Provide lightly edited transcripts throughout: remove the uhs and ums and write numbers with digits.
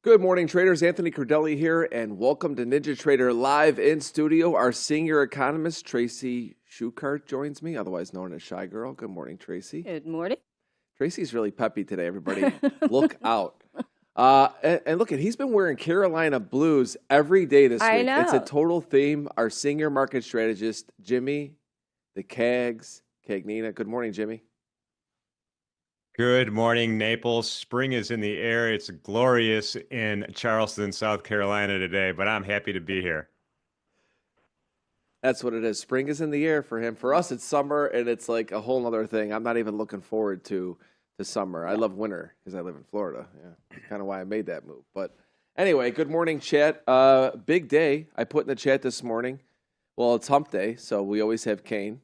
Good morning, traders. Anthony Crudele here, and welcome to NinjaTrader live in studio. Our senior economist, Tracy Shuchart, joins me, otherwise known as Shy Girl. Good morning, Tracy. Good morning. Tracy's really peppy today, everybody. Look out. And look, he's been wearing Carolina blues every day this week. I know. It's a total theme. Our senior market strategist, Jimmy, the Cagnina. Good morning, Jimmy. Good morning, Naples. Spring is in the air. It's glorious in Charleston, South Carolina today, but I'm happy to be here. That's what it is. Spring is in the air for him. For us, it's summer, and it's like a whole other thing. I'm not even looking forward to summer. I love winter because I live in Florida. Yeah, kind of why I made that move. But anyway, good morning, chat. Big day. I put in the chat this morning. Well, it's hump day, so we always have Kane.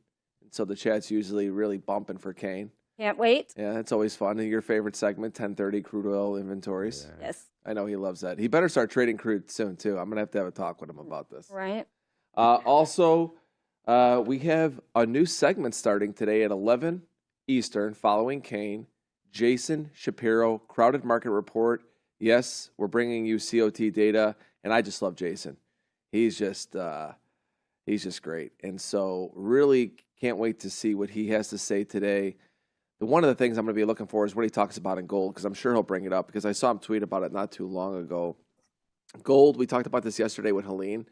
So the chat's usually really bumping for Kane. Can't wait. Yeah, it's always fun. And your favorite segment, 10:30 crude oil inventories. Yeah. Yes. I know he loves that. He better start trading crude soon, too. I'm going to have a talk with him about this. Right. Also, we have a new segment starting today at 11 Eastern following Kane. Jason Shapiro, Crowded Market Report. Yes, we're bringing you COT data, and I just love Jason. He's just great. And so really can't wait to see what he has to say today. One of the things I'm going to be looking for is what he talks about in gold, because I'm sure he'll bring it up, because I saw him tweet about it not too long ago. Gold, we talked about this yesterday with Helene,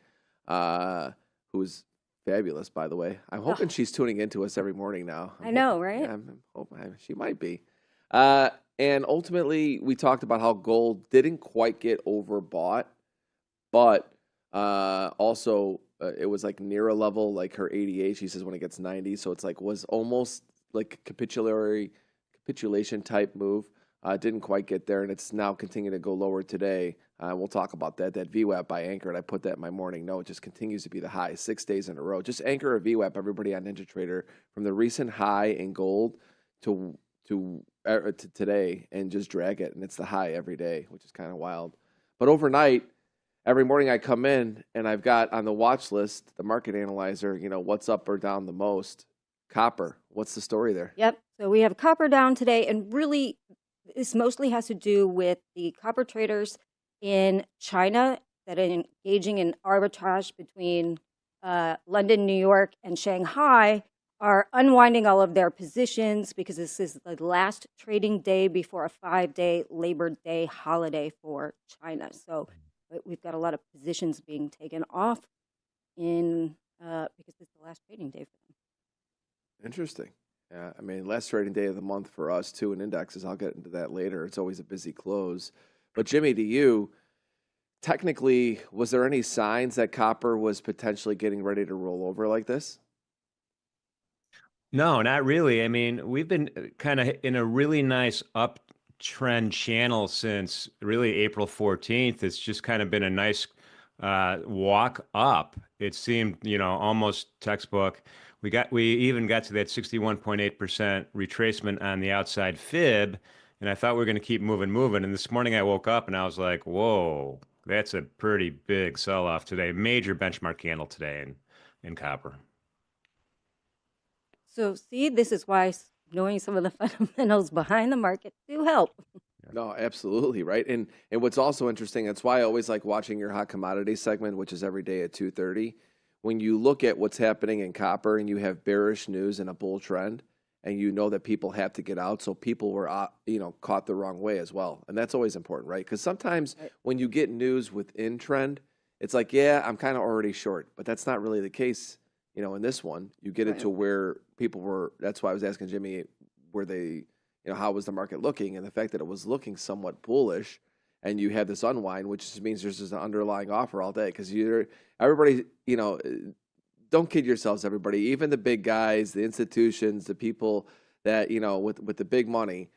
who's fabulous, by the way. I'm hoping she's tuning into us every morning now. I know, right? Yeah, I'm hoping she might be. And ultimately, we talked about how gold didn't quite get overbought, but also it was like near a level, like her 88, she says when it gets 90. So it's like was almost like capitulation type move. Didn't quite get there, and it's now continuing to go lower today. We'll talk about that. That VWAP by Anchor, and I put that in my morning note, just continues to be the high 6 days in a row. Just Anchor a VWAP, everybody on NinjaTrader, from the recent high in gold to today, and just drag it, and it's the high every day, which is kind of wild. But overnight, every morning I come in, and I've got on the watch list, the market analyzer, what's up or down the most. Copper, what's the story there? Yep. So we have copper down today, and really this mostly has to do with the copper traders in China that are engaging in arbitrage between London, New York, and Shanghai are unwinding all of their positions because this is the last trading day before a 5-day Labor Day holiday for China. So we've got a lot of positions being taken off because it's the last trading day for them. Interesting. Yeah, I mean, last trading day of the month for us, too, in indexes. I'll get into that later. It's always a busy close. But, Jimmy, to you, technically, was there any signs that copper was potentially getting ready to roll over like this? No, not really. I mean, we've been kind of in a really nice uptrend channel since really April 14th. It's just kind of been a nice walk up. It seemed, almost textbook. We even got to that 61.8% retracement on the outside fib, and I thought we were going to keep moving. And this morning I woke up and I was like, whoa, that's a pretty big sell-off today. Major benchmark candle today in copper. So see, this is why knowing some of the fundamentals behind the market do help. No, absolutely, right? And what's also interesting, that's why I always like watching your hot commodity segment, which is every day at 2:30. When you look at what's happening in copper and you have bearish news and a bull trend, and you know that people have to get out, so people were caught the wrong way as well. And that's always important, right? Because sometimes when you get news within trend, it's like, yeah, I'm kind of already short, but that's not really the case. In this one, you get it to where people were. That's why I was asking Jimmy, were they, how was the market looking? And the fact that it was looking somewhat bullish, and you have this unwind, which just means there's just an underlying offer all day. Because everybody, don't kid yourselves, everybody. Even the big guys, the institutions, the people that with the big money,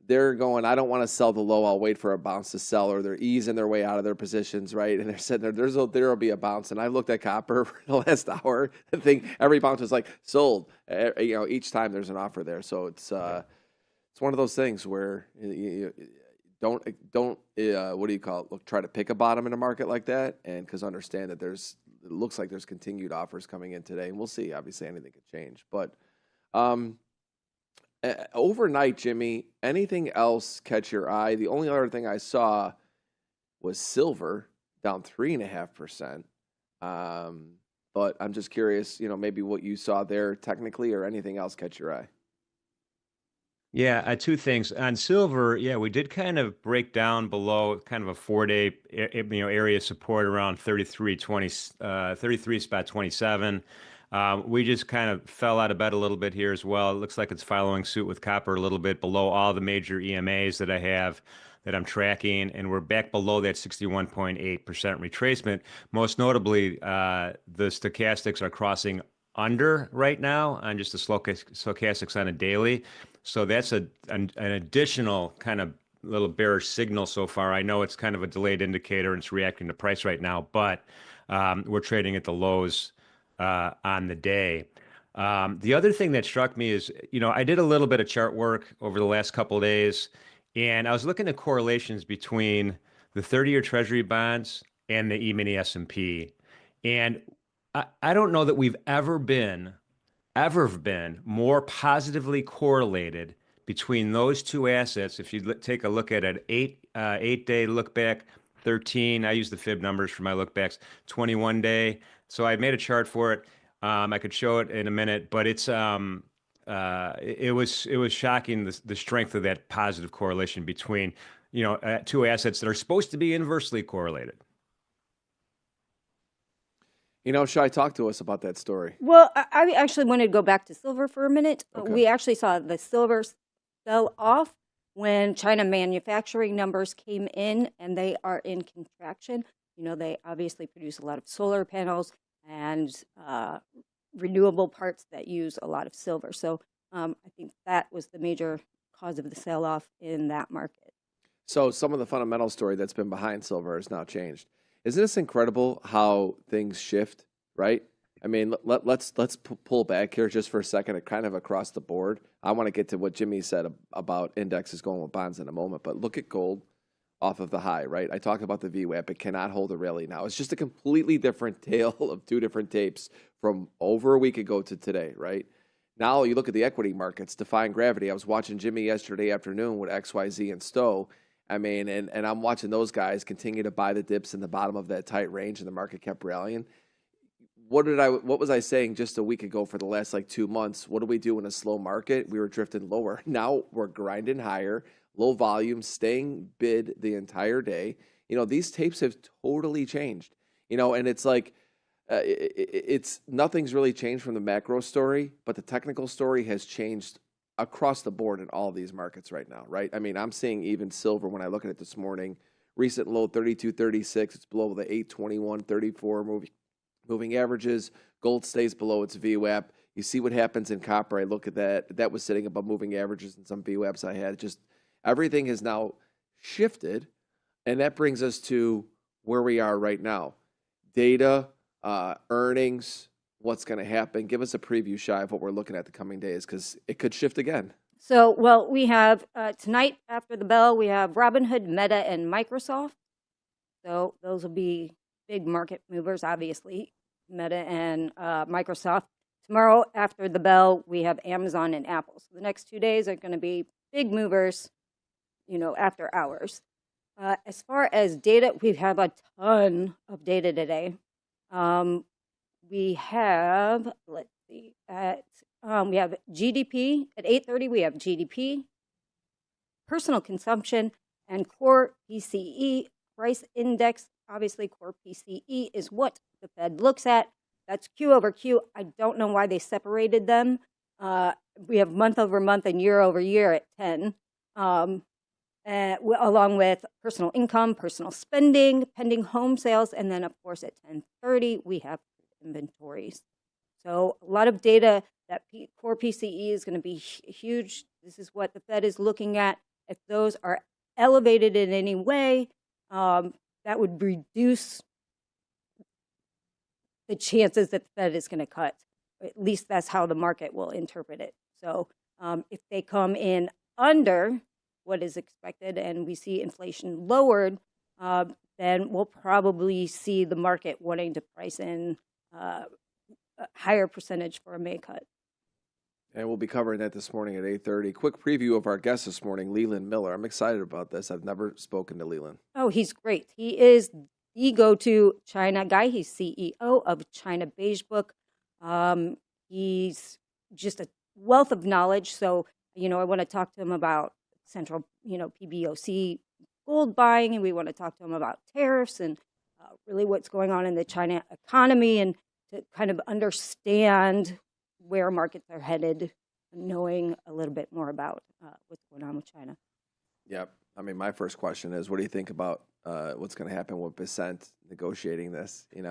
they're going, I don't want to sell the low. I'll wait for a bounce to sell, or they're easing their way out of their positions, right? And they're sitting there. There'll be a bounce. And I looked at copper for the last hour. I think every bounce was like sold. Each time there's an offer there. So it's one of those things where you don't what do you call it? Look, try to pick a bottom in a market like that, and because understand that it looks like there's continued offers coming in today, and we'll see. Obviously, anything could change, but. Overnight, Jimmy, anything else catch your eye? The only other thing I saw was silver, down 3.5%. But I'm just curious, maybe what you saw there technically or anything else catch your eye. Yeah, two things on silver. Yeah, we did kind of break down below kind of a 4-day area support around 33.20, 33 spot 27. We just kind of fell out of bed a little bit here as well. It looks like it's following suit with copper a little bit below all the major EMAs that I have that I'm tracking, and we're back below that 61.8% retracement. Most notably, the stochastics are crossing under right now on just the stochastics on a daily. So that's an additional kind of little bearish signal so far. I know it's kind of a delayed indicator and it's reacting to price right now, but we're trading at the lows on the day. The other thing that struck me is, I did a little bit of chart work over the last couple of days, and I was looking at correlations between the 30-year Treasury bonds and the E-mini S&P. And I don't know that we've ever been more positively correlated between those two assets. If you take a look at an 8-day look back, 13, I use the fib numbers for my look backs, 21 day. So I made a chart for it. I could show it in a minute, but it was shocking the strength of that positive correlation between two assets that are supposed to be inversely correlated. Shai, talk to us about that story. Well, I actually wanted to go back to silver for a minute. Okay. We actually saw the silver sell off when China manufacturing numbers came in, and they are in contraction. They obviously produce a lot of solar panels and renewable parts that use a lot of silver. So I think that was the major cause of the sell-off in that market. So some of the fundamental story that's been behind silver has now changed. Isn't this incredible how things shift, right? I mean, let's pull back here just for a second, kind of across the board. I want to get to what Jimmy said about indexes going with bonds in a moment, but look at gold off of the high, right? I talked about the VWAP. It cannot hold a rally now. It's just a completely different tale of two different tapes from over a week ago to today, right? Now you look at the equity markets, defying gravity. I was watching Jimmy yesterday afternoon with XYZ and Stowe. I mean, and I'm watching those guys continue to buy the dips in the bottom of that tight range, and the market kept rallying. What was I saying just a week ago for the last 2 months? What do we do in a slow market? We were drifting lower. Now we're grinding higher, low volume, staying bid the entire day. These tapes have totally changed. And it's it's nothing's really changed from the macro story, but the technical story has changed across the board in all of these markets right now, right? I mean, I'm seeing even silver when I look at it this morning, recent low 32.36, it's below the 821.34 moving averages. Gold stays below its VWAP. You see what happens in copper. I look at that. That was sitting above moving averages and some VWAPs I had. Just everything has now shifted, and that brings us to where we are right now. Data, earnings, what's going to happen. Give us a preview, Shai, of what we're looking at the coming days, because it could shift again. So, well, we have tonight after the bell, we have Robinhood, Meta, and Microsoft. So those will be big market movers, obviously, Meta and Microsoft. Tomorrow after the bell, we have Amazon and Apple. So the next 2 days are going to be big movers, after hours. As far as data, we have a ton of data today. We have, let's see, we have GDP. At 8:30, we have GDP, personal consumption, and core PCE, price index. Obviously, core PCE is what the Fed looks at. That's Q over Q. I don't know why they separated them. We have month over month and year over year at 10, along with personal income, personal spending, pending home sales, and then, of course, at 10:30, we have inventories. So a lot of data. That core PCE is going to be huge. This is what the Fed is looking at. If those are elevated in any way, that would reduce the chances that the Fed is going to cut. At least that's how the market will interpret it. So if they come in under what is expected and we see inflation lowered, then we'll probably see the market wanting to price in a higher percentage for a May cut. And we'll be covering that this morning at 8:30. Quick preview of our guest this morning, Leland Miller. I'm excited about this. I've never spoken to Leland. Oh, he's great. He is the go-to China guy. He's CEO of China Beige Book. He's just a wealth of knowledge. So, I want to talk to him about central, PBOC gold buying, and we want to talk to him about tariffs and really what's going on in the China economy, and to kind of understand where markets are headed, knowing a little bit more about what's going on with China. Yep. I mean, my first question is, what do you think about what's going to happen with Bissent negotiating this? And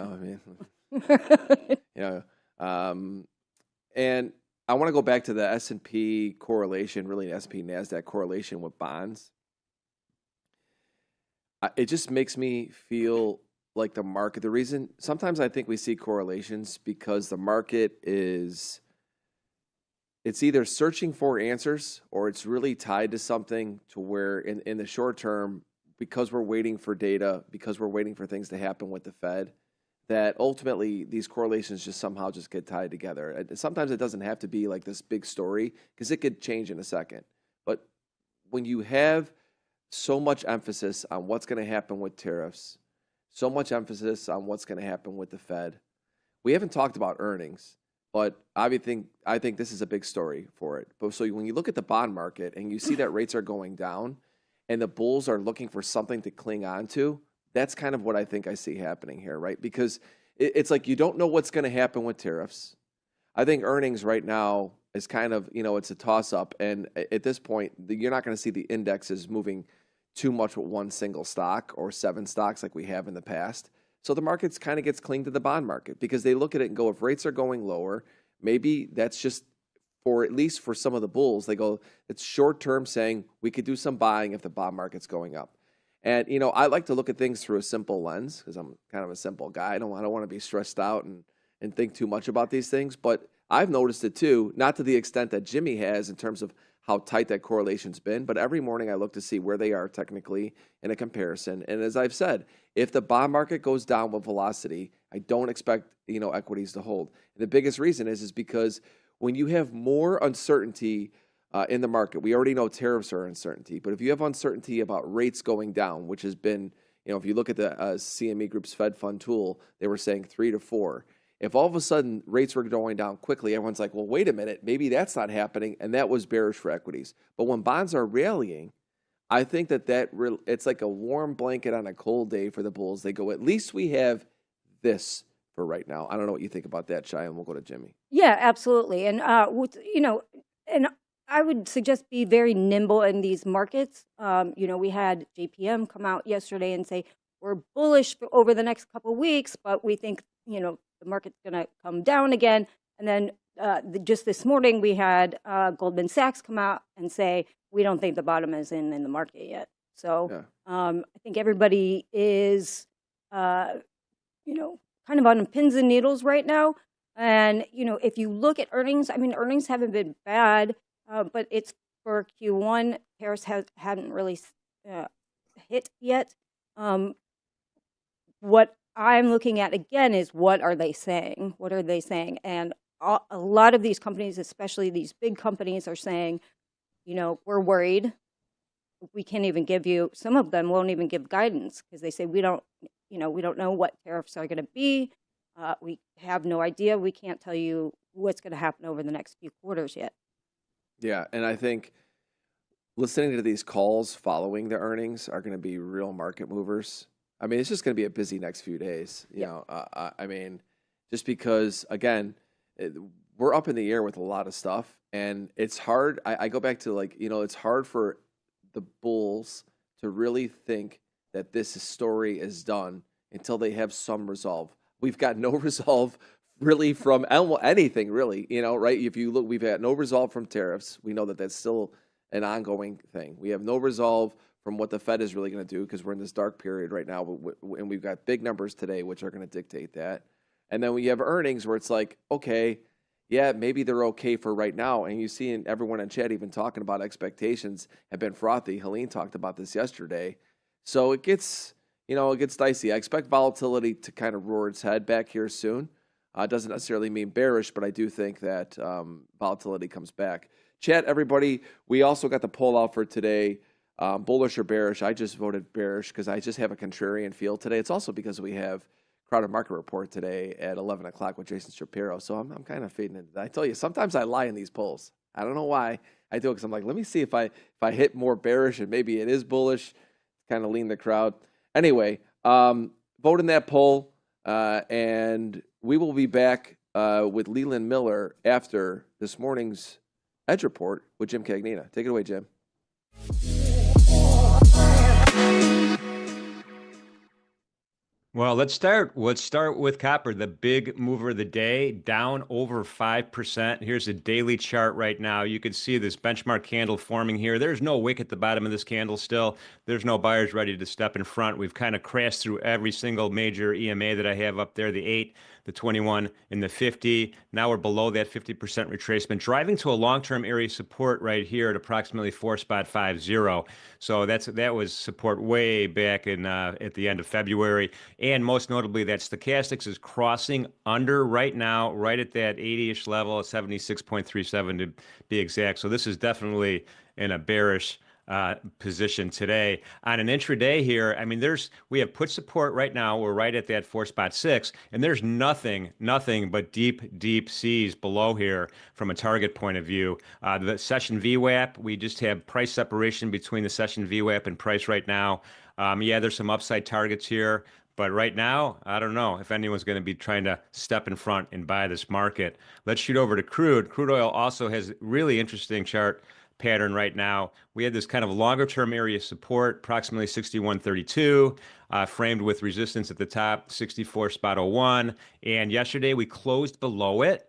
I want to go back to the S&P correlation, really S&P NASDAQ correlation with bonds. It just makes me feel like the market, the reason, sometimes I think we see correlations because the market it's either searching for answers or it's really tied to something to where in the short term, because we're waiting for data, because we're waiting for things to happen with the Fed, that ultimately these correlations just somehow just get tied together. Sometimes it doesn't have to be like this big story because it could change in a second. But when you have so much emphasis on what's going to happen with tariffs, so much emphasis on what's going to happen with the Fed, we haven't talked about earnings. But I think this is a big story for it. But so when you look at the bond market and you see that rates are going down and the bulls are looking for something to cling on to, that's kind of what I think I see happening here, right? Because it's like you don't know what's going to happen with tariffs. I think earnings right now is kind of, it's a toss-up. And at this point, you're not going to see the indexes moving too much with one single stock or 7 stocks like we have in the past. So the markets kind of gets clinged to the bond market because they look at it and go, if rates are going lower, maybe that's just at least for some of the bulls, they go, it's short term saying we could do some buying if the bond market's going up. And, I like to look at things through a simple lens because I'm kind of a simple guy. I don't want to be stressed out and think too much about these things. But I've noticed it too, not to the extent that Jimmy has in terms of how tight that correlation's been. But every morning I look to see where they are technically in a comparison. And as I've said, if the bond market goes down with velocity, I don't expect, equities to hold. And the biggest reason is because when you have more uncertainty in the market, we already know tariffs are uncertainty, but if you have uncertainty about rates going down, which has been, if you look at the CME Group's Fed Fund tool, they were saying 3 to 4. If all of a sudden rates were going down quickly, everyone's like, well, wait a minute, maybe that's not happening, and that was bearish for equities. But when bonds are rallying, I think it's like a warm blanket on a cold day for the bulls. They go, at least we have this for right now. I don't know what you think about that, Shai, and we'll go to Jimmy. Yeah, absolutely. And, and I would suggest be very nimble in these markets. We had JPM come out yesterday and say, we're bullish over the next couple of weeks, but we think, the market's going to come down again. And then just this morning, we had Goldman Sachs come out and say, we don't think the bottom is in the market yet. So I think everybody is, kind of on pins and needles right now. And, if you look at earnings, earnings haven't been bad, but it's for Q1. Tariffs hadn't really hit yet. What I'm looking at again is what are they saying? What are they saying? And a lot of these companies, especially these big companies, are saying, we're worried. We can't even give you, some of them won't even give guidance because they say we don't know what tariffs are going to be. We have no idea. We can't tell you what's going to happen over the next few quarters yet. Yeah, and I think listening to these calls following the earnings are going to be real market movers. It's just going to be a busy next few days. Just because, again, we're up in the air with a lot of stuff, and it's hard. I go back to it's hard for the bulls to really think that this story is done until they have some resolve. We've got no resolve really from anything, really, right? If you look, we've had no resolve from tariffs. We know that that's still an ongoing thing. We have no resolve from what the Fed is really going to do because we're in this dark period right now, and we've got big numbers today, which are going to dictate that. And then we have earnings where it's like, okay, yeah, maybe they're okay for right now. And you see everyone in chat even talking about expectations have been frothy. Helene talked about this yesterday. So it gets dicey. I expect volatility to kind of roar its head back here soon. Doesn't necessarily mean bearish, but I do think that volatility comes back. Chat, everybody, we also got the poll out for today, bullish or bearish. I just voted bearish because I just have a contrarian feel today. It's also because we have crowded market report today at 11 o'clock with Jason Shapiro. So I'm kind of fading into that. I tell you, sometimes I lie in these polls. I don't know why I do it, because I'm like, let me see if I hit more bearish and maybe it is bullish, kind of lean the crowd. Anyway, vote in that poll, and we will be back with Leland Miller after this morning's Edge Report with Jim Cagnina. Take it away, Jim. Well, let's start with copper, the big mover of the day, down over 5%. Here's a daily chart right now. You can see this benchmark candle forming here. There's no wick at the bottom of this candle still. There's no buyers ready to step in front. We've kind of crashed through every single major EMA that I have up there, the 8, the 21, and the 50. Now we're below that 50% retracement, driving to a long-term area support right here at approximately 4.50. So that was support way back in at the end of February. And most notably, that stochastics is crossing under right now, right at that 80-ish level, 76.37 to be exact. So this is definitely in a bearish position today. On an intraday here, I mean, we have put support right now. We're right at that 4.6, and there's nothing but deep seas below here from a target point of view. The session VWAP, we just have price separation between the session VWAP and price right now. Yeah, there's some upside targets here. But right now, I don't know if anyone's going to be trying to step in front and buy this market. Let's shoot over to crude. Crude oil also has really interesting chart pattern right now. We had this kind of longer term area support, approximately 61.32, framed with resistance at the top, 64.01. And yesterday we closed below it.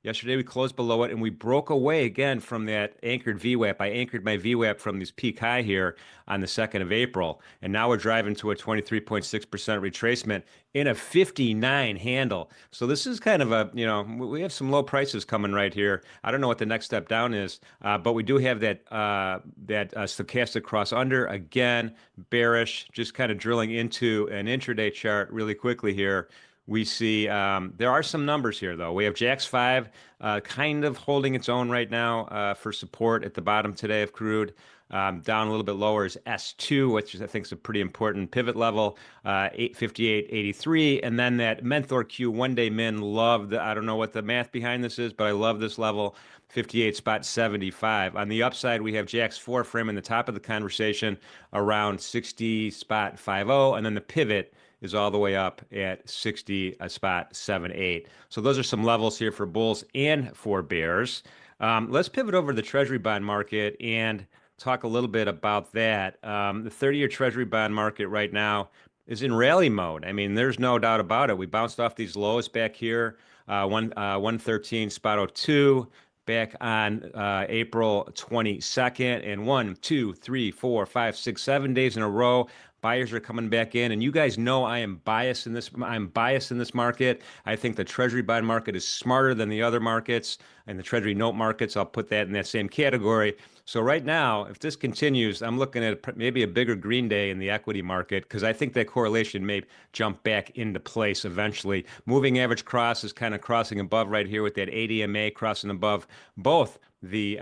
And we broke away again from that anchored VWAP. I anchored my VWAP from this peak high here on the 2nd of April. And now we're driving to a 23.6% retracement in a 59 handle. So this is kind of we have some low prices coming right here. I don't know what the next step down is, but we do have that stochastic cross under. Again, bearish, just kind of drilling into an intraday chart really quickly here. We see there are some numbers here, though. We have JAX 5 kind of holding its own right now for support at the bottom today of crude. Down a little bit lower is S2, which I think is a pretty important pivot level, 858.83. And then that Menthor Q one-day min, I don't know what the math behind this is, but I love this level, 58.75. On the upside, we have JAX 4 framing the top of the conversation around 60.50. And then the pivot is all the way up at 60.78. So those are some levels here for bulls and for bears. Let's pivot over to the Treasury bond market and talk a little bit about that. The 30-year Treasury bond market right now is in rally mode. I mean, there's no doubt about it. We bounced off these lows back here, 113.02 back on April 22nd, and 1, 2, 3, 4, 5, 6, 7 days in a row. Buyers are coming back in, and you guys know I am biased in this. I'm biased in this market. I think the Treasury bond market is smarter than the other markets, and the Treasury note markets. I'll put that in that same category. So right now, if this continues, I'm looking at maybe a bigger green day in the equity market, because I think that correlation may jump back into place eventually. Moving average cross is kind of crossing above right here with that 80 EMA crossing above both the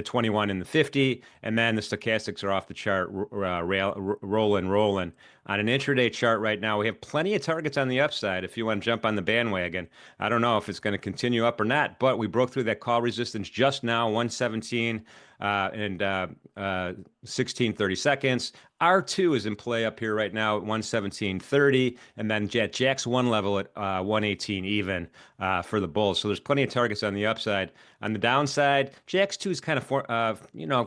21 and the 50, and then the stochastics are off the chart, rolling. On an intraday chart right now, we have plenty of targets on the upside if you want to jump on the bandwagon. I don't know if it's going to continue up or not, but we broke through that call resistance just now, 117 and 16.30 seconds. R2 is in play up here right now at 117.30, and then JAX 1 level at 118 even for the bulls. So there's plenty of targets on the upside. On the downside, JAX 2 is kind of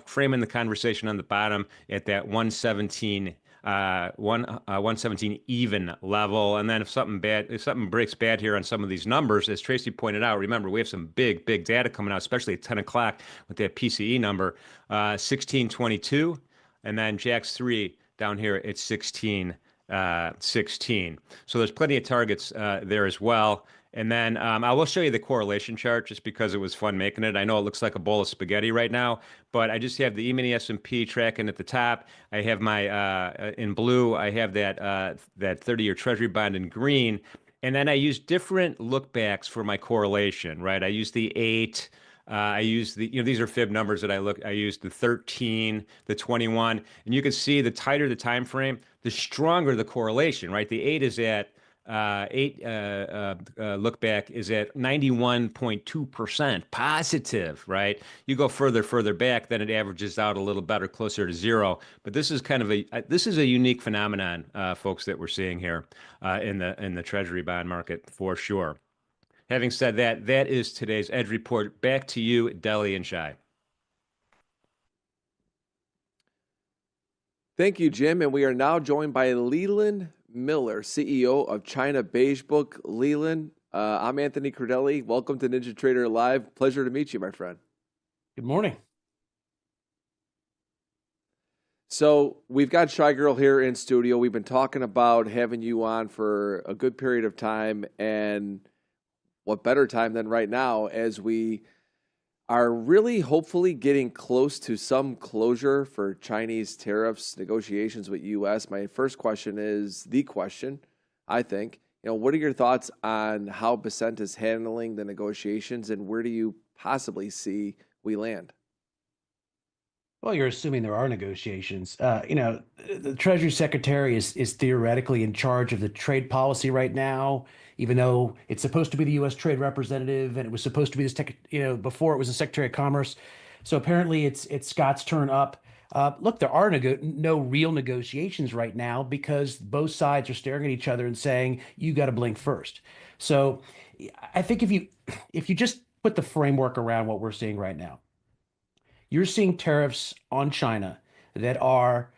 framing the conversation on the bottom at that 117 117 even level. And then if something breaks bad here on some of these numbers, as Tracy pointed out, remember, we have some big data coming out, especially at 10 o'clock with that PCE number, 1622, and then JAX 3 down here at 16. So there's plenty of targets there as well. And then I will show you the correlation chart just because it was fun making it. I know it looks like a bowl of spaghetti right now, but I just have the E-mini S&P tracking at the top. I have my, in blue, I have that 30-year Treasury bond in green. And then I use different lookbacks for my correlation, right? I use the 8. I use these are fib numbers that I use the 13, the 21, and you can see the tighter the time frame, the stronger the correlation, right? The 8 is at look back is at 91.2% positive, right? You go further back, then it averages out a little better, closer to 0. But this is kind of this is a unique phenomenon, folks, that we're seeing here in the Treasury bond market for sure. Having said that, that is today's Edge Report. Back to you, Deli and Shai. Thank you, Jim. And we are now joined by Leland Miller, CEO of China Beige Book. Leland, I'm Anthony Crudele. Welcome to NinjaTrader Live. Pleasure to meet you, my friend. Good morning. So we've got Shy Girl here in studio. We've been talking about having you on for a good period of time, and what better time than right now as we are really hopefully getting close to some closure for Chinese tariffs negotiations with U.S. My first question is the question, I think. What are your thoughts on how Becent is handling the negotiations, and where do you possibly see we land? Well, you're assuming there are negotiations. The Treasury Secretary is theoretically in charge of the trade policy right now, even though it's supposed to be the U.S. Trade Representative, and it was supposed to be before it was the Secretary of Commerce. So apparently it's Scott's turn up. Look, there are no real negotiations right now because both sides are staring at each other and saying, you got to blink first. So I think if you just put the framework around what we're seeing right now, you're seeing tariffs on China that are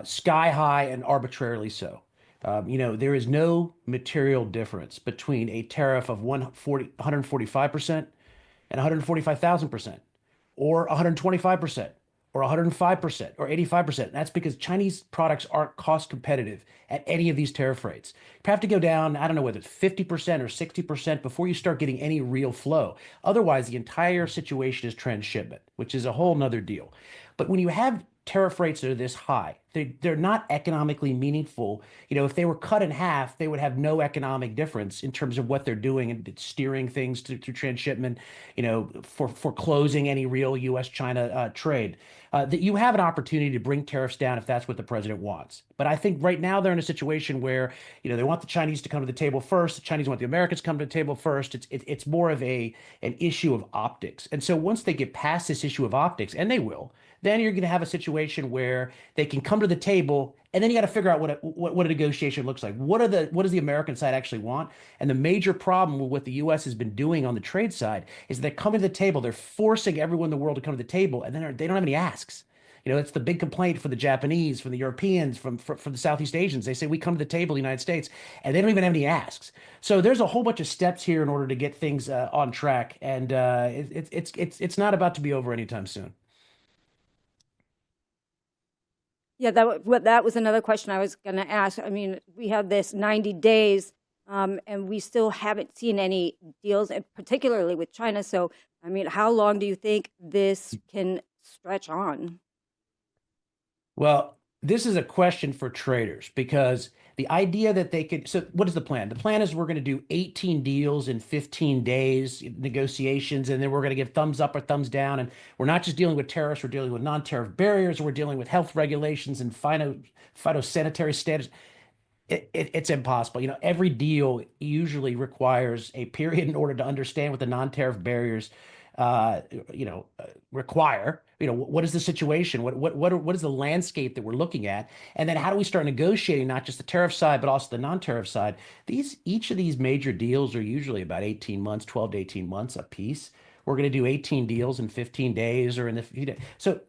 sky high and arbitrarily so. There is no material difference between a tariff of 145% and 145,000%, or 125%, or 105%, or 85%. That's because Chinese products aren't cost competitive at any of these tariff rates. You have to go down, I don't know whether it's 50% or 60% before you start getting any real flow. Otherwise, the entire situation is transshipment, which is a whole nother deal. But when you have tariff rates that are this high, they're not economically meaningful. If they were cut in half, they would have no economic difference in terms of what they're doing and steering things through transshipment, for closing any real U.S.-China trade. That you have an opportunity to bring tariffs down if that's what the president wants. But I think right now they're in a situation where, they want the Chinese to come to the table first. The Chinese want the Americans to come to the table first. It's more of an issue of optics. And so once they get past this issue of optics, and they will, then you're going to have a situation where they can come to the table, and then you got to figure out what a negotiation looks like. What does the American side actually want? And the major problem with what the U.S. has been doing on the trade side is they're coming to the table, they're forcing everyone in the world to come to the table, and then they don't have any asks. It's the big complaint for the Japanese, from the Europeans, from the Southeast Asians. They say we come to the table, the United States, and they don't even have any asks. So there's a whole bunch of steps here in order to get things on track, and it's not about to be over anytime soon. Yeah, that was another question I was going to ask. I mean, we have this 90 days, and we still haven't seen any deals, and particularly with China. So, I mean, how long do you think this can stretch on? Well, this is a question for traders, because the idea that they could, so what is the plan? The plan is we're going to do 18 deals in 15 days, negotiations, and then we're going to give thumbs up or thumbs down. And we're not just dealing with tariffs, we're dealing with non-tariff barriers, we're dealing with health regulations and phytosanitary status. It's impossible. Every deal usually requires a period in order to understand what the non-tariff barriers require. What is the situation? What is the landscape that we're looking at? And then how do we start negotiating not just the tariff side, but also the non-tariff side? Each of these major deals are usually about 18 months, 12 to 18 months a piece. We're going to do 18 deals in 15 days or in the few days. So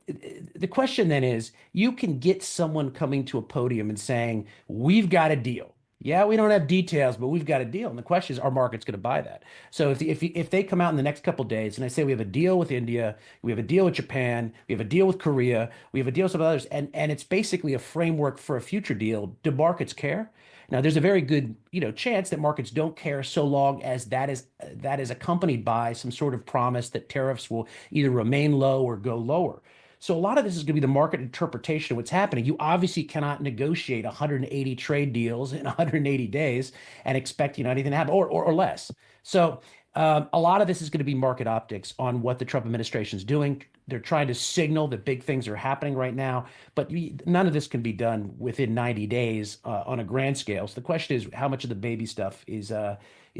the question then is, you can get someone coming to a podium and saying, we've got a deal. Yeah, we don't have details, but we've got a deal. And the question is, our market's going to buy that? So if they come out in the next couple of days and they say we have a deal with India, we have a deal with Japan, we have a deal with Korea, we have a deal with some others, and it's basically a framework for a future deal, do markets care? Now, there's a very good chance that markets don't care, so long as that is accompanied by some sort of promise that tariffs will either remain low or go lower. So a lot of this is going to be the market interpretation of what's happening. You obviously cannot negotiate 180 trade deals in 180 days and expect anything to happen or less. So a lot of this is going to be market optics on what the Trump administration is doing. They're trying to signal that big things are happening right now, but none of this can be done within 90 days on a grand scale. So the question is, how much of the baby stuff is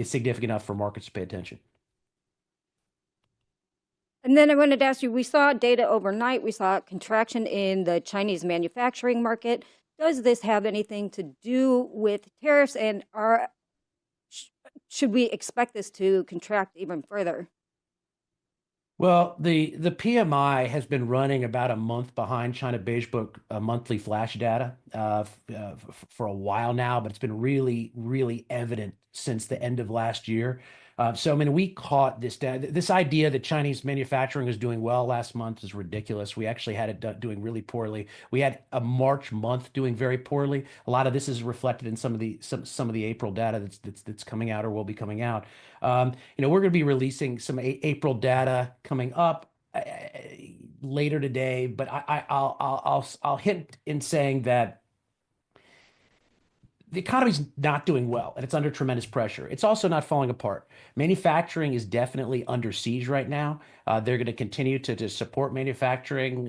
significant enough for markets to pay attention? And then I wanted to ask you, we saw data overnight. We saw a contraction in the Chinese manufacturing market. Does this have anything to do with tariffs, and should we expect this to contract even further? Well, the PMI has been running about a month behind China Beige Book monthly flash data for a while now, but it's been really, really evident since the end of last year. So, I mean, we caught this idea that Chinese manufacturing is doing well last month is ridiculous. We actually had it doing really poorly. We had a March month doing very poorly. A lot of this is reflected in some of the April data that's coming out or will be coming out. We're going to be releasing some April data coming up later today, but I'll hint in saying that the economy's not doing well and it's under tremendous pressure. It's also not falling apart. Manufacturing is definitely under siege right now. They're going to continue to support manufacturing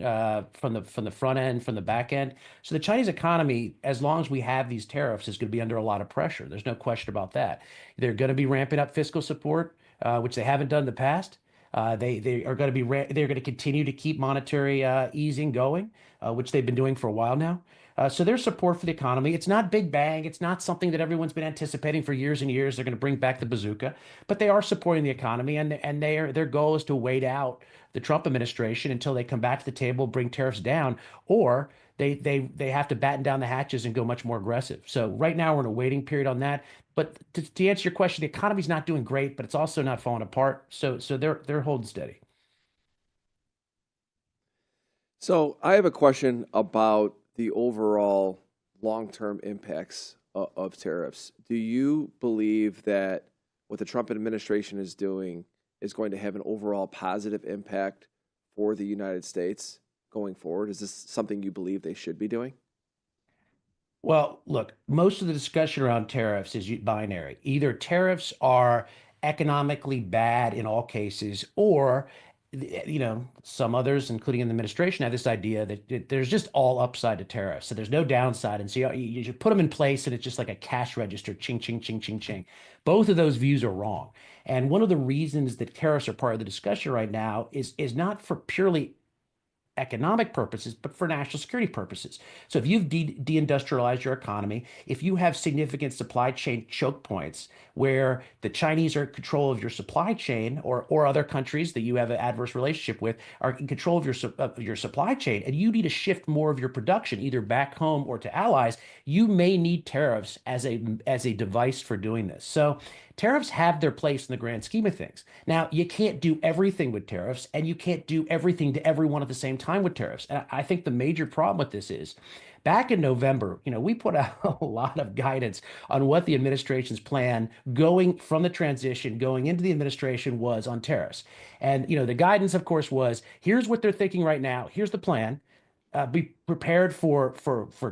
from the front end, from the back end. So the Chinese economy, as long as we have these tariffs, is going to be under a lot of pressure. There's no question about that. They're going to be ramping up fiscal support, which they haven't done in the past. They are going to they're going to continue to keep monetary easing going, which they've been doing for a while now. So their support for the economy, it's not big bang. It's not something that everyone's been anticipating for years and years. They're going to bring back the bazooka, but they are supporting the economy, and their goal is to wait out the Trump administration until they come back to the table, bring tariffs down, or they have to batten down the hatches and go much more aggressive. So right now we're in a waiting period on that. But to answer your question, the economy's not doing great, but it's also not falling apart. So they're holding steady. So I have a question about the overall long-term impacts of tariffs. Do you believe that what the Trump administration is doing is going to have an overall positive impact for the United States going forward? Is this something you believe they should be doing? Well, look, most of the discussion around tariffs is binary. Either tariffs are economically bad in all cases, or some others, including in the administration, have this idea that there's just all upside to tariffs. So there's no downside. And so you put them in place and it's just like a cash register, ching, ching, ching, ching, ching. Both of those views are wrong. And one of the reasons that tariffs are part of the discussion right now is not for purely economic purposes, but for national security purposes. So if you've deindustrialized your economy, if you have significant supply chain choke points where the Chinese are in control of your supply chain, or other countries that you have an adverse relationship with are in control of your supply chain, and you need to shift more of your production either back home or to allies, you may need tariffs as a device for doing this. So tariffs have their place in the grand scheme of things. Now, you can't do everything with tariffs, and you can't do everything to everyone at the same time with tariffs. And I think the major problem with this is back in November, we put out a lot of guidance on what the administration's plan going from the transition, going into the administration was on tariffs. And, the guidance, of course, was here's what they're thinking right now. Here's the plan. Be prepared for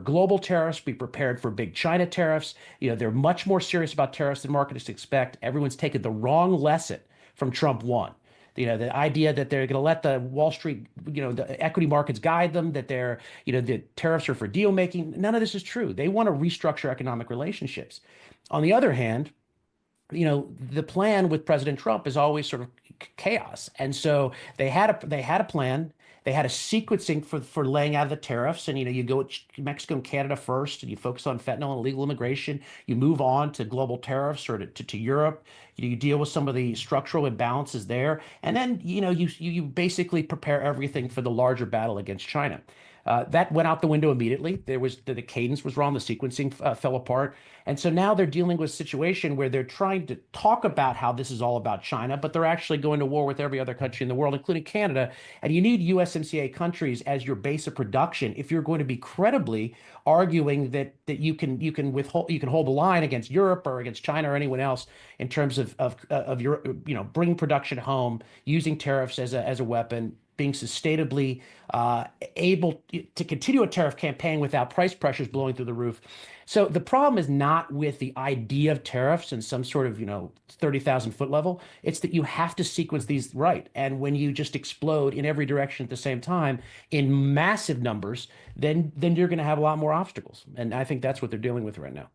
global tariffs. Be prepared for big China tariffs. They're much more serious about tariffs than markets expect. Everyone's taken the wrong lesson from Trump 1. The idea that they're going to let the Wall Street, the equity markets guide them, that the tariffs are for deal making. None of this is true. They want to restructure economic relationships. On the other hand, the plan with President Trump is always sort of chaos. And so they had a plan. They had a sequencing for laying out the tariffs, and you go to Mexico and Canada first, and you focus on fentanyl and illegal immigration. You move on to global tariffs or to Europe. You deal with some of the structural imbalances there, and then you basically prepare everything for the larger battle against China. That went out the window immediately. There was the cadence was wrong. The sequencing fell apart. And so now they're dealing with a situation where they're trying to talk about how this is all about China, but they're actually going to war with every other country in the world, including Canada. And you need USMCA countries as your base of production if you're going to be credibly arguing that you can hold the line against Europe or against China or anyone else in terms of your bringing production home, using tariffs as a weapon. being sustainably able to continue a tariff campaign without price pressures blowing through the roof. So the problem is not with the idea of tariffs and some sort of, 30,000 foot level. It's that you have to sequence these right. And when you just explode in every direction at the same time in massive numbers, then you're going to have a lot more obstacles. And I think that's what they're dealing with right now.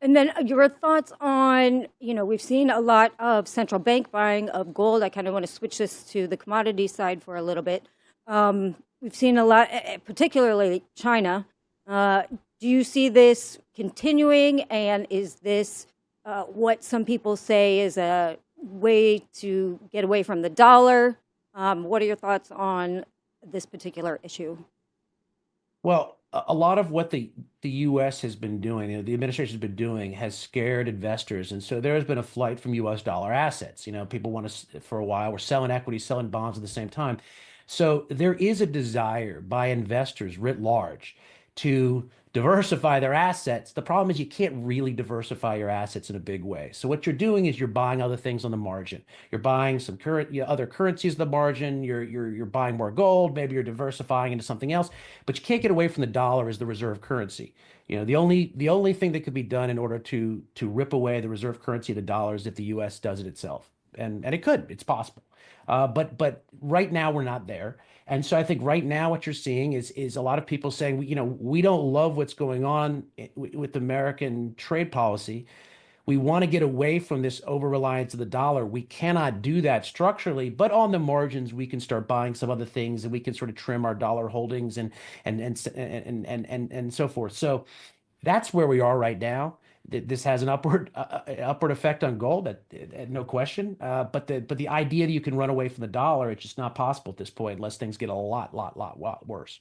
And then your thoughts on, we've seen a lot of central bank buying of gold. I kind of want to switch this to the commodity side for a little bit. We've seen a lot, particularly China. Do you see this continuing? And is this what some people say is a way to get away from the dollar? What are your thoughts on this particular issue? Well, a lot of what the U.S. has been doing, the administration has been doing, has scared investors, and so there has been a flight from U.S. dollar assets. People want to, for a while, we're selling equities, selling bonds at the same time. So there is a desire by investors writ large to diversify their assets. The problem is you can't really diversify your assets in a big way. So what you're doing is you're buying other things on the margin. You're buying some other currencies on the margin. You're buying more gold. Maybe you're diversifying into something else. But you can't get away from the dollar as the reserve currency. The only thing that could be done in order to rip away the reserve currency of the dollar is if the U.S. does it itself, and it could. It's possible. But right now we're not there. And so I think right now what you're seeing is a lot of people saying, we don't love what's going on with American trade policy. We want to get away from this over-reliance of the dollar. We cannot do that structurally, but on the margins, we can start buying some other things, and we can sort of trim our dollar holdings and so forth. So that's where we are right now. This has an upward effect on gold, no question. But the idea that you can run away from the dollar, it's just not possible at this point unless things get a lot worse.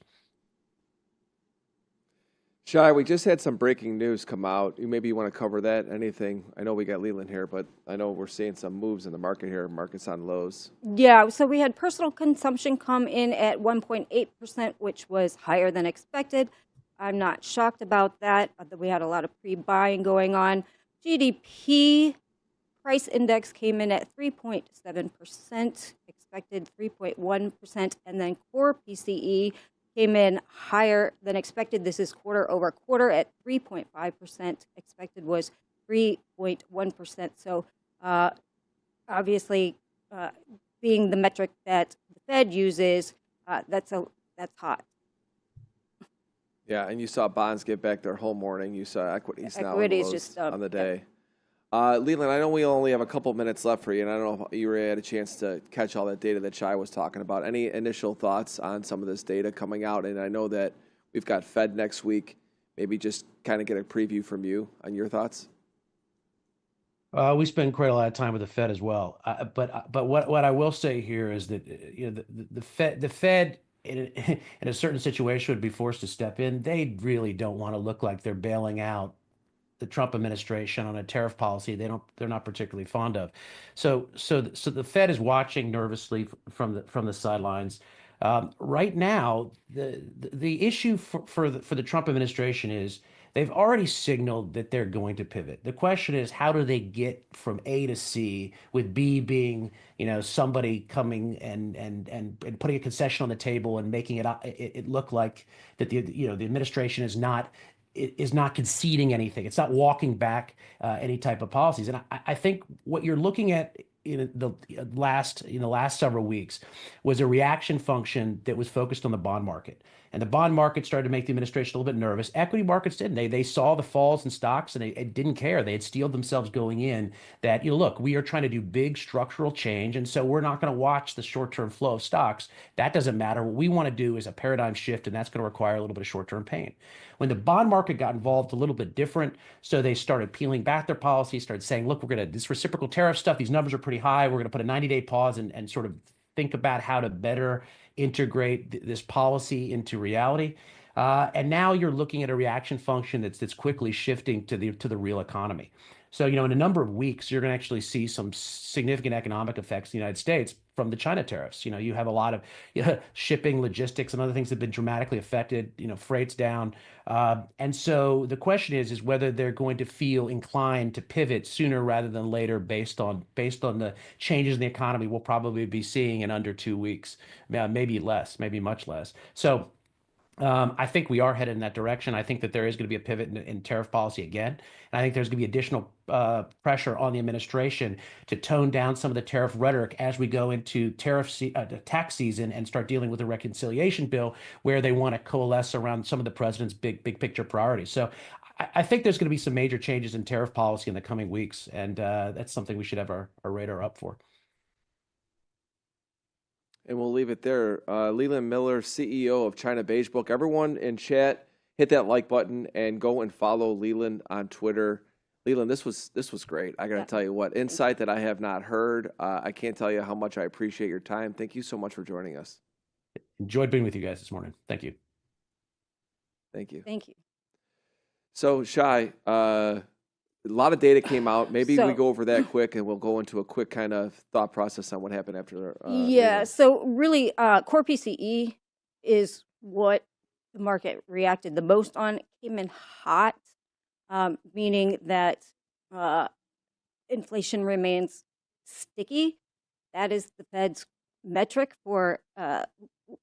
Shai, we just had some breaking news come out. Maybe you want to cover that? Anything? I know we got Leland here, but I know we're seeing some moves in the market here. Market's on lows. Yeah, so we had personal consumption come in at 1.8%, which was higher than expected. I'm not shocked about that. We had a lot of pre-buying going on. GDP price index came in at 3.7%, expected 3.1%, and then core PCE came in higher than expected. This is quarter over quarter at 3.5%. Expected was 3.1%. So obviously, being the metric that the Fed uses, that's hot. Yeah, and you saw bonds get back their whole morning. You saw equities now just on the day. Leland, I know we only have a couple minutes left for you, and I don't know if you really had a chance to catch all that data that Shai was talking about. Any initial thoughts on some of this data coming out? And I know that we've got Fed next week. Maybe just kind of get a preview from you on your thoughts. We spend quite a lot of time with the Fed as well. But what I will say here is that the Fed in a certain situation would be forced to step in. They really don't want to look like they're bailing out the Trump administration on a tariff policy they're not particularly fond of. So the Fed is watching nervously from the sidelines. Right now, the issue for the Trump administration is they've already signaled that they're going to pivot. The question is, how do they get from A to C, with B being, somebody coming and putting a concession on the table and making it look like that the administration is not conceding anything. It's not walking back any type of policies. And I think what you're looking at in the last several weeks was a reaction function that was focused on the bond market. And the bond market started to make the administration a little bit nervous. Equity markets didn't. They saw the falls in stocks and they didn't care. They had steeled themselves going in that, look, we are trying to do big structural change. And so we're not going to watch the short-term flow of stocks. That doesn't matter. What we want to do is a paradigm shift, and that's going to require a little bit of short-term pain. When the bond market got involved, a little bit different. So they started peeling back their policies, started saying, look, this reciprocal tariff stuff, these numbers are pretty high. We're going to put a 90-day pause and sort of think about how to better integrate this policy into reality. And now you're looking at a reaction function that's quickly shifting to the real economy. So, in a number of weeks, you're going to actually see some significant economic effects in the United States from the China tariffs. You have a lot of shipping, logistics, and other things have been dramatically affected. Freight's down, and so the question is whether they're going to feel inclined to pivot sooner rather than later, based on the changes in the economy we'll probably be seeing in under 2 weeks, maybe less, maybe much less. So. I think we are headed in that direction. I think that there is going to be a pivot in tariff policy again. And I think there's going to be additional pressure on the administration to tone down some of the tariff rhetoric as we go into tax season and start dealing with the reconciliation bill, where they want to coalesce around some of the president's big picture priorities. So I think there's going to be some major changes in tariff policy in the coming weeks. And that's something we should have our radar up for. And we'll leave it there. Leland Miller, CEO of China Beige Book. Everyone in chat, hit that like button and go and follow Leland on Twitter. Leland, this was great. I got to tell you what, insight that I have not heard. I can't tell you how much I appreciate your time. Thank you so much for joining us. Enjoyed being with you guys this morning. Thank you. Thank you. Thank you. So, Shai, a lot of data came out. Maybe we go over that quick, and we'll go into a quick kind of thought process on what happened after. So really, core PCE is what the market reacted the most on. It came in hot, meaning that inflation remains sticky. That is the Fed's metric for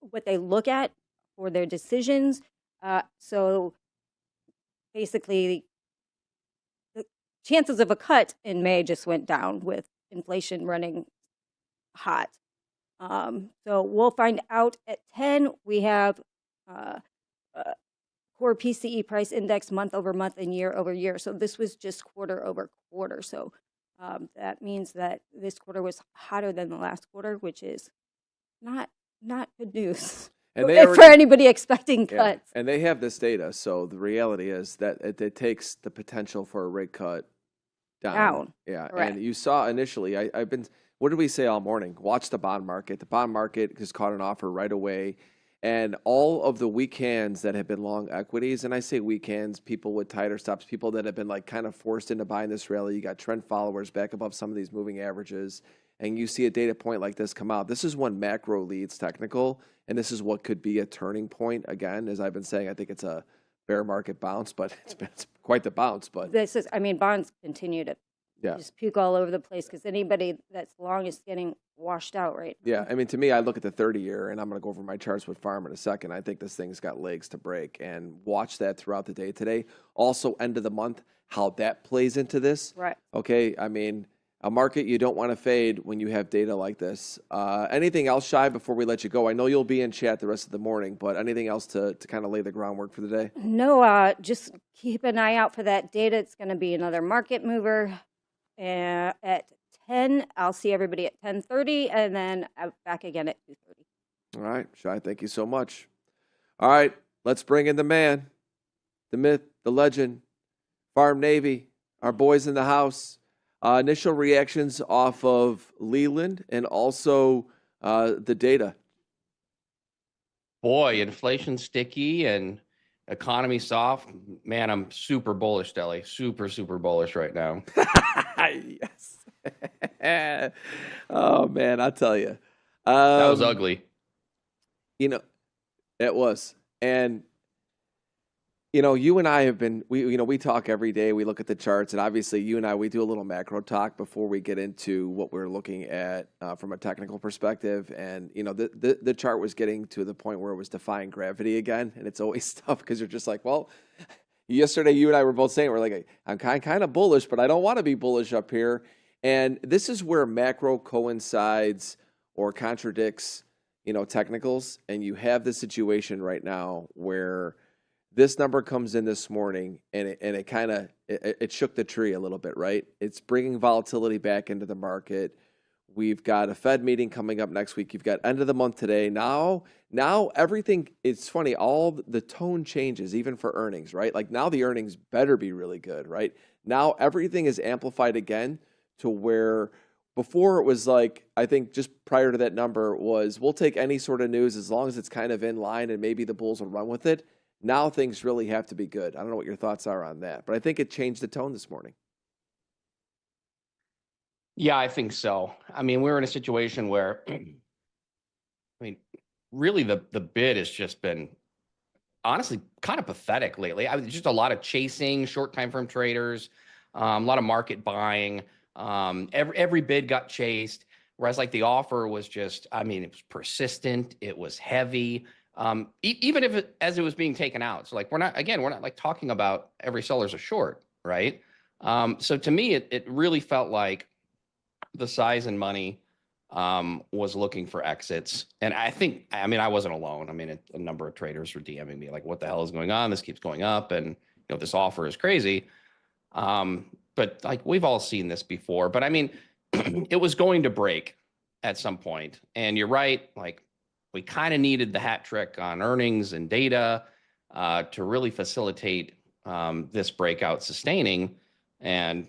what they look at for their decisions. So basically, chances of a cut in May just went down with inflation running hot. So we'll find out at 10. We have core PCE price index month over month and year over year. So this was just quarter over quarter. So that means that this quarter was hotter than the last quarter, which is not good news. And for anybody expecting cuts. And they have this data. So the reality is that it takes the potential for a rate cut down. Yeah. Correct. And you saw initially, what did we say all morning? Watch the bond market. The bond market just caught an offer right away. And all of the weak hands that have been long equities, and I say weak hands, people with tighter stops, people that have been like kind of forced into buying this rally. You got trend followers back above some of these moving averages. And you see a data point like this come out. This is when macro leads technical, and this is what could be a turning point. Again, as I've been saying, I think it's a bear market bounce, but it's quite the bounce. But this is, bonds continue to just puke all over the place because anybody that's long is getting washed out right now. Yeah, to me, I look at the 30-year, and I'm going to go over my charts with Pharm in a second. I think this thing's got legs to break, and watch that throughout the day today. Also, end of the month, how that plays into this. Right. Okay, a market you don't want to fade when you have data like this. Anything else, Shai, before we let you go? I know you'll be in chat the rest of the morning, but anything else to kind of lay the groundwork for the day? No, just keep an eye out for that data. It's going to be another market mover at 10. I'll see everybody at 10:30, and then back again at 2:30. All right, Shai, thank you so much. All right, let's bring in the man, the myth, the legend, Pharm Navy, our boys in the house. Initial reactions off of Leland and also the data. Boy, inflation sticky and economy soft. Man, I'm super bullish, Deli. Super bullish right now. Yes. Oh, man, I'll tell you. That was ugly. It was. And you and I have been, we talk every day. We look at the charts, and obviously you and I, we do a little macro talk before we get into what we're looking at from a technical perspective. And, the chart was getting to the point where it was defying gravity again. And it's always tough because you're just like, well, yesterday you and I were both saying, we're like, I'm kind of bullish, but I don't want to be bullish up here. And this is where macro coincides or contradicts, technicals. And you have the situation right now where this number comes in this morning, and it kind of it shook the tree a little bit, right? It's bringing volatility back into the market. We've got a Fed meeting coming up next week. You've got end of the month today. Now everything, it's funny, all the tone changes, even for earnings, right? Like now the earnings better be really good, right? Now everything is amplified again to where before it was like, I think just prior to that number was, we'll take any sort of news as long as it's kind of in line and maybe the bulls will run with it. Now things really have to be good. I don't know what your thoughts are on that, but I think it changed the tone this morning. Yeah, I think so. I mean, we're in a situation where, I mean, really the bid has just been honestly kind of pathetic lately. Just a lot of chasing short time frame traders, a lot of market buying. Every bid got chased, whereas like the offer was just, I mean, it was persistent, it was heavy. Even if as it was being taken out. So like we're not like talking about every seller's a short, right? So to me, it really felt like the size and money was looking for exits. And I mean, I wasn't alone. I mean, a number of traders were DMing me like, what the hell is going on? This keeps going up. And, you know, this offer is crazy. But like, we've all seen this before. But I mean, it was going to break at some point. And you're right. Like, we kind of needed the hat trick on earnings and data to really facilitate this breakout sustaining. And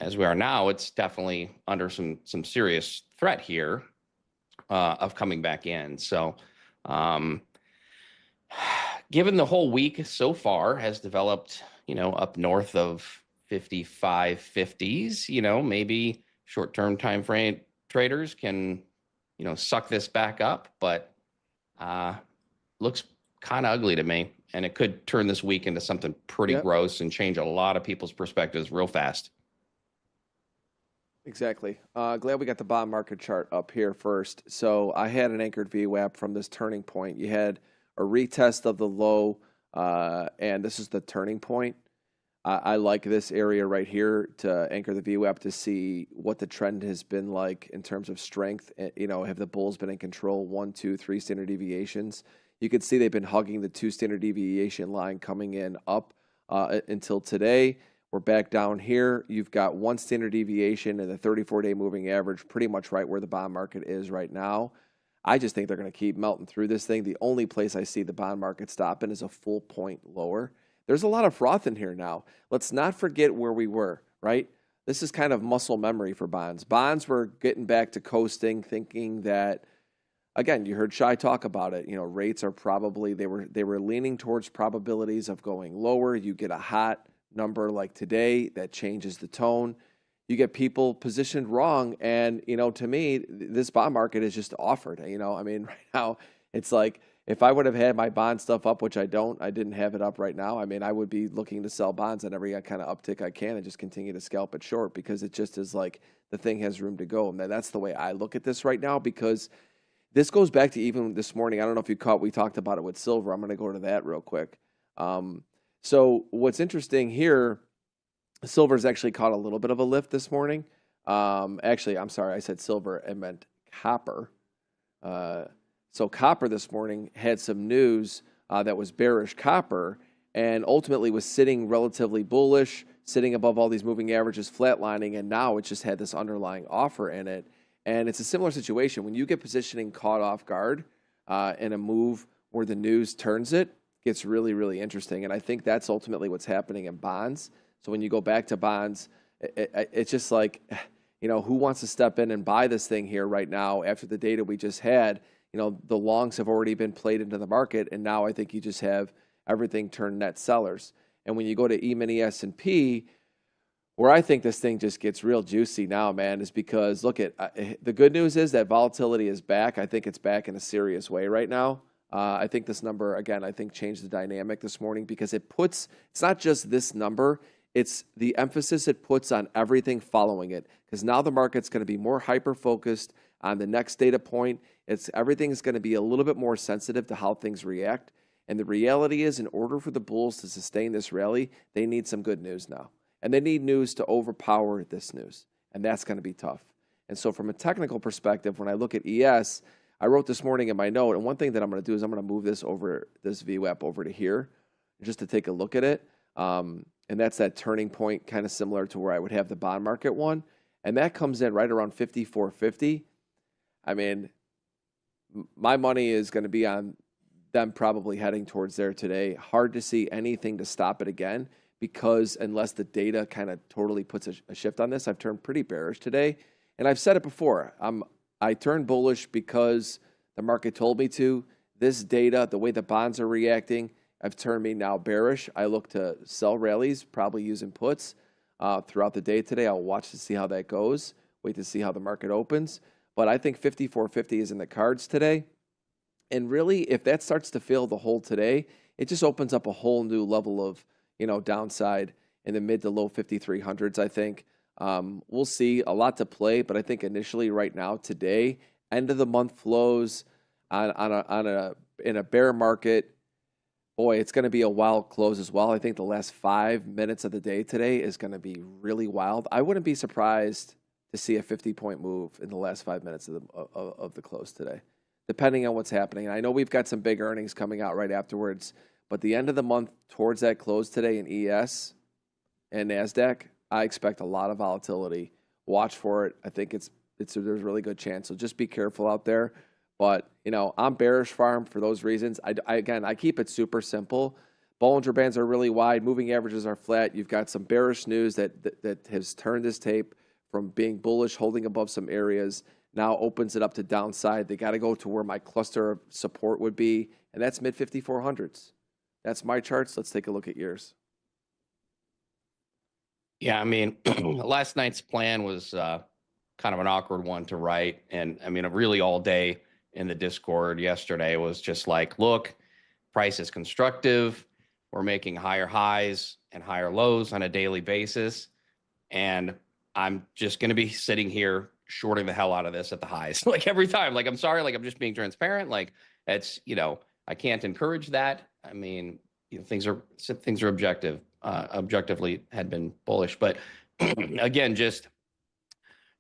as we are now, it's definitely under some serious threat here of coming back in. So given the whole week so far has developed, you know, up north of 55.50s, you know, maybe short-term time frame traders can, you know, suck this back up, but looks kind of ugly to me. And it could turn this week into something pretty gross and change a lot of people's perspectives real fast. Exactly. Glad we got the bond market chart up here first. So I had an anchored VWAP from this turning point. You had a retest of the low, and this is the turning point. I like this area right here to anchor the VWAP to see what the trend has been like in terms of strength. You know, have the bulls been in control? 1, 2, 3 standard deviations. You can see they've been hugging the 2 standard deviation line coming in up until today. We're back down here. You've got 1 standard deviation and the 34-day moving average pretty much right where the bond market is right now. I just think they're going to keep melting through this thing. The only place I see the bond market stopping is a full point lower. There's a lot of froth in here now. Let's not forget where we were, right? This is kind of muscle memory for bonds. Bonds were getting back to coasting, thinking that, again, you heard Shai talk about it. You know, rates are probably, they were leaning towards probabilities of going lower. You get a hot number like today that changes the tone. You get people positioned wrong, and you know, to me, this bond market is just offered. You know, I mean, right now it's like if I would have had my bond stuff up, which I didn't have it up right now. I mean, I would be looking to sell bonds at every kind of uptick I can and just continue to scalp it short because it just is like the thing has room to go. And that's the way I look at this right now because this goes back to even this morning. I don't know if you caught, we talked about it with silver. I'm going to go to that real quick. So what's interesting here, silver's actually caught a little bit of a lift this morning. Actually, I'm sorry, I said silver, I meant copper. So copper this morning had some news that was bearish copper and ultimately was sitting relatively bullish, sitting above all these moving averages, flatlining, and now it just had this underlying offer in it. And it's a similar situation. When you get positioning caught off guard in a move where the news turns it, gets really, really interesting. And I think that's ultimately what's happening in bonds. So when you go back to bonds, it's just like, you know, who wants to step in and buy this thing here right now after the data we just had? You know, the longs have already been played into the market, and now I think you just have everything turned net sellers. And when you go to E-mini S&P, where I think this thing just gets real juicy now, man, is because, look, the good news is that volatility is back. I think it's back in a serious way right now. I think this number, again, I think changed the dynamic this morning because it's not just this number, it's the emphasis it puts on everything following it. Because now the market's going to be more hyper-focused on the next data point. Everything's going to be a little bit more sensitive to how things react. And the reality is, in order for the bulls to sustain this rally, they need some good news now. And they need news to overpower this news. And that's going to be tough. And so from a technical perspective, when I look at ES, I wrote this morning in my note, and one thing that I'm going to do is I'm going to move this VWAP over to here just to take a look at it. And that's that turning point, kind of similar to where I would have the bond market one. And that comes in right around 54.50. I mean, my money is going to be on them probably heading towards there today. Hard to see anything to stop it again because unless the data kind of totally puts a shift on this, I've turned pretty bearish today. And I've said it before. I turned bullish because the market told me to. This data, the way the bonds are reacting, have turned me now bearish. I look to sell rallies, probably using puts throughout the day today. I'll watch to see how that goes, wait to see how the market opens. But I think 54.50 is in the cards today. And really, if that starts to fill the hole today, it just opens up a whole new level of, downside in the mid to low 5300s, I think. We'll see, a lot to play, but I think initially right now, today, end of the month flows in a bear market, boy, it's going to be a wild close as well. I think the last 5 minutes of the day today is going to be really wild. I wouldn't be surprised to see a 50-point move in the last 5 minutes of the close today, depending on what's happening. And I know we've got some big earnings coming out right afterwards, but the end of the month towards that close today in ES and Nasdaq, I expect a lot of volatility. Watch for it. I think there's a really good chance. So just be careful out there. But, I'm bearish Pharm for those reasons. I keep it super simple. Bollinger Bands are really wide. Moving averages are flat. You've got some bearish news that has turned this tape from being bullish, holding above some areas, now opens it up to downside. They got to go to where my cluster of support would be, and that's mid 5400s. That's my charts. Let's take a look at yours. Yeah, I mean, last night's plan was kind of an awkward one to write. And I mean, really all day in the Discord yesterday was just like, look, price is constructive. We're making higher highs and higher lows on a daily basis. And I'm just going to be sitting here shorting the hell out of this at the highs. Like every time, like, I'm sorry, like I'm just being transparent. Like it's, I can't encourage that. I mean, things are objective, objectively had been bullish, but again, just,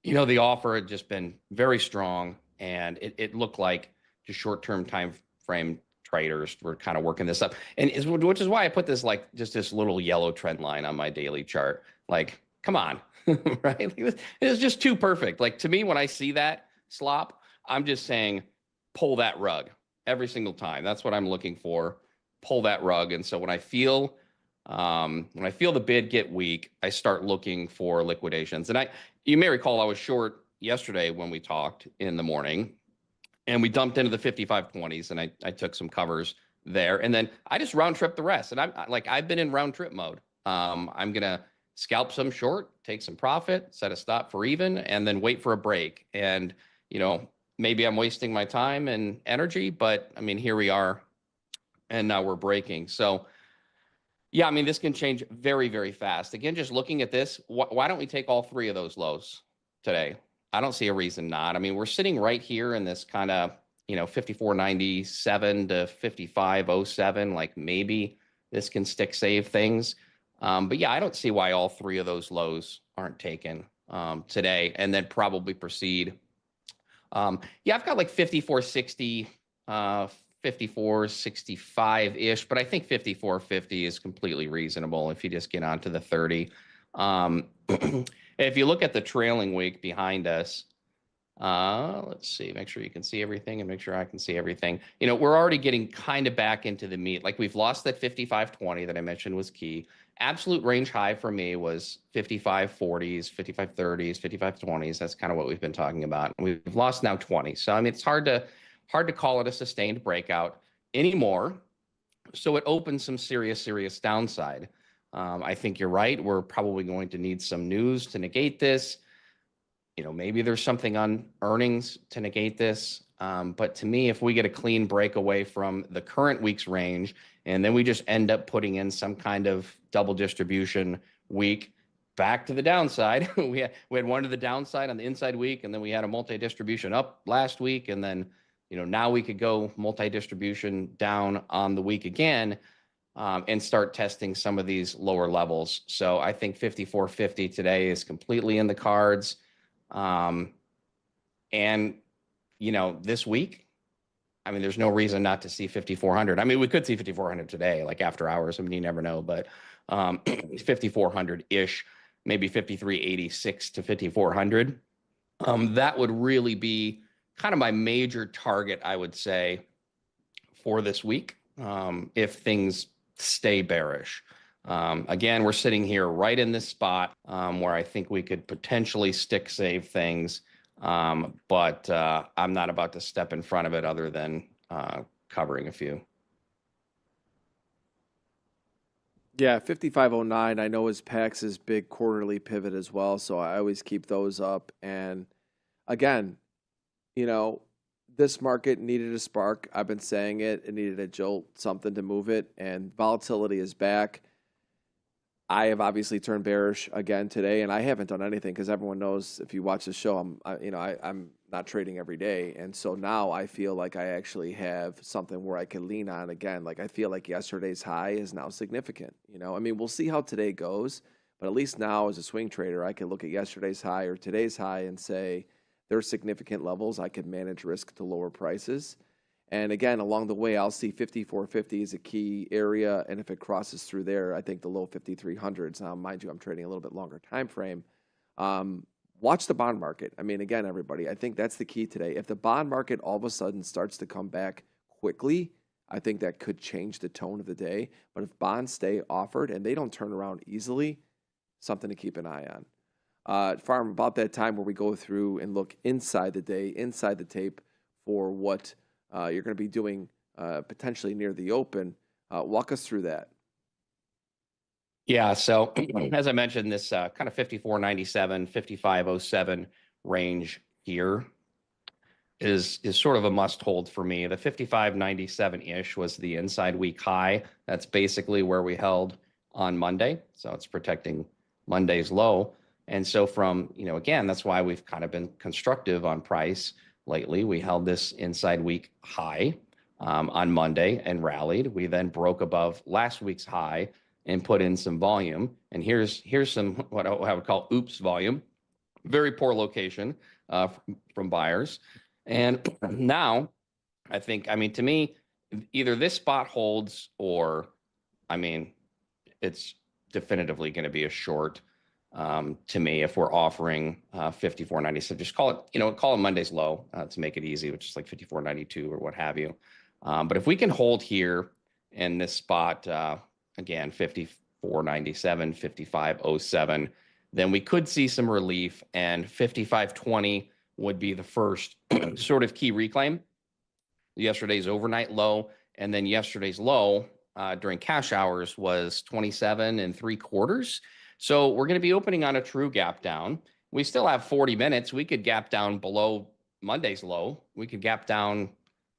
the offer had just been very strong, and it looked like just short-term time frame traders were kind of working this up, and which is why I put this like just this little yellow trend line on my daily chart. Like, come on, right? It's just too perfect. Like to me, when I see that slop, I'm just saying, pull that rug every single time. That's what I'm looking for. Pull that rug. And so when I feel the bid get weak, I start looking for liquidations. And you may recall I was short yesterday when we talked in the morning, and we dumped into the 55.20s, and I took some covers there, and then I just round trip the rest. And I've been in round trip mode. I'm gonna scalp some short, take some profit, set a stop for even, and then wait for a break. And maybe I'm wasting my time and energy, but I mean, here we are, and now we're breaking. So yeah, I mean, this can change very, very fast. Again, just looking at this, why don't we take all three of those lows today? I don't see a reason not. I mean, we're sitting right here in this kind of, 54.97 to 55.07. Like maybe this can stick save things. But yeah, I don't see why all three of those lows aren't taken today, and then probably proceed. Yeah, I've got like 54.60, 54.65-ish, but I think 54.50 is completely reasonable if you just get onto the 30. If you look at the trailing week behind us, let's see, make sure you can see everything and make sure I can see everything. We're already getting kind of back into the meat. Like we've lost that 55.20 that I mentioned was key. Absolute range high for me was 55.40s, 55.30s, 55.20s. That's kind of what we've been talking about. And we've lost now 20. So I mean, it's hard to call it a sustained breakout anymore. So it opens some serious downside. I think you're right. We're probably going to need some news to negate this. Maybe there's something on earnings to negate this. But to me, if we get a clean break away from the current week's range, and then we just end up putting in some kind of double distribution week back to the downside. We had one to the downside on the inside week, and then we had a multi-distribution up last week, and then now we could go multi-distribution down on the week again, and start testing some of these lower levels. So I think 54.50 today is completely in the cards. And this week, I mean, there's no reason not to see 5,400. I mean, we could see 5,400 today, like after hours. I mean, you never know, but 5,400-ish, maybe 5,386 to 5,400. That would really be kind of my major target, I would say, for this week, if things stay bearish. Again, we're sitting here right in this spot where I think we could potentially stick save things, but I'm not about to step in front of it other than covering a few. Yeah, 5509 I know is Pax's big quarterly pivot as well, so I always keep those up. And again, you know, this market needed a spark. I've been saying it. It needed a jolt, something to move it, and volatility is back. I have obviously turned bearish again today, and I haven't done anything because everyone knows if you watch the show, I'm not trading every day, and so now I feel like I actually have something where I can lean on again. Like I feel like yesterday's high is now significant. I mean, we'll see how today goes, but at least now as a swing trader, I can look at yesterday's high or today's high and say there's significant levels. I can manage risk to lower prices. And again, along the way, I'll see 5450 is a key area, and if it crosses through there, I think the low 5300s. Now, mind you, I'm trading a little bit longer time frame. Watch the bond market. I mean, again, everybody, I think that's the key today. If the bond market all of a sudden starts to come back quickly, I think that could change the tone of the day. But if bonds stay offered and they don't turn around easily, something to keep an eye on. Pharm, about that time where we go through and look inside the day, inside the tape for what you're going to be doing potentially near the open. Walk us through that. Yeah, so as I mentioned, this kind of 54.97, 55.07 range here is sort of a must hold for me. The 55.97-ish was the inside week high. That's basically where we held on Monday. So it's protecting Monday's low. And so from, again, that's why we've kind of been constructive on price lately. We held this inside week high on Monday and rallied. We then broke above last week's high and put in some volume. And here's some what I would call oops volume. Very poor location from buyers. And now I think, to me, either this spot holds or, it's definitively going to be a short to me if we're offering 54.90. Just call it Monday's low to make it easy, which is like 54.92 or what have you. But if we can hold here in this spot, again, 54.97, 55.07, then we could see some relief, and 55.20 would be the first sort of key reclaim. Yesterday's overnight low, and then yesterday's low during cash hours was 27 3/4. So we're going to be opening on a true gap down. We still have 40 minutes. We could gap down below Monday's low. We could gap down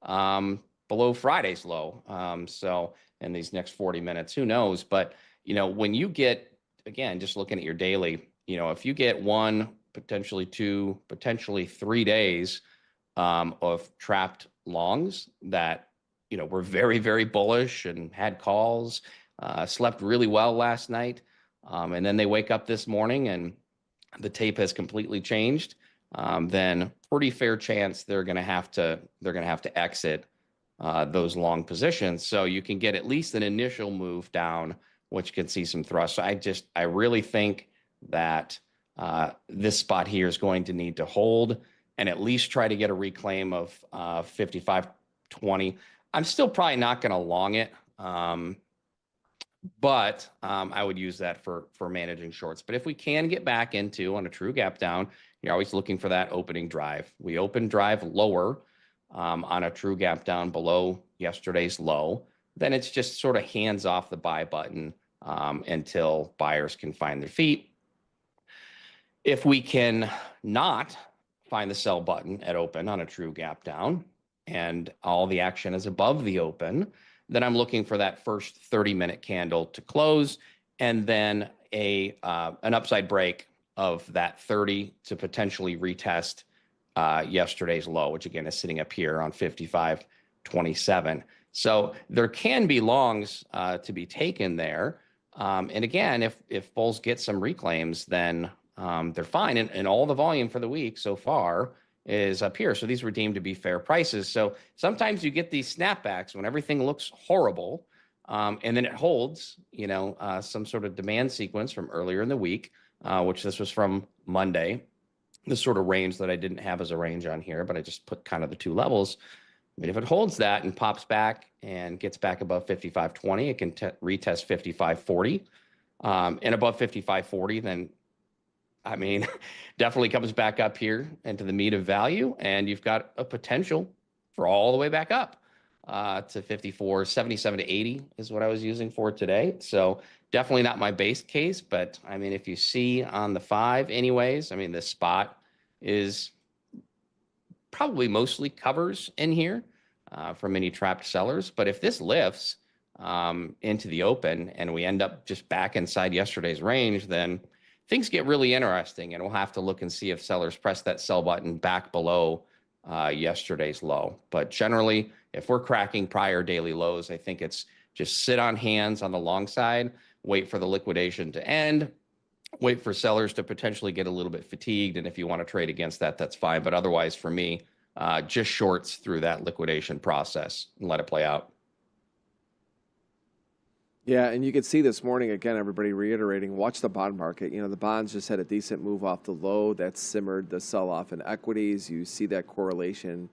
below Friday's low. So in these next 40 minutes, who knows? But, when you get, again, just looking at your daily, if you get 1, potentially 2, potentially 3 days of trapped longs that, were very, very bullish and had calls, slept really well last night, and then they wake up this morning and the tape has completely changed, then pretty fair chance they're going to have to exit those long positions. So you can get at least an initial move down, which can see some thrust. So I really think that this spot here is going to need to hold and at least try to get a reclaim of 55.20. I'm still probably not going to long it, but I would use that for managing shorts. But if we can get back into on a true gap down, you're always looking for that opening drive. We open drive lower on a true gap down below yesterday's low, then it's just sort of hands off the buy button until buyers can find their feet. If we can not find the sell button at open on a true gap down and all the action is above the open, then I'm looking for that first 30-minute candle to close and then an upside break of that 30 to potentially retest yesterday's low, which again is sitting up here on 55.27. So there can be longs to be taken there. And again, if bulls get some reclaims, then they're fine. And all the volume for the week so far is up here. So these were deemed to be fair prices. So sometimes you get these snapbacks when everything looks horrible, and then it holds, some sort of demand sequence from earlier in the week, which this was from Monday, this sort of range that I didn't have as a range on here, but I just put kind of the two levels. If it holds that and pops back and gets back above 55.20, it can retest 55.40, and above 55.40, then definitely comes back up here into the meat of value, and you've got a potential for all the way back up. to 54, 77 to 80 is what I was using for today. So definitely not my base case, but I mean, if you see on the 5 anyways, I mean, the spot is probably mostly covers in here from any trapped sellers. But if this lifts into the open and we end up just back inside yesterday's range, then things get really interesting, and we'll have to look and see if sellers press that sell button back below yesterday's low. But generally, if we're cracking prior daily lows, I think it's just sit on hands on the long side, wait for the liquidation to end, wait for sellers to potentially get a little bit fatigued. And if you want to trade against that, that's fine. But otherwise, for me, just shorts through that liquidation process and let it play out. Yeah, and you could see this morning, again, everybody reiterating, watch the bond market. You know, the bonds just had a decent move off the low that simmered the sell-off in equities. You see that correlation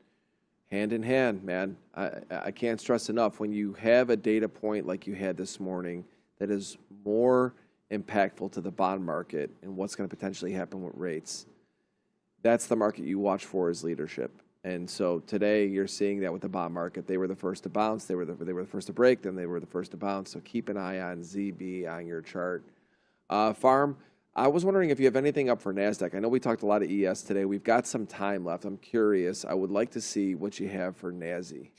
hand in hand, man. I can't stress enough, when you have a data point like you had this morning that is more impactful to the bond market and what's going to potentially happen with rates, that's the market you watch for as leadership. And so today you're seeing that with the bond market. They were the first to bounce. They were the first to break. Then they were the first to bounce. So keep an eye on ZB on your chart. Pharm, I was wondering if you have anything up for Nasdaq. I know we talked a lot of ES today. We've got some time left. I'm curious. I would like to see what you have for NASI.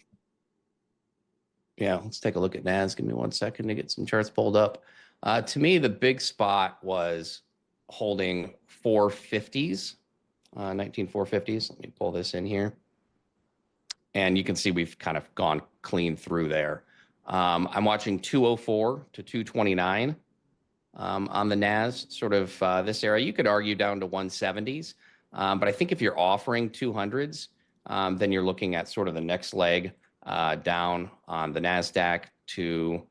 Yeah, let's take a look at NAS. Give me 1 second to get some charts pulled up. To me, the big spot was holding 450s. 19 450s. Let me pull this in here. And you can see we've kind of gone clean through there. I'm watching 204 to 229 on the NAS, sort of this area. You could argue down to 170s. But I think if you're offering 200s, then you're looking at sort of the next leg down on the NASDAQ to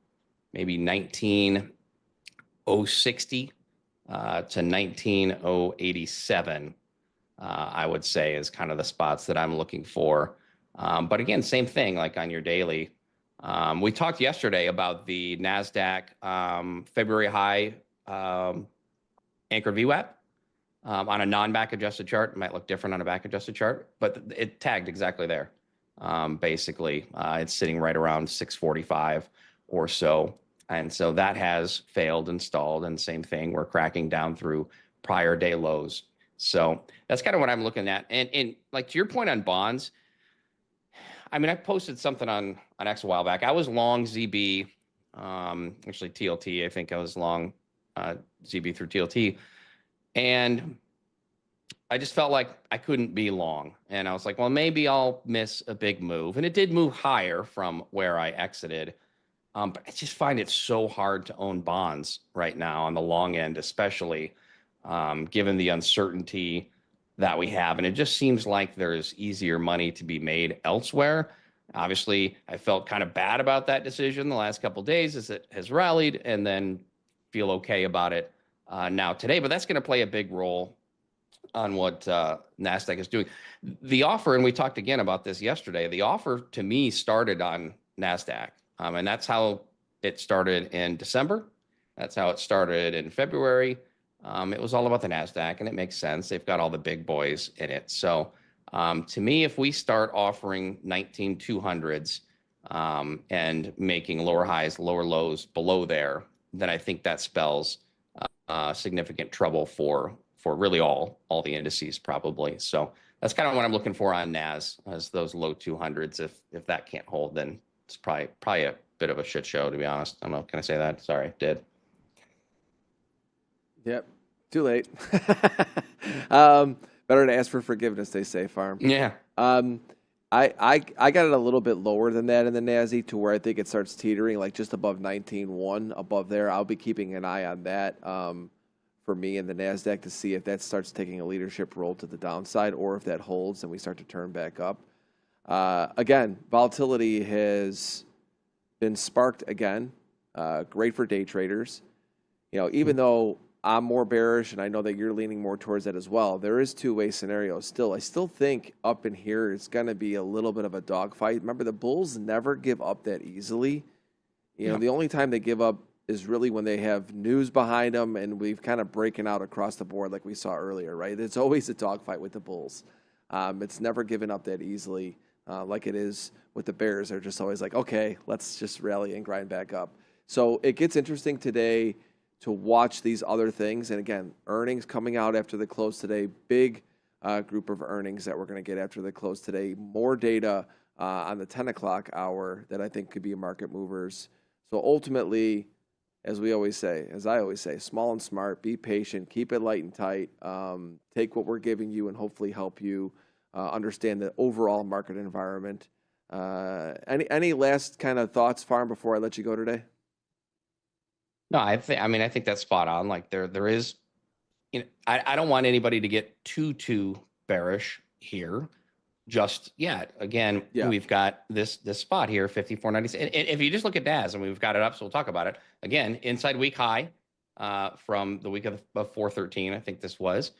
maybe 19,060 to 19,087. I would say is kind of the spots that I'm looking for. But again, same thing like on your daily. We talked yesterday about the NASDAQ February high anchored VWAP on a non-back adjusted chart. It might look different on a back adjusted chart, but it tagged exactly there. Basically, it's sitting right around 645 or so. And so that has failed and stalled. And same thing, we're cracking down through prior day lows. So that's kind of what I'm looking at. And like to your point on bonds, I mean, I posted something on X a while back. I was long ZB, actually TLT. I think I was long ZB through TLT. And I just felt like I couldn't be long. And I was like, well, maybe I'll miss a big move. And it did move higher from where I exited. But I just find it so hard to own bonds right now on the long end, especially. Given the uncertainty that we have. And it just seems like there's easier money to be made elsewhere. Obviously, I felt kind of bad about that decision the last couple of days as it has rallied, and then feel okay about it now today. But that's going to play a big role on what NASDAQ is doing. The offer, and we talked again about this yesterday, the offer to me started on NASDAQ. And that's how it started in December. That's how it started in February. It was all about the NASDAQ, and it makes sense. They've got all the big boys in it. So to me, if we start offering 19,200s and making lower highs, lower lows below there, then I think that spells significant trouble for really all the indices probably. So that's kind of what I'm looking for on NAS, as those low 200s. If that can't hold, then it's probably a bit of a shit show, to be honest. I don't know. Can I say that? Sorry, I did. Yep, too late. Better to ask for forgiveness, they say, Pharm. Yeah. I got it a little bit lower than that in the NASI, to where I think it starts teetering like just above 19.1 above there. I'll be keeping an eye on that for me in the NASDAQ to see if that starts taking a leadership role to the downside, or if that holds and we start to turn back up. Again, volatility has been sparked again. Great for day traders. You know, even though I'm more bearish, and I know that you're leaning more towards that as well, there is two-way scenarios still. I still think up in here it's going to be a little bit of a dogfight. Remember, the bulls never give up that easily. You know, the only time they give up is really when they have news behind them, and we've kind of breaking out across the board like we saw earlier, right? It's always a dogfight with the bulls. It's never given up that easily. like it is with the bears. They're just always like, okay, let's just rally and grind back up. So it gets interesting today to watch these other things. And again, earnings coming out after the close today, big group of earnings that we're going to get after the close today. More data on the 10 o'clock hour that I think could be market movers. So ultimately, as I always say, small and smart, be patient, keep it light and tight, take what we're giving you and hopefully help you understand the overall market environment. Any last kind of thoughts, Pharm, before I let you go today? No, I think that's spot on. Like there is, I don't want anybody to get too bearish here just yet. Again, Yeah. we've got this spot here, 54.96. And if you just look at DAS, and we've got it up, so we'll talk about it. Again, inside week high from the week of 413, I think this was.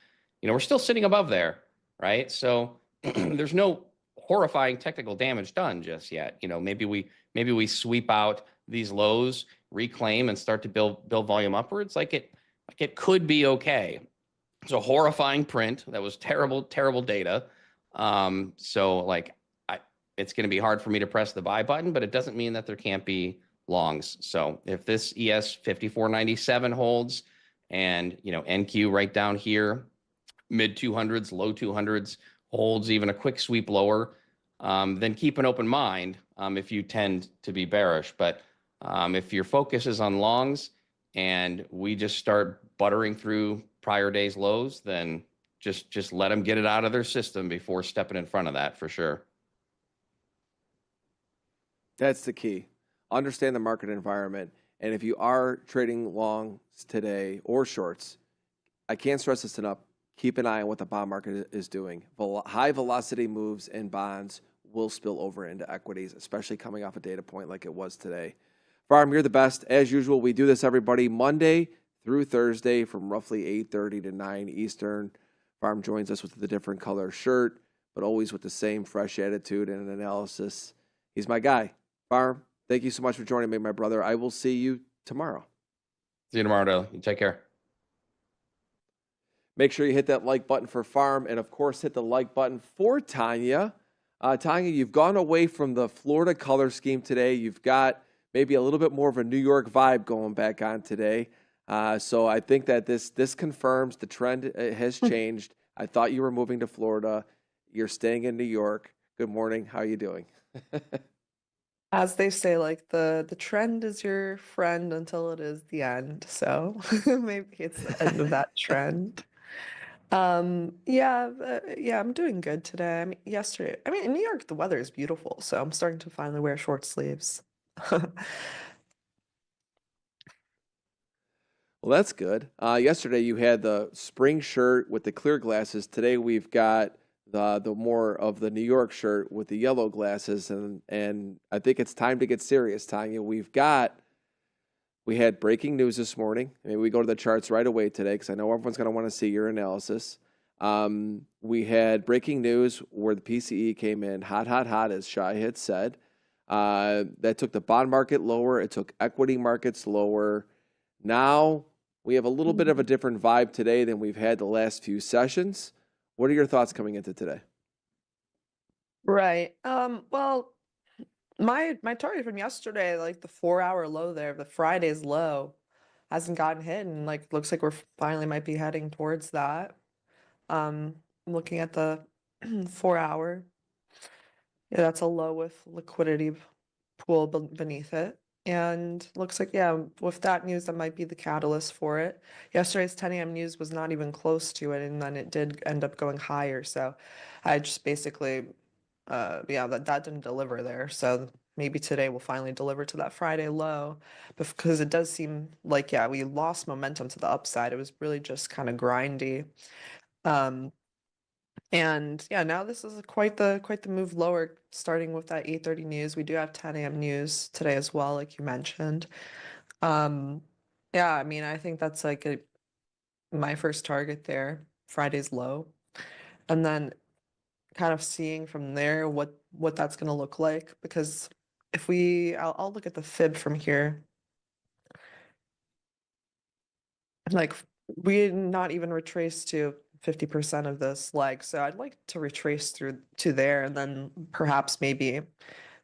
We're still sitting above there, right? So there's no horrifying technical damage done just yet. Maybe we sweep out these lows, reclaim, and start to build volume upwards. Like it could be okay. It's a horrifying print. That was terrible data. So it's going to be hard for me to press the buy button, but it doesn't mean that there can't be longs. So if this ES 5497 holds and, NQ right down here, mid 200s, low 200s holds, even a quick sweep lower, then keep an open mind if you tend to be bearish. But if your focus is on longs and we just start buttering through prior day's lows, then just let them get it out of their system before stepping in front of that, for sure. That's the key. Understand the market environment. And if you are trading longs today or shorts, I can't stress this enough. Keep an eye on what the bond market is doing. High velocity moves in bonds will spill over into equities, especially coming off a data point like it was today. Pharm, you're the best. As usual, we do this, everybody, Monday through Thursday from roughly 8:30 to 9 Eastern. Pharm joins us with the different color shirt, but always with the same fresh attitude and an analysis. He's my guy. Pharm, thank you so much for joining me, my brother. I will see you tomorrow. See you tomorrow, Dale. You take care. Make sure you hit that like button for Pharm, and of course, hit the like button for Tanya. Tanya, you've gone away from the Florida color scheme today. You've got maybe a little bit more of a New York vibe going back on today. So I think that this confirms the trend has changed. I thought you were moving to Florida. You're staying in New York. Good morning. How are you doing? As they say, like the trend is your friend until it is the end. So maybe it's the end of that trend. Yeah, I'm doing good today. I mean, yesterday, in New York, the weather is beautiful, so I'm starting to finally wear short sleeves. Well, that's good. Yesterday you had the spring shirt with the clear glasses. Today we've got the more of the New York shirt with the yellow glasses, and I think it's time to get serious, Tanya. We had breaking news this morning. Maybe we go to the charts right away today because I know everyone's going to want to see your analysis. We had breaking news where the PCE came in hot, as Shai had said. That took the bond market lower. It took equity markets lower. Now we have a little bit of a different vibe today than we've had the last few sessions. What are your thoughts coming into today? Right. Well, my target from yesterday, like the 4-hour low there, the Friday's low, hasn't gotten hit, and like looks like we're finally might be heading towards that. Looking at the 4-hour, yeah, that's a low with liquidity pool beneath it. And looks like, yeah, with that news, that might be the catalyst for it. Yesterday's 10 a.m. news was not even close to it, and then it did end up going higher. So I just basically, yeah, that didn't deliver there. So maybe today we'll finally deliver to that Friday low, because it does seem like, yeah, we lost momentum to the upside. It was really just kind of grindy. And yeah, now this is quite the move lower, starting with that 8:30 news. We do have 10 a.m. news today as well, like you mentioned. Yeah, I think that's like my first target there, Friday's low. And then kind of seeing from there what that's going to look like, because if I'll look at the fib from here. Like we not even retraced to 50% of this leg. So I'd like to retrace through to there, and then perhaps maybe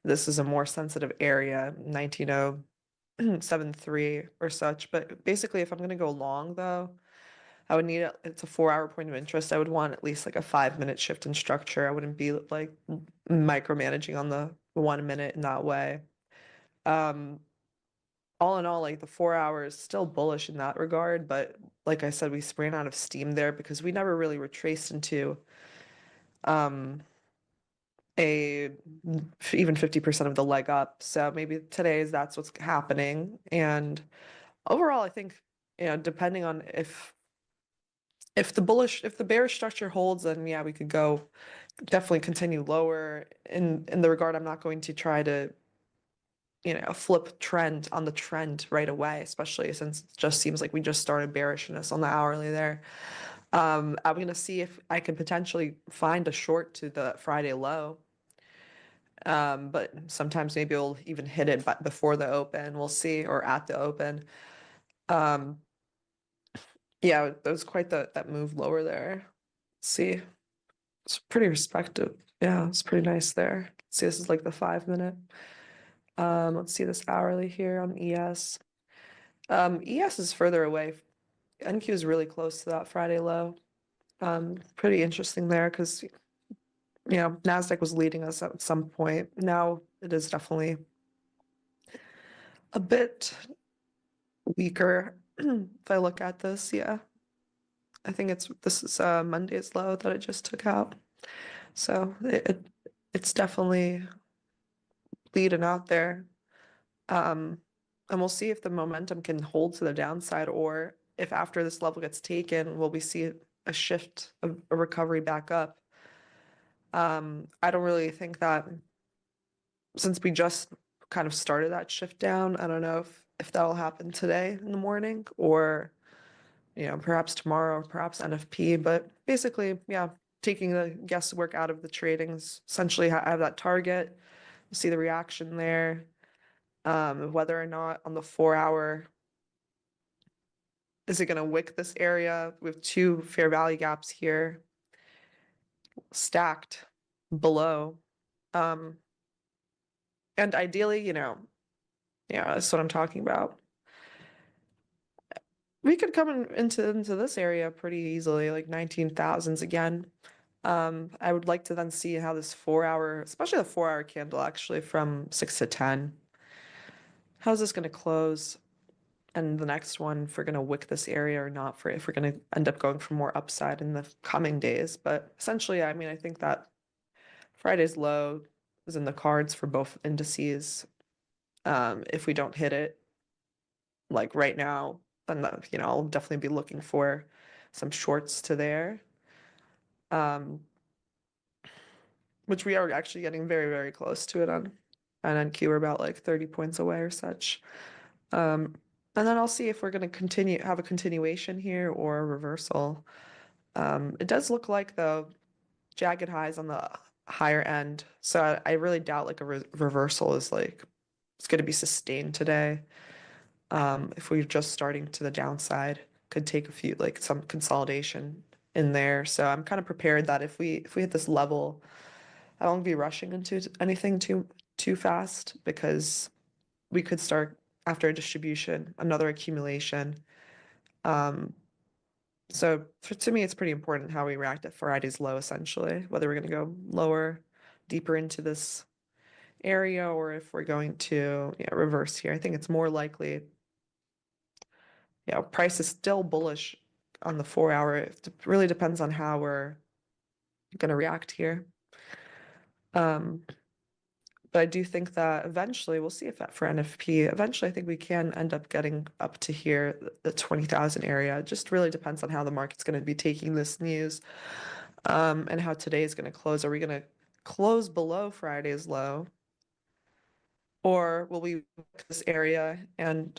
this is a more sensitive area, 19073 or such. But basically, if I'm going to go long, though, I would need it's a 4-hour point of interest. I would want at least like a 5-minute shift in structure. I wouldn't be like micromanaging on the 1 minute in that way. All in all, like the 4 hour is still bullish in that regard, but like I said, we ran out of steam there because we never really retraced into a even 50% of the leg up. So maybe today's that's what's happening. And overall, I think, depending on if the bearish structure holds, then yeah, we could go definitely continue lower. In the regard, I'm not going to try to flip trend on the trend right away, especially since it just seems like we just started bearishness on the hourly there. I'm going to see if I can potentially find a short to the Friday low. But sometimes maybe we'll even hit it before the open. We'll see, or at the open. Yeah, that was quite that move lower there. Let's see, it's pretty respective. Yeah, it's pretty nice there. See, this is like the 5-minute. Let's see this hourly here on ES. ES is further away. NQ is really close to that Friday low. Pretty interesting there because Nasdaq was leading us at some point. Now it is definitely a bit weaker. If I look at this, yeah, I think this is Monday's low that I just took out. So it's definitely leading out there. And we'll see if the momentum can hold to the downside, or if after this level gets taken, will we see a shift, a recovery back up. I don't really think that, since we just kind of started that shift down, I don't know if that'll happen today in the morning, or perhaps tomorrow, or perhaps NFP. But basically, yeah, taking the guesswork out of the tradings. Essentially, I have that target, see the reaction there. Whether or not on the 4-hour, is it going to wick this area with 2 fair value gaps here stacked below? And ideally, that's what I'm talking about. We could come into this area pretty easily, like 19,000s again. I would like to then see how this 4-hour, especially the 4-hour candle, actually from 6 to 10. How's this going to close? And the next one, if we're going to wick this area or not, if we're going to end up going for more upside in the coming days. But essentially, I mean, I think that Friday's low is in the cards for both indices. If we don't hit it, like right now, then I'll definitely be looking for some shorts to there. Which we are actually getting very, very close to it on NQ. We're about like 30 points away or such. And then I'll see if we're going to have a continuation here or a reversal. It does look like, though, jagged highs on the higher end. So I really doubt like a reversal is like, it's going to be sustained today. If we're just starting to the downside, could take some consolidation in there. So I'm kind of prepared that if we hit this level, I won't be rushing into anything too fast, because we could start after a distribution, another accumulation. So to me, it's pretty important how we react at Friday's low, essentially, whether we're going to go lower, deeper into this area, or if we're going to reverse here. I think it's more likely, price is still bullish on the 4-hour. It really depends on how we're going to react here. But I do think that eventually, we'll see if that for NFP, eventually I think we can end up getting up to here, the 20,000 area. It just really depends on how the market's going to be taking this news, and how today is going to close. Are we going to close below Friday's low, or will we look at this area and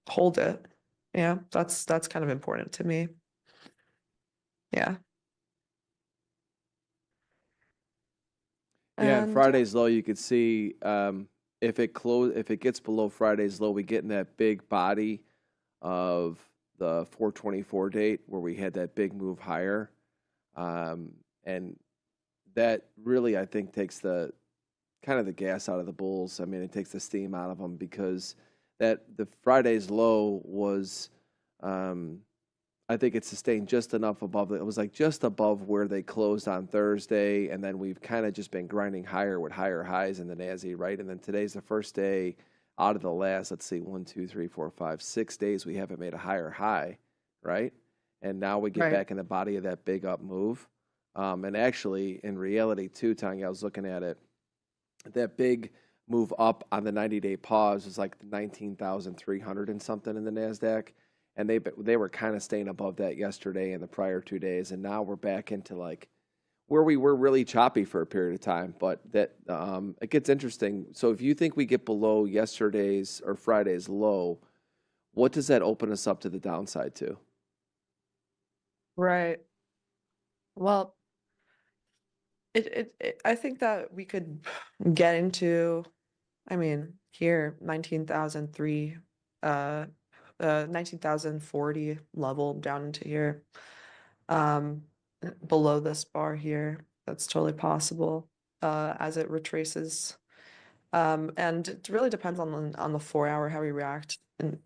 hold it? Yeah, that's kind of important to me. Yeah. Yeah, and And Friday's low, you could see if it gets below Friday's low, we get in that big body of the 424 date where we had that big move higher. And that really, I think, takes the kind of the gas out of the bulls. I mean, it takes the steam out of them because the Friday's low was, I think it sustained just enough above it. It was like just above where they closed on Thursday, and then we've kind of just been grinding higher with higher highs in the NASI, right? And then today's the first day out of the last, let's see, 1, 2, 3, 4, 5, 6 days we haven't made a higher high, right? And now we get Right. back in the body of that big up move. And actually, in reality, too, Tanya, I was looking at it. That big move up on the 90-day pause was like 19,300 and something in the Nasdaq, and they were kind of staying above that yesterday and the prior 2 days, and now we're back into like where we were really choppy for a period of time. But that it gets interesting. So if you think we get below yesterday's or Friday's low, what does that open us up to the downside to? Right. Well, I think that we could get into, I mean, here, 19,003, 19,040 level down into here. Below this bar here, that's totally possible, as it retraces. And it really depends on the 4 hour how we react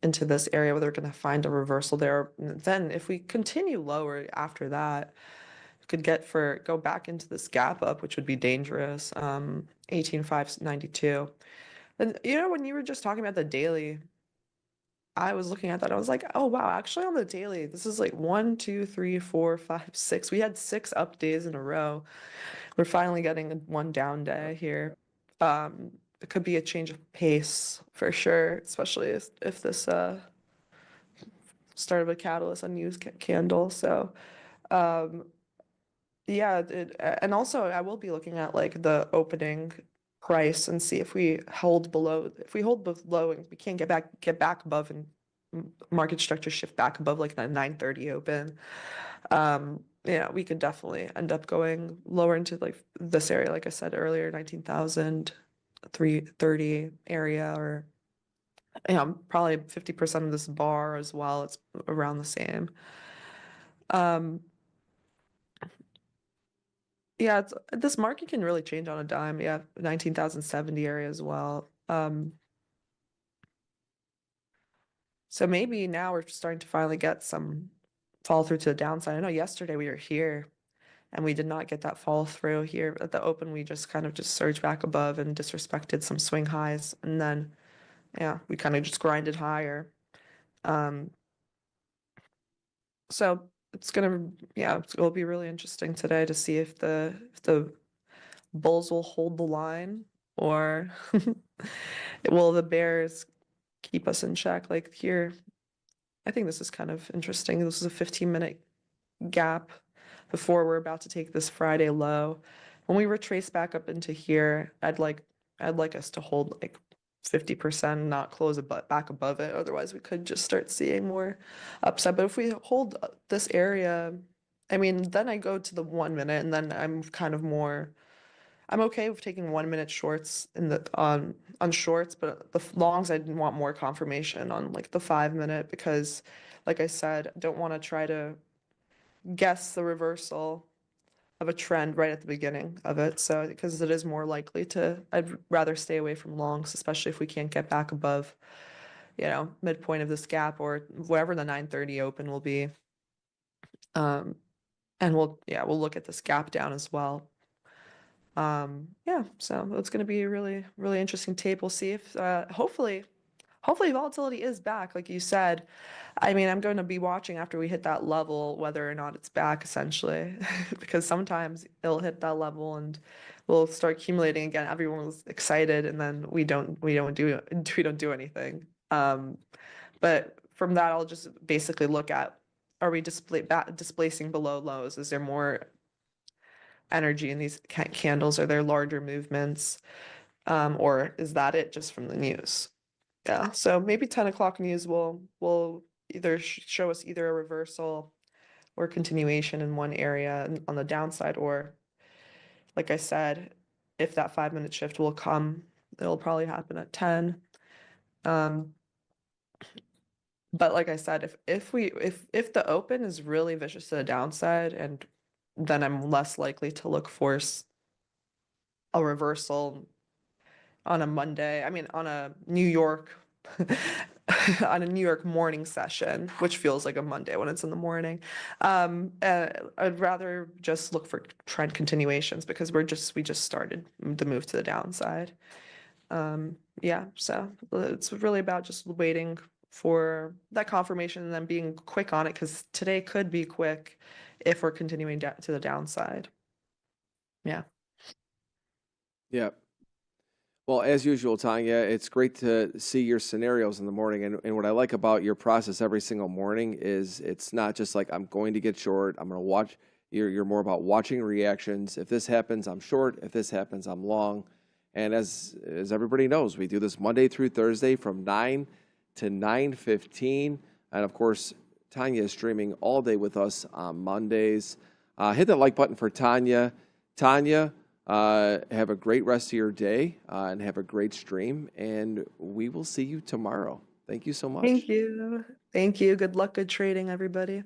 into this area, whether we're going to find a reversal there. Then if we continue lower after that, could go back into this gap up, which would be dangerous. 18,592. And when you were just talking about the daily, I was looking at that. I was like, oh wow, actually on the daily, this is like 1, 2, 3, 4, 5, 6. We had 6 up days in a row. We're finally getting one down day here. It could be a change of pace for sure, especially if this start of a catalyst, a news candle. So yeah, and also I will be looking at like the opening price and see if we hold below. If we hold below and we can't get back above and market structure shift back above like the 930 open, yeah, we could definitely end up going lower into like this area, like I said earlier, 19,330 area, or probably 50% of this bar as well. It's around the same. Yeah, this market can really change on a dime. Yeah, 19,070 area as well. So maybe now we're starting to finally get some fall through to the downside. I know yesterday we were here and we did not get that fall through here at the open. We just kind of just surged back above and disrespected some swing highs. And then, yeah, we kind of just grinded higher. So it'll be really interesting today to see if the bulls will hold the line, or will the bears keep us in check? Like here, I think this is kind of interesting. This is a 15-minute gap before we're about to take this Friday low. When we retrace back up into here, I'd like us to hold like 50%, not close back above it. Otherwise, we could just start seeing more upside. But if we hold this area, I mean, then I go to the 1 minute, and then I'm okay with taking 1 minute shorts on shorts, but the longs I want more confirmation on like the 5 minute, because like I said, I don't want to try to guess the reversal of a trend right at the beginning of it. So because it is more likely I'd rather stay away from longs, especially if we can't get back above, midpoint of this gap or wherever the 930 open will be. And we'll look at this gap down as well. So it's going to be a really, really interesting tape. We'll see if hopefully volatility is back, like you said. I mean, I'm going to be watching after we hit that level whether or not it's back, essentially, because sometimes it'll hit that level and we'll start accumulating again. Everyone's excited, and then we don't do anything. But from that, I'll just basically look at, are we displacing below lows? Is there more energy in these candles? Are there larger movements? Or is that it just from the news? Yeah, so maybe 10 o'clock news will either show us either a reversal or continuation in one area on the downside, or like I said, if that 5 minute shift will come, it'll probably happen at 10. But like I said, if the open is really vicious to the downside and then I'm less likely to look for a reversal on a Monday. I mean, on a New York on a New York morning session, which feels like a Monday when it's in the morning. I'd rather just look for trend continuations because we just started the move to the downside. Yeah, so it's really about just waiting for that confirmation and then being quick on it because today could be quick if we're continuing to the downside. Yeah. Yeah. Well, as usual, Tanya, it's great to see your scenarios in the morning. And what I like about your process every single morning is it's not just like I'm going to get short. I'm going to watch. You're more about watching reactions. If this happens, I'm short. If this happens, I'm long. And as everybody knows, we do this Monday through Thursday from 9 to 9:15. And of course, Tanya is streaming all day with us on Mondays. Hit that like button for Tanya. Tanya, have a great rest of your day and have a great stream. And we will see you tomorrow. Thank you so much. Thank you. Thank you. Good luck, good trading, everybody.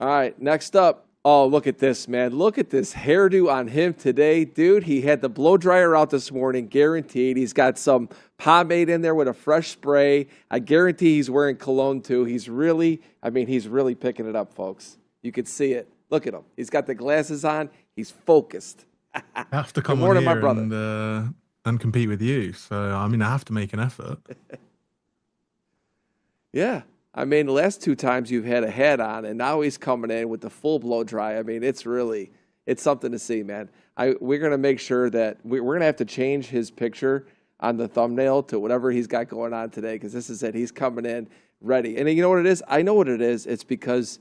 All right, next up. Oh, look at this, man. Look at this hairdo on him today. Dude, he had the blow dryer out this morning, guaranteed. He's got some pomade in there with a fresh spray. I guarantee he's wearing cologne too. He's really picking it up, folks. You can see it. Look at him. He's got the glasses on. He's focused. I have to come Good morning, on my brother. here and compete with you. So, I mean, I have to make an effort. Yeah. I mean, the last two times you've had a hat on, and now he's coming in with the full blow dry. I mean, it's something to see, man. We're going to make sure that we're going to have to change his picture on the thumbnail to whatever he's got going on today, because this is it. He's coming in ready. And you know what it is? I know what it is. It's because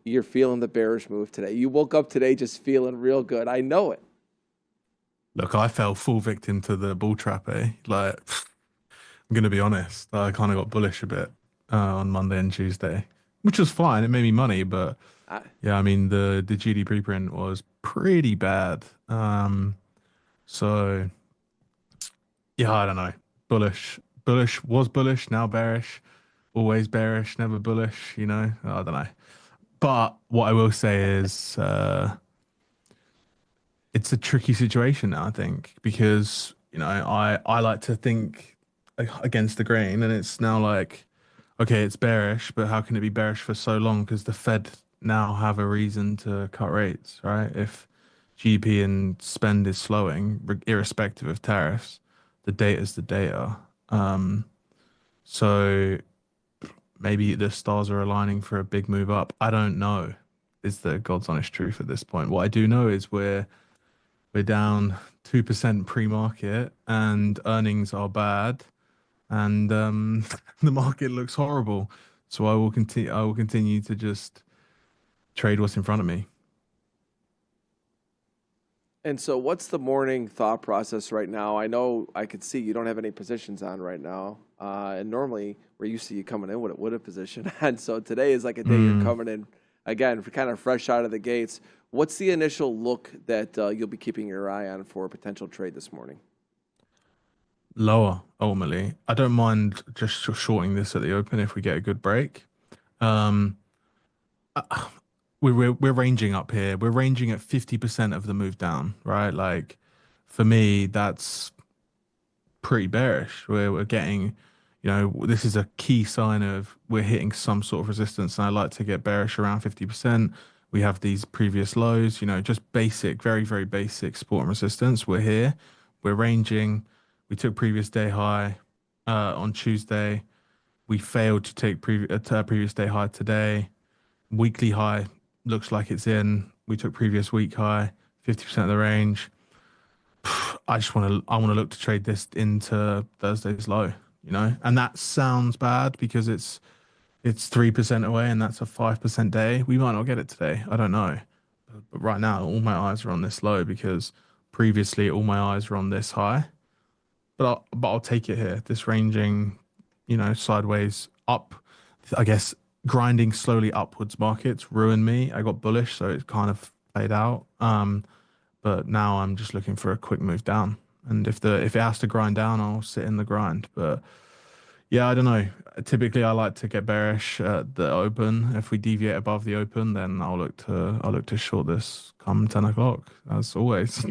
you're feeling the bearish move today. You woke up today just feeling real good. I know it. Look, I fell full victim to the bull trap, eh? Like, I'm going to be honest. I kind of got bullish a bit on Monday and Tuesday, which was fine. It made me money, but yeah, I mean, the GDP print was pretty bad. So yeah, I don't know. Bullish, was bullish, now bearish, always bearish, never bullish, I don't know. But what I will say is it's a tricky situation now, I think, because, I like to think against the grain, and it's now like, okay, it's bearish, but how can it be bearish for so long? Because the Fed now have a reason to cut rates, right? If GDP and spend is slowing, irrespective of tariffs, the data is the data. So maybe the stars are aligning for a big move up. I don't know, is the God's honest truth at this point. What I do know is we're down 2% pre-market and earnings are bad. And the market looks horrible. So I will continue to just trade what's in front of me. And so what's the morning thought process right now? I know I could see you don't have any positions on right now. And normally we're used to you coming in with a position. And so today is like a day you're coming in, again, kind of fresh out of the gates. What's the initial look that you'll be keeping your eye on for a potential trade this morning? Lower, ultimately. I don't mind just shorting this at the open if we get a good break. We're ranging up here. We're ranging at 50% of the move down, right? Like, for me, that's pretty bearish. We're getting, this is a key sign of we're hitting some sort of resistance, and I like to get bearish around 50%. We have these previous lows, just basic, very, very basic support and resistance. We're here. We're ranging. We took previous day high on Tuesday. We failed to take previous day high today. Weekly high looks like it's in. We took previous week high, 50% of the range. I want to look to trade this into Thursday's low, and that sounds bad because it's 3% away and that's a 5% day. We might not get it today. I don't know. But right now, all my eyes are on this low because previously all my eyes were on this high. But I'll take it here. This ranging, sideways up, I guess, grinding slowly upwards markets ruined me. I got bullish, so it kind of played out. But now I'm just looking for a quick move down. And if it has to grind down, I'll sit in the grind. But Yeah, I don't know. Typically, I like to get bearish at the open. If we deviate above the open, then I'll look to short this come 10 o'clock, as always.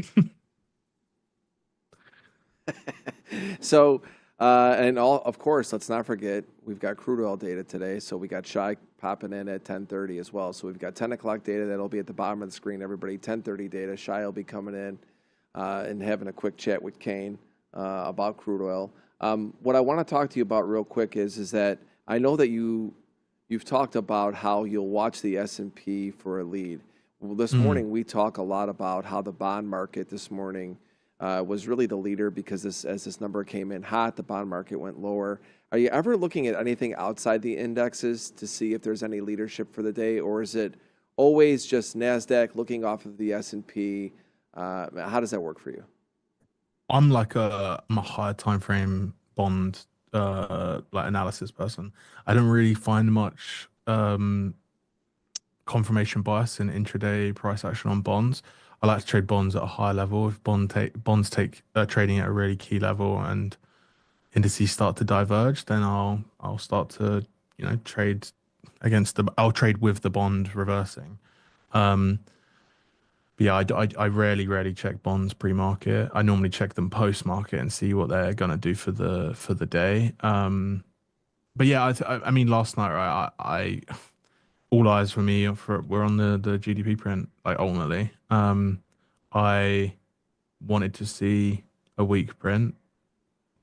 So, of course, let's not forget we've got crude oil data today. So we got Shy popping in at 10:30 as well. So we've got 10 o'clock data that'll be at the bottom of the screen. Everybody, 10:30 data. Shy will be coming in and having a quick chat with Kane about crude oil. What I want to talk to you about real quick is that I know that you've talked about how you'll watch the S&P for a lead. Well, this morning we talk a lot about how the bond market this morning was really the leader because as this number came in hot, the bond market went lower. Are you ever looking at anything outside the indexes to see if there's any leadership for the day, or is it always just Nasdaq looking off of the S&P? How does that work for you? I'm I'm a higher time frame bond like analysis person. I don't really find much confirmation bias in intraday price action on bonds. I like to trade bonds at a high level. If bonds take trading at a really key level and indices start to diverge, then I'll start to trade I'll trade with the bond reversing. But yeah, I rarely check bonds pre-market. I normally check them post-market and see what they're gonna do for the day. But yeah, I mean, last night, right? I all eyes for me were on the GDP print. Like ultimately, I wanted to see a weak print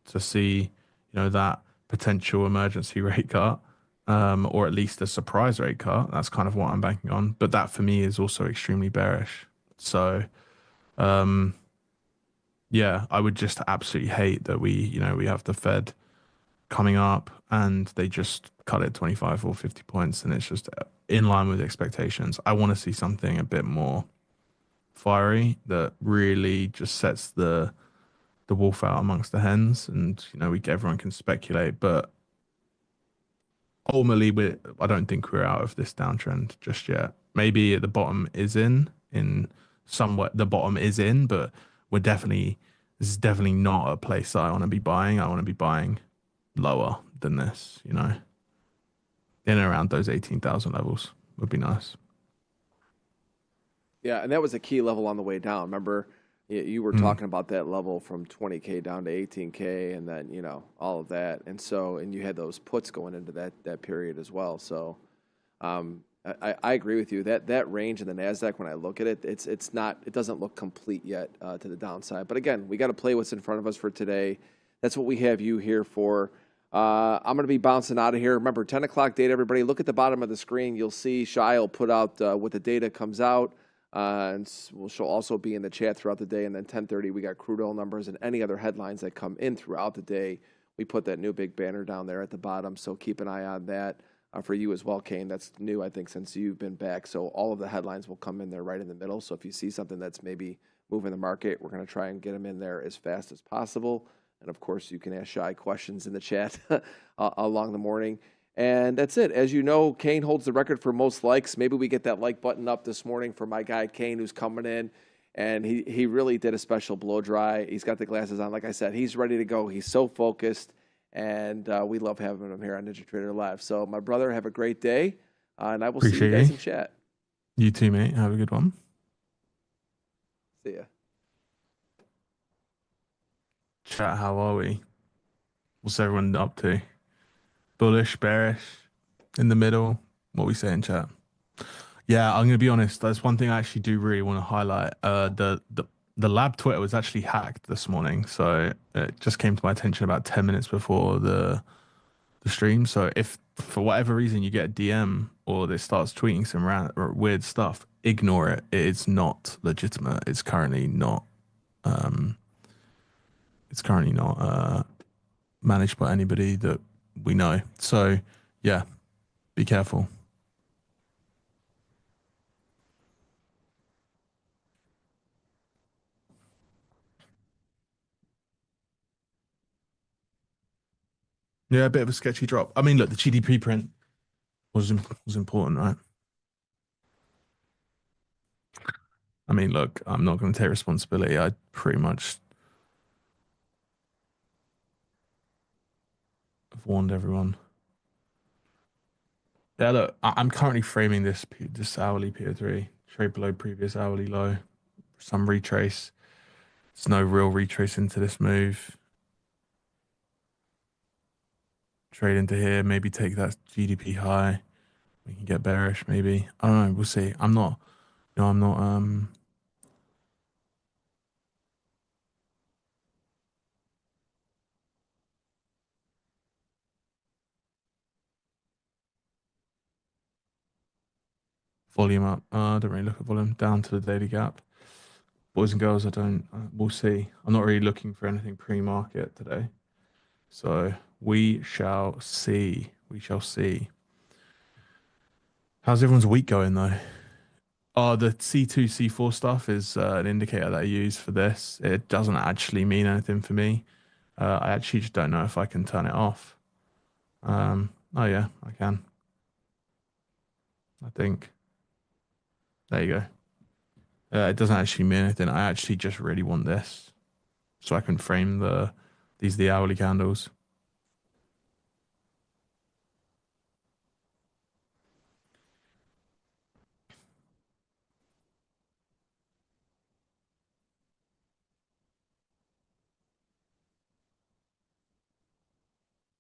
to see, that potential emergency rate cut, or at least a surprise rate cut. That's kind of what I'm banking on. But that for me is also extremely bearish. So, yeah, I would just absolutely hate that we have the Fed coming up and they just cut it 25 or 50 points and it's just in line with expectations. I want to see something a bit more fiery that really just sets the wolf out amongst the hens, and everyone can speculate, but ultimately I don't think we're out of this downtrend just yet. Maybe the bottom is in somewhat the bottom is in, but this is definitely not a place that I want to be buying. I want to be buying lower than this, in and around those 18,000 levels would be nice. Yeah, and that was a key level on the way down. Remember, you were talking about that level from 20K down to 18K, and then all of that, and you had those puts going into that period as well. So, I agree with you that range in the Nasdaq, when I look at it, it doesn't look complete yet to the downside. But again, we got to play what's in front of us for today. That's what we have you here for. I'm going to be bouncing out of here. Remember, 10 o'clock data, everybody. Look at the bottom of the screen. You'll see Shai will put out what the data comes out. And she'll also be in the chat throughout the day. And then 10:30, we got crude oil numbers and any other headlines that come in throughout the day. We put that new big banner down there at the bottom, so keep an eye on that for you as well, Kane. That's new, I think, since you've been back. So all of the headlines will come in there right in the middle. So if you see something that's maybe moving the market, we're going to try and get them in there as fast as possible. And, of course, you can ask Shai questions in the chat along the morning. And that's it. As you know, Kane holds the record for most likes. Maybe we get that like button up this morning for my guy Kane, who's coming in. And he really did a special blow dry. He's got the glasses on. Like I said, he's ready to go. He's so focused. And we love having him here on NinjaTrader Live. So, my brother, have a great day. And I will see you guys in chat. You too, mate. Have a good one. See ya. Chat, how are we? What's everyone up to? Bullish, bearish, in the middle? What we say in chat? Yeah, I'm gonna be honest. That's one thing I actually do really want to highlight. The lab Twitter was actually hacked this morning, so it just came to my attention about 10 minutes before the stream. So if for whatever reason you get a DM or it starts tweeting some weird stuff, ignore it. It is not legitimate. It's currently not. Managed by anybody that we know. So, yeah, be careful. Yeah, a bit of a sketchy drop. I mean, look, the GDP print was important, right? I mean, look, I'm not going to take responsibility. I pretty much I've warned everyone. Yeah, look, I'm currently framing this hourly P03 trade below previous hourly low. Some retrace. There's no real retrace into this move. Trade into here, maybe take that GDP high. We can get bearish, maybe. I don't know. We'll see. I'm not. No, I'm not. Volume up. I don't really look at volume. Down to the daily gap. Boys and girls, I don't. We'll see. I'm not really looking for anything pre-market today. So we shall see. We shall see. How's everyone's week going though? Oh, the C2, C4 stuff is an indicator that I use for this. It doesn't actually mean anything for me. I actually just don't know if I can turn it off. Oh yeah, I can. I think. There you go. It doesn't actually mean anything. I actually just really want this, so I can frame the hourly candles.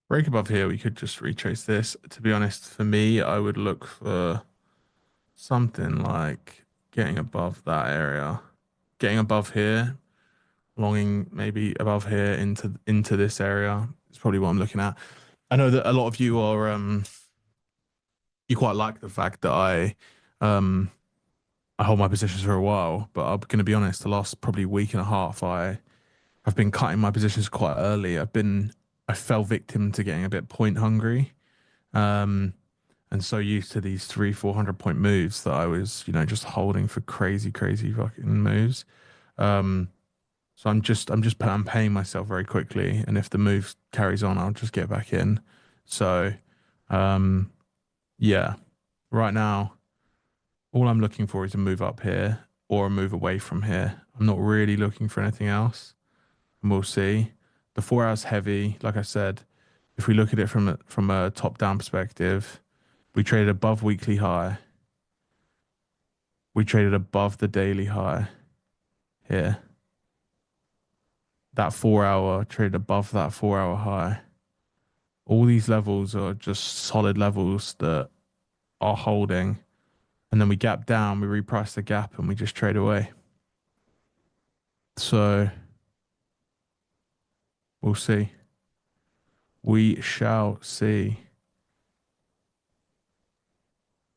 Break above here, we could just retrace this. To be honest, for me, I would look for something like getting above that area, getting above here, longing maybe above here into this area. It's probably what I'm looking at. I know that a lot of you are you quite like the fact that I hold my positions for a while, but I'm going to be honest, the last probably week and a half, I've been cutting my positions quite early. I fell victim to getting a bit point hungry, and so used to these 300-400 point moves that I was, just holding for crazy fucking moves. So I'm paying myself very quickly, and if the move carries on, I'll just get back in. So, yeah, right now, all I'm looking for is a move up here or a move away from here. I'm not really looking for anything else, and we'll see. The 4 hours heavy, like I said, if we look at it from a top-down perspective, we traded above weekly high. We traded above the daily high here. That 4 hour traded above that 4 hour high. All these levels are just solid levels that are holding. And then we gap down, we reprice the gap, and we just trade away. So we'll see. We shall see.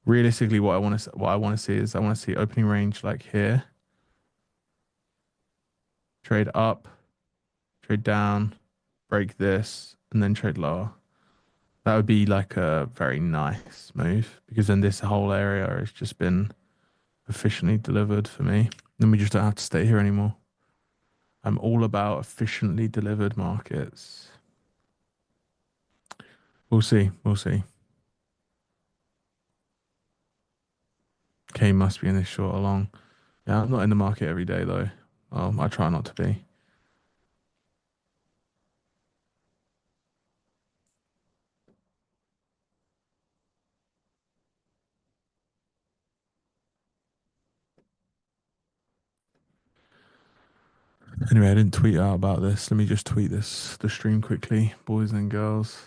Realistically, what I want to see is I want to see opening range like here. Trade up, trade down, break this, and then trade lower. That would be like a very nice move, because then this whole area has just been efficiently delivered for me. Then we just don't have to stay here anymore. I'm all about efficiently delivered markets. We'll see. We'll see. Kane must be in this short or long. Yeah, I'm not in the market every day though. I try not to be. Anyway, I didn't tweet out about this. Let me just tweet the stream quickly, boys and girls.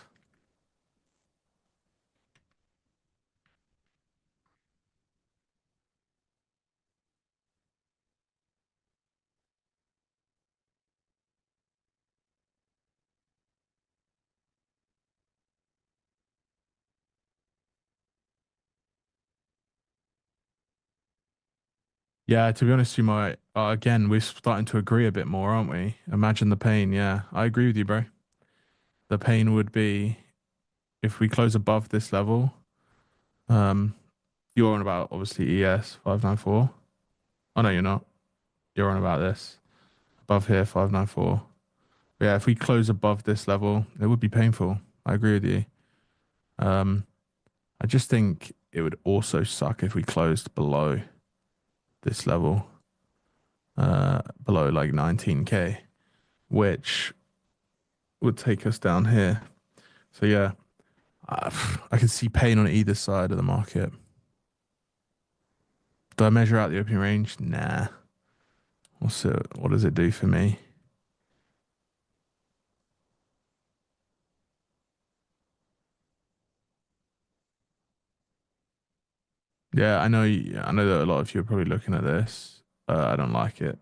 Yeah, to be honest, you might. Again, we're starting to agree a bit more, aren't we? Imagine the pain. Yeah, I agree with you, bro. The pain would be if we close above this level. You're on about obviously ES 594. Oh no, you're not. You're on about this above here 594. But yeah, if we close above this level, it would be painful. I agree with you. I just think it would also suck if we closed below this level, below like 19K, which would take us down here. So yeah, I can see pain on either side of the market. Do I measure out the opening range? Nah. What does it do for me? Yeah, I know. I know that a lot of you are probably looking at this. I don't like it,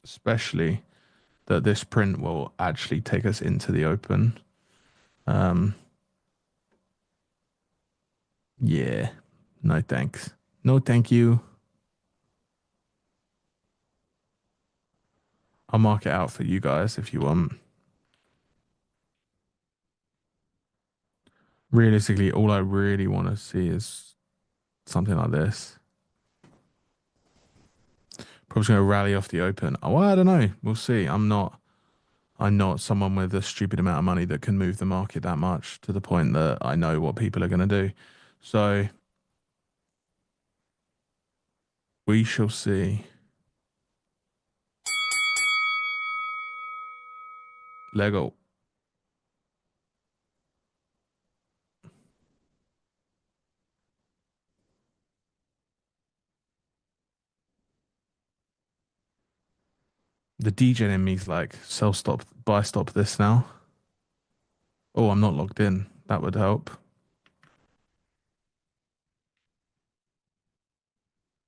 especially that this print will actually take us into the open. Yeah, no thanks. No, thank you. I'll mark it out for you guys if you want. Realistically, all I really want to see is something like this. Probably going to rally off the open. Oh, well, I don't know. We'll see. I'm not someone with a stupid amount of money that can move the market that much to the point that I know what people are going to do. So we shall see. Lego. The DJ in me's like sell stop, buy stop this now. Oh, I'm not logged in. That would help.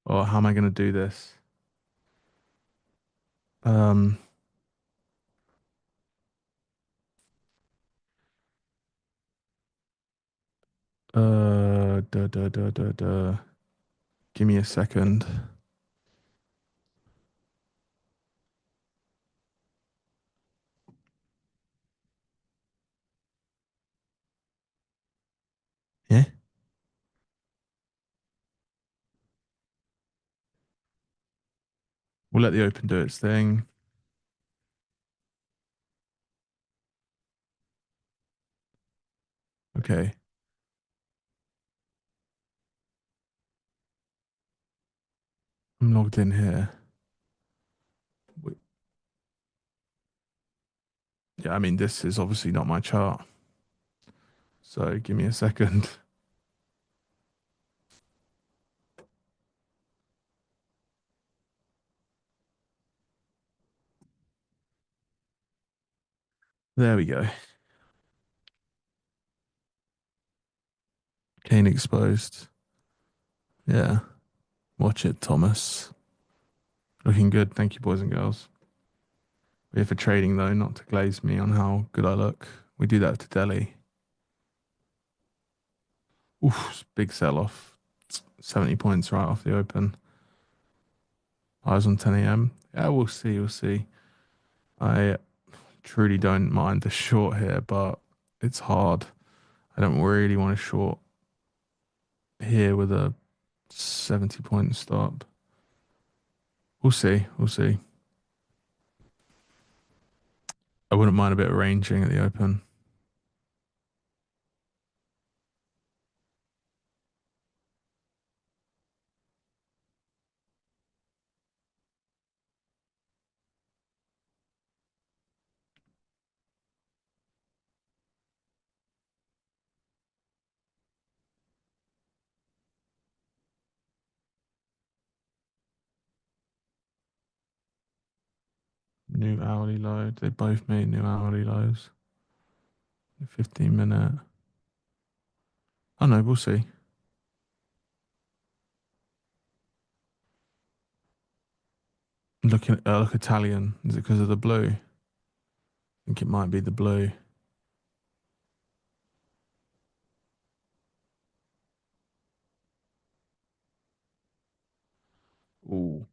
Or how am I going to do this? Um, duh, duh, duh, duh, duh. Give me a second. Yeah. We'll let the open do its thing. Okay. I'm logged in here. Yeah, I mean, this is obviously not my chart. So give me a second. There we go. Kane exposed. Yeah. Watch it, Thomas. Looking good. Thank you, boys and girls. We're here for trading, though, not to glaze me on how good I look. We do that to Delhi. Oof, big sell-off. 70 points right off the open. Eyes on 10 a.m. Yeah, we'll see. We'll see. I truly don't mind the short here, but it's hard. I don't really want to short here with a 70-point stop. We'll see. We'll see. I wouldn't mind a bit of ranging at the open. New hourly low. They both made new hourly lows. 15-minute. Oh no, we'll see. Look Italian. Is it because of the blue? I think it might be the blue. Ooh.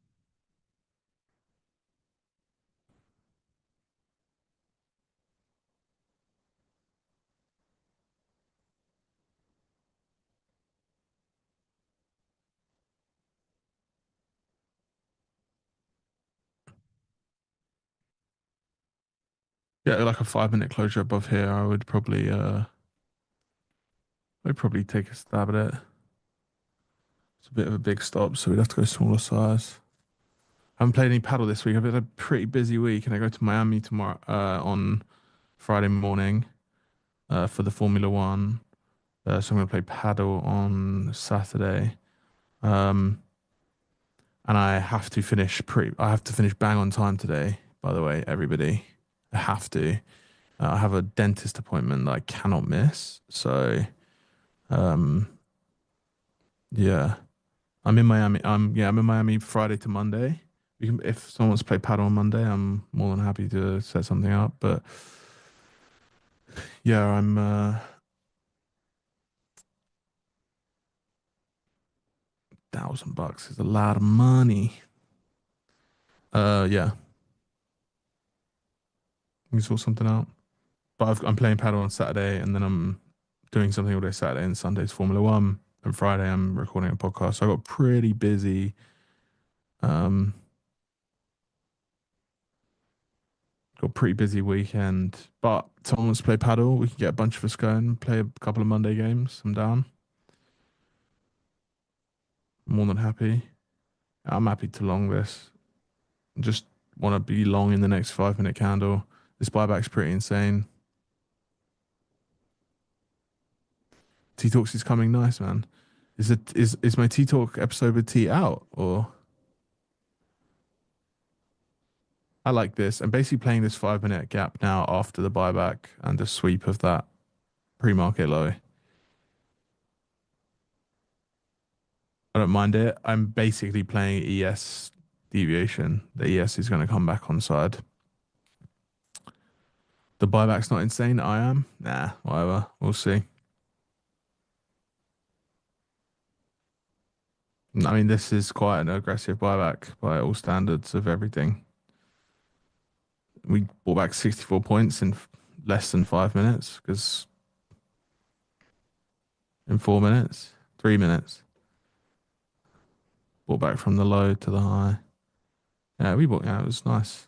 Yeah, like a 5-minute closure above here, I'd probably take a stab at it. It's a bit of a big stop, so we'd have to go smaller size. I haven't played any paddle this week. I've had a pretty busy week, and I go to Miami tomorrow on Friday morning. for the Formula One. So I'm going to play paddle on Saturday. And I have to finish bang on time today, by the way, everybody. I have to. I have a dentist appointment that I cannot miss. So, um, yeah. I'm in Miami. I'm in Miami Friday to Monday. If someone wants to play paddle on Monday, I'm more than happy to set something up. But yeah, I'm $1,000 is a lot of money. Yeah, we can sort something out. But I'm playing paddle on Saturday, and then I'm doing something all day Saturday, and Sunday's Formula One, and Friday I'm recording a podcast. So I got pretty busy. Um, got a pretty busy weekend. But someone wants to play paddle, we can get a bunch of us going, play a couple of Monday games. I'm down. More than happy. I'm happy to long this. Just want to be long in the next 5 minute candle. This buyback's pretty insane. T Talks is coming nice, man. Is my T Talk episode with T out, or I like this. I'm basically playing this 5 minute gap now after the buyback and the sweep of that pre-market low. I don't mind it. I'm basically playing ES deviation. The ES is going to come back on side. The buyback's not insane. I am. Nah, whatever. We'll see. I mean, this is quite an aggressive buyback by all standards of everything. We bought back 64 points in less than 5 minutes because in 4 minutes, 3 minutes, bought back from the low to the high. Yeah, it was nice.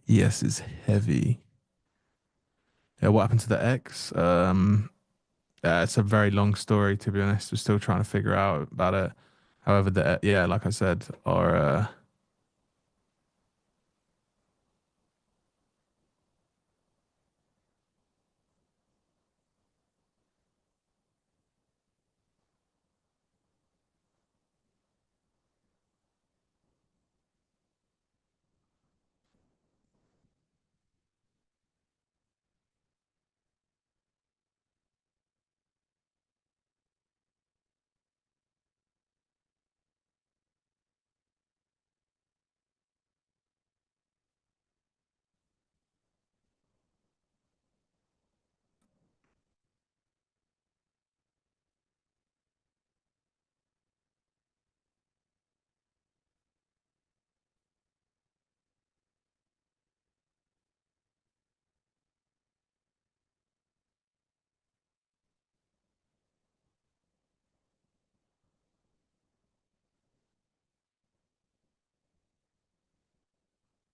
Yes, it's heavy. Yeah, what happened to the X? It's a very long story, to be honest. We're still trying to figure out about it. However, like I said, our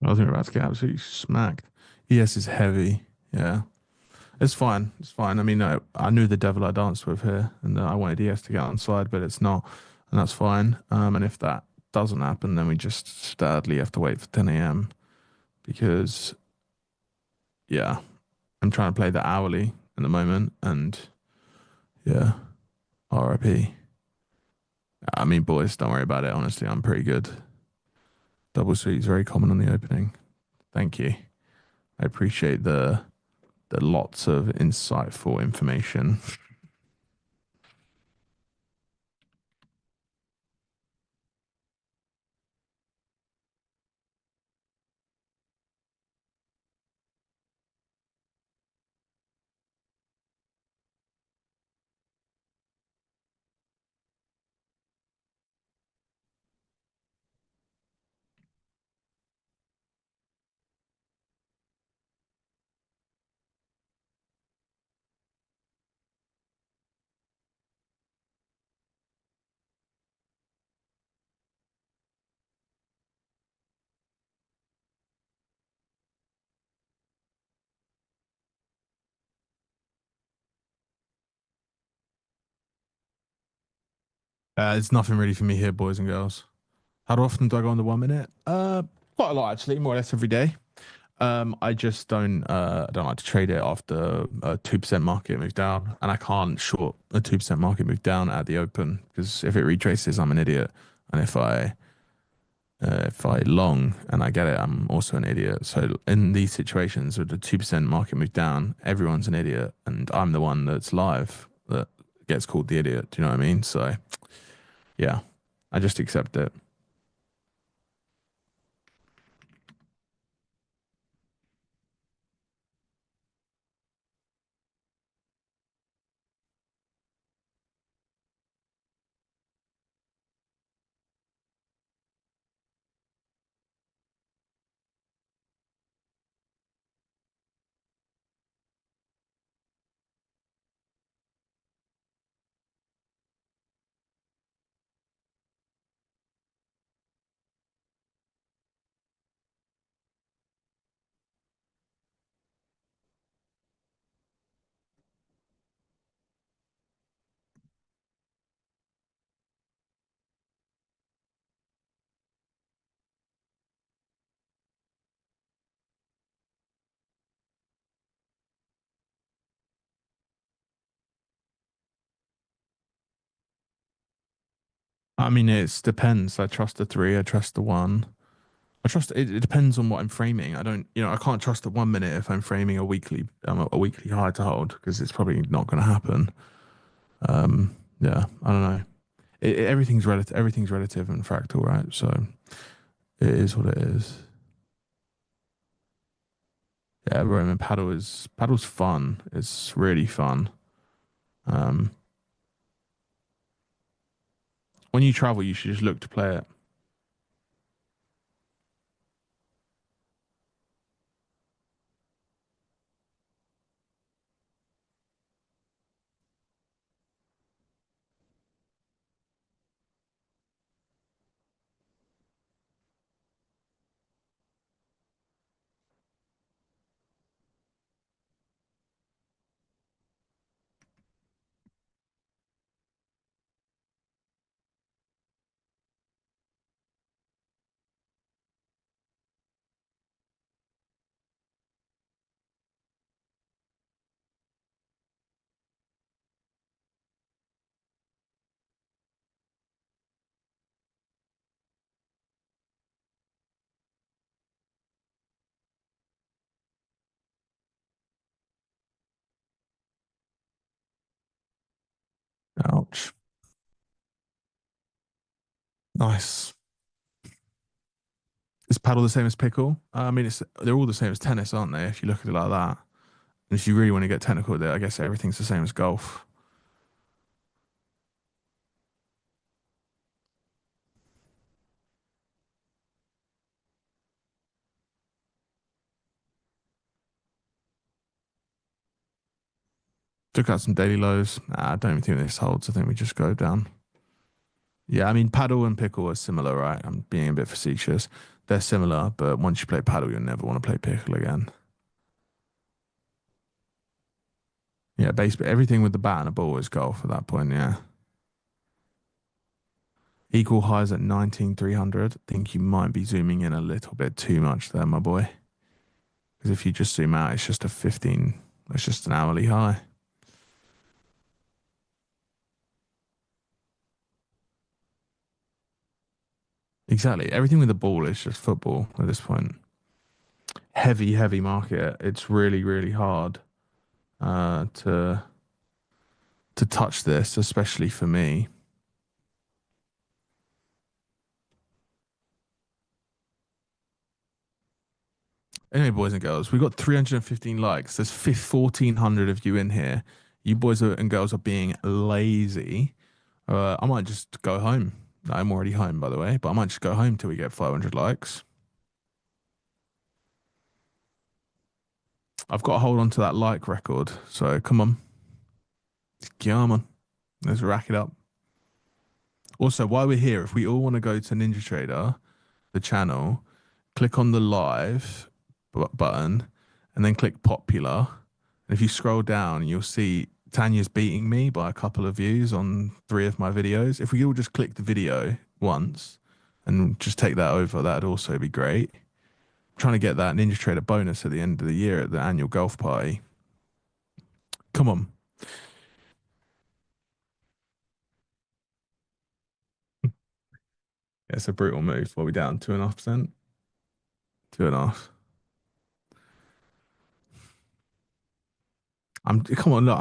I was about to get absolutely smacked. ES is heavy. Yeah. It's fine. It's fine. I mean, I knew the devil I danced with here, and I wanted ES to get on side, but it's not, and that's fine. And if that doesn't happen, then we just sadly have to wait for 10 a.m. because, yeah, I'm trying to play the hourly at the moment, and yeah, RIP. I mean, boys, don't worry about it. Honestly, I'm pretty good. Double sweep is very common on the opening. Thank you. I appreciate the lots of insightful information. It's nothing really for me here, boys and girls. How often do I go on the 1 minute? Quite a lot actually, more or less every day. I just don't like to trade it after a 2% market move down, and I can't short a 2% market move down at the open because if it retraces, I'm an idiot, and if I long and I get it, I'm also an idiot. So in these situations with the 2% market move down, everyone's an idiot, and I'm the one that's live that gets called the idiot. Do you know what I mean? So yeah, I just accept it. I mean, it depends. I trust the three. I trust the one. I trust it. It depends on what I'm framing. I don't, I can't trust at 1 minute if I'm framing a weekly high to hold because it's probably not going to happen. Yeah, I don't know. Everything's relative. Everything's relative and fractal, right? So it is what it is. Yeah, Roman paddle's fun. It's really fun. Um, when you travel, you should just look to play it. Ouch. Nice. Is paddle the same as pickle? I mean, they're all the same as tennis, aren't they? If you look at it like that. And if you really want to get technical with it, I guess everything's the same as golf. Took out some daily lows. Nah, I don't even think this holds. I think we just go down. Yeah, I mean, paddle and pickle are similar, right? I'm being a bit facetious. They're similar, but once you play paddle, you'll never want to play pickle again. Yeah, basically everything with the bat and a ball is golf at that point, yeah. Equal highs at 19,300. I think you might be zooming in a little bit too much there, my boy. Because if you just zoom out, it's just it's just an hourly high. Exactly. Everything with the ball is just football at this point. Heavy market. It's really, really hard to touch this, especially for me. Anyway, boys and girls, we've got 315 likes. There's 1,400 of you in here. You boys and girls are being lazy. I might just go home. I'm already home, by the way, but I might just go home till we get 500 likes. I've got to hold on to that like record. So come on. Come on. Let's rack it up. Also, while we're here, if we all want to go to NinjaTrader, the channel, click on the live button and then click popular. And if you scroll down, you'll see Tanya's beating me by a couple of views on 3 of my videos. If we all just click the video once and just take that over, that'd also be great. trying to get that NinjaTrader bonus at the end of the year at the annual golf party. Come on. Yeah, it's a brutal move. What are we down? 2.5%? 2.5. Come on, look,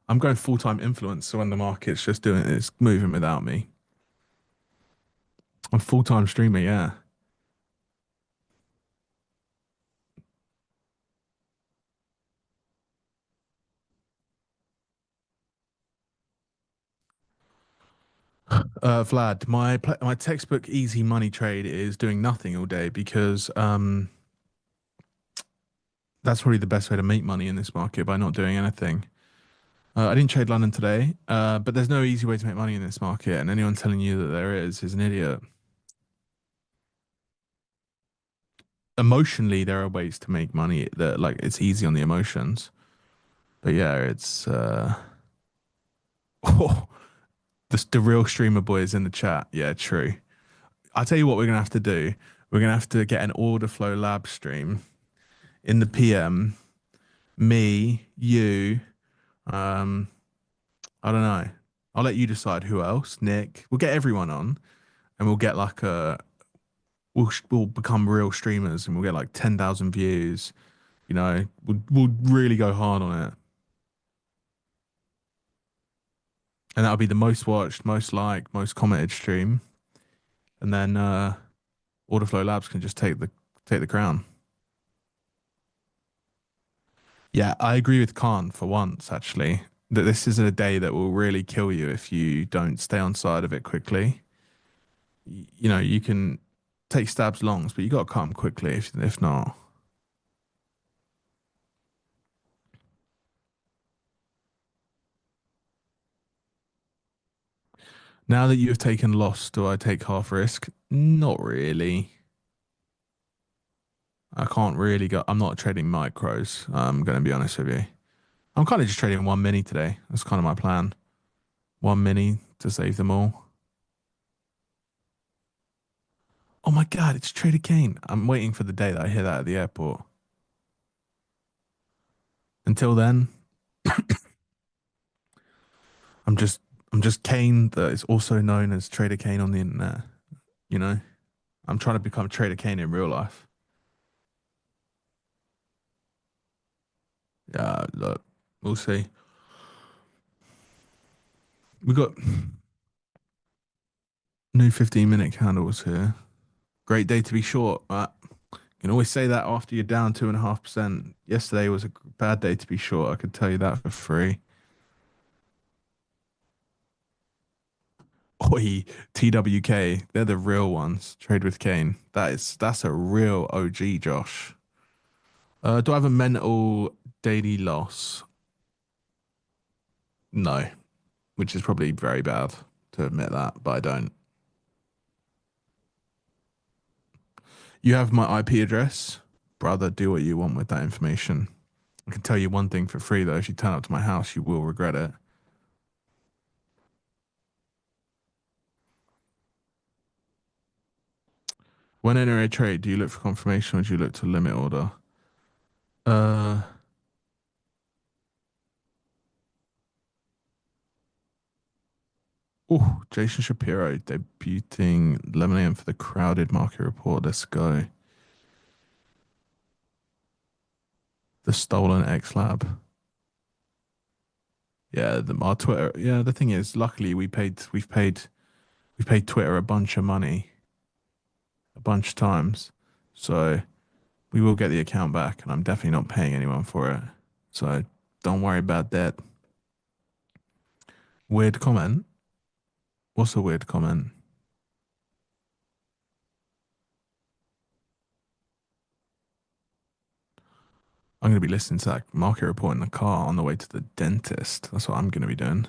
I'm going full-time influence, so when the market's just doing it, it's moving without me. I'm full-time streamer, yeah. Vlad, my textbook easy money trade is doing nothing all day because that's probably the best way to make money in this market by not doing anything. I didn't trade London today, but there's no easy way to make money in this market, and anyone telling you that there is an idiot. Emotionally, there are ways to make money that like it's easy on the emotions, but yeah, it's oh, the real streamer boys in the chat. Yeah, true. I'll tell you what we're gonna have to do. We're gonna have to get an order flow lab stream in the PM. Me, you, um, I don't know. I'll let you decide who else. Nick. We'll get everyone on, and we'll get like we'll become real streamers, and we'll get like 10,000 views. You know, we'll really go hard on it, and that'll be the most watched, most liked, most commented stream, and then Order Flow Labs can just take the crown. Yeah, I agree with Khan for once, actually, that this is a day that will really kill you if you don't stay on side of it quickly. You know, you can take stabs longs, but you got to cut them quickly if not. Now that you have taken loss, do I take half risk? Not really. I can't really go. I'm not trading micros. I'm going to be honest with you. I'm kind of just trading one mini today. That's kind of my plan. One mini to save them all. Oh my God, it's Trader Kane. I'm waiting for the day that I hear that at the airport. Until then, I'm just Kane that is also known as Trader Kane on the internet. You know, I'm trying to become Trader Kane in real life. Yeah, look, we'll see. We got new 15-minute candles here. Great day to be short. You can always say that after you're down 2.5%. Yesterday was a bad day to be short. I can tell you that for free. Oi, TWK, they're the real ones. Trade with Kane. That's a real OG, Josh. Do I have a mental daily loss? No, which is probably very bad to admit that, but I don't. You have my IP address. Brother, do what you want with that information. I can tell you one thing for free, though. If you turn up to my house, you will regret it. When entering a trade, do you look for confirmation or do you look to limit order? Oh, Jason Shapiro debuting 11 a.m. for the crowded market report. Let's go. The stolen X Lab. Yeah, our Twitter. Yeah, the thing is, luckily we've paid Twitter a bunch of money, a bunch of times, so we will get the account back, and I'm definitely not paying anyone for it. So don't worry about that. Weird comment. What's a weird comment? I'm going to be listening to that market report in the car on the way to the dentist. That's what I'm going to be doing.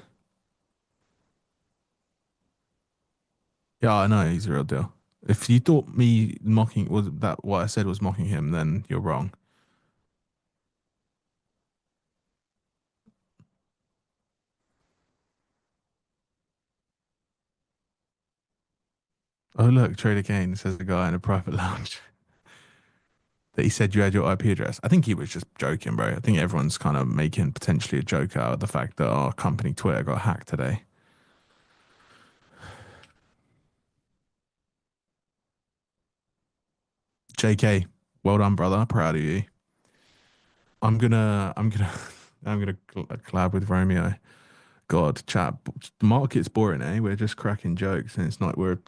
Yeah, I know he's a real deal. If you thought me mocking was that what I said was mocking him, then you're wrong. Oh look, Trader Kane says the guy in a private lounge. that he said you had your IP address. I think he was just joking, bro. I think everyone's kind of making potentially a joke out of the fact that our company Twitter got hacked today. JK, well done, brother. Proud of you. I'm gonna collab with Romeo. God, chat. The market's boring, eh? We're just cracking jokes, and it's not. We're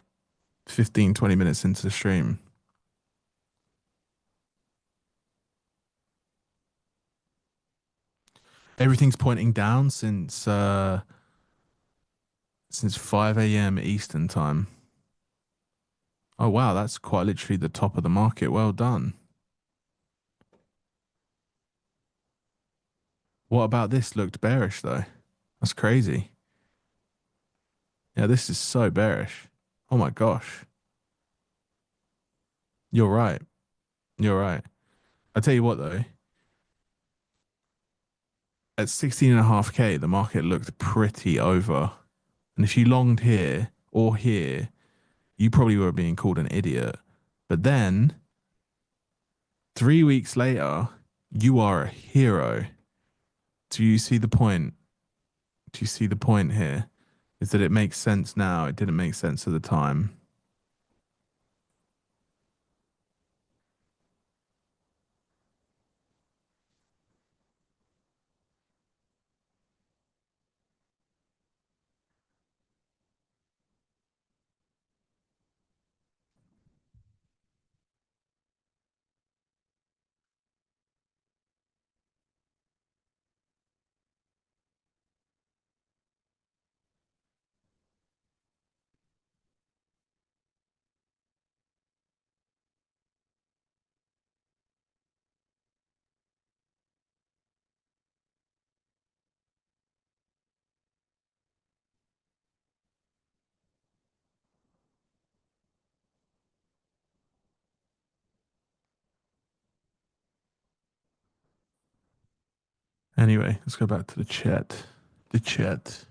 15, 20 minutes into the stream. Everything's pointing down since 5 a.m. Eastern time. Oh wow, that's quite literally the top of the market. Well done. What about this looked bearish though? That's crazy. Yeah, this is so bearish. Oh my gosh. You're right. You're right. I tell you what though, at 16.5K, the market looked pretty over. And if you longed here or here, you probably were being called an idiot. But then 3 weeks later, you are a hero. Do you see the point? Do you see the point here? Is that it makes sense now. It didn't make sense at the time. Anyway, let's go back to the chat. The chat.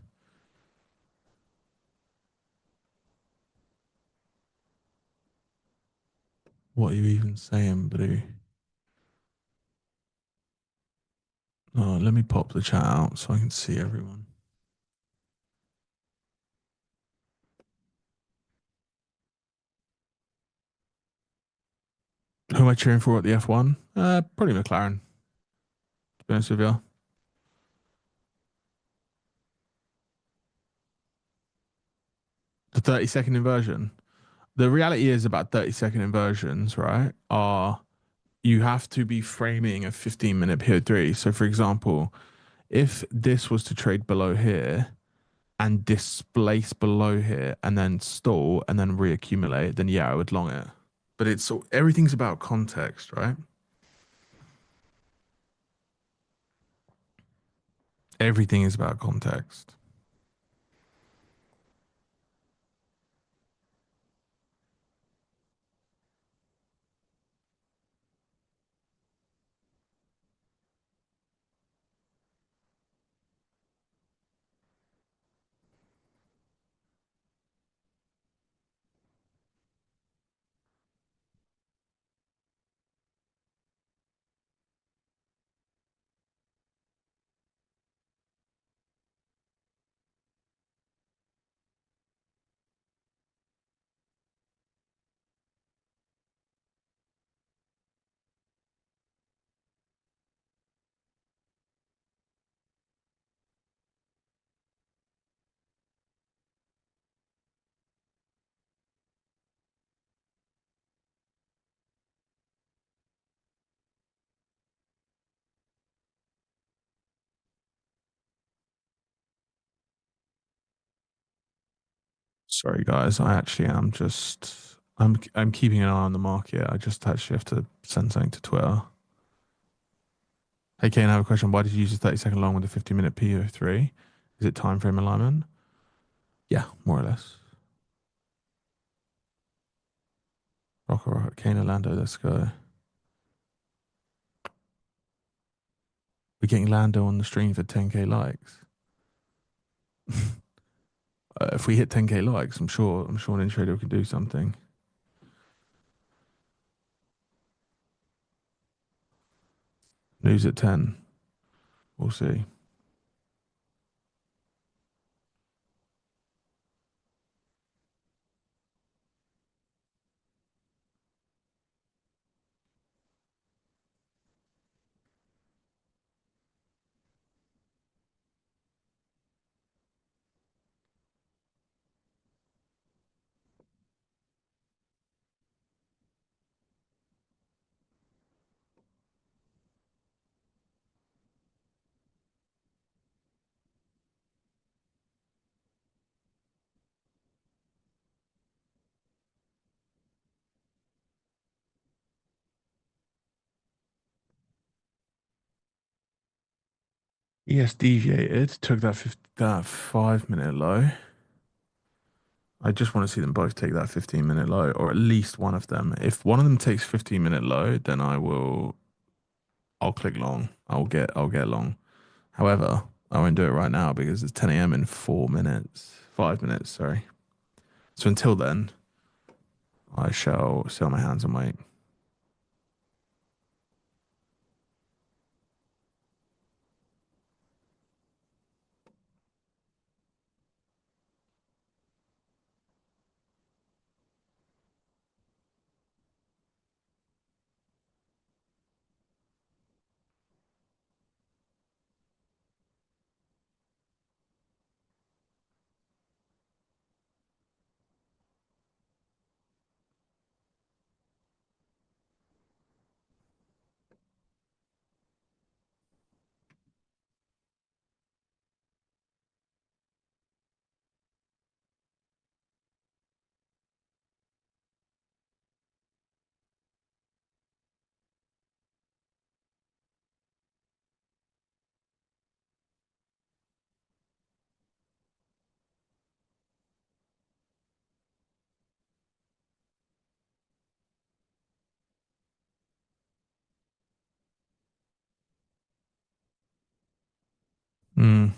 What are you even saying, Blue? Oh, let me pop the chat out so I can see everyone. Who am I cheering for at the F1? Probably McLaren, to be honest with you. The 30-second inversion. The reality is about 30-second inversions, right? You have to be framing a 15-minute period 3. So, for example, if this was to trade below here and displace below here and then stall and then reaccumulate, then yeah, I would long it. But everything's about context, right? Everything is about context. Sorry, guys. I actually am just I'm keeping an eye on the market. I just actually have to send something to Twitter. Hey, Kane, I have a question. Why did you use the 30-second long with the 50-minute PO3? Is it time frame alignment? Yeah, more or less. Rocker, Kane, Orlando, let's go. We're getting Lando on the stream for 10K likes. If we hit 10K likes, I'm sure NinjaTrader can do something. Lose at 10. We'll see. ES deviated, took that 5-minute low. I just want to see them both take that 15-minute low, or at least one of them. If one of them takes 15-minute low, then I'll click long. I'll get long. However, I won't do it right now because it's 10 a.m. in 5 minutes, sorry. So until then, I shall sell my hands and wait. Mm.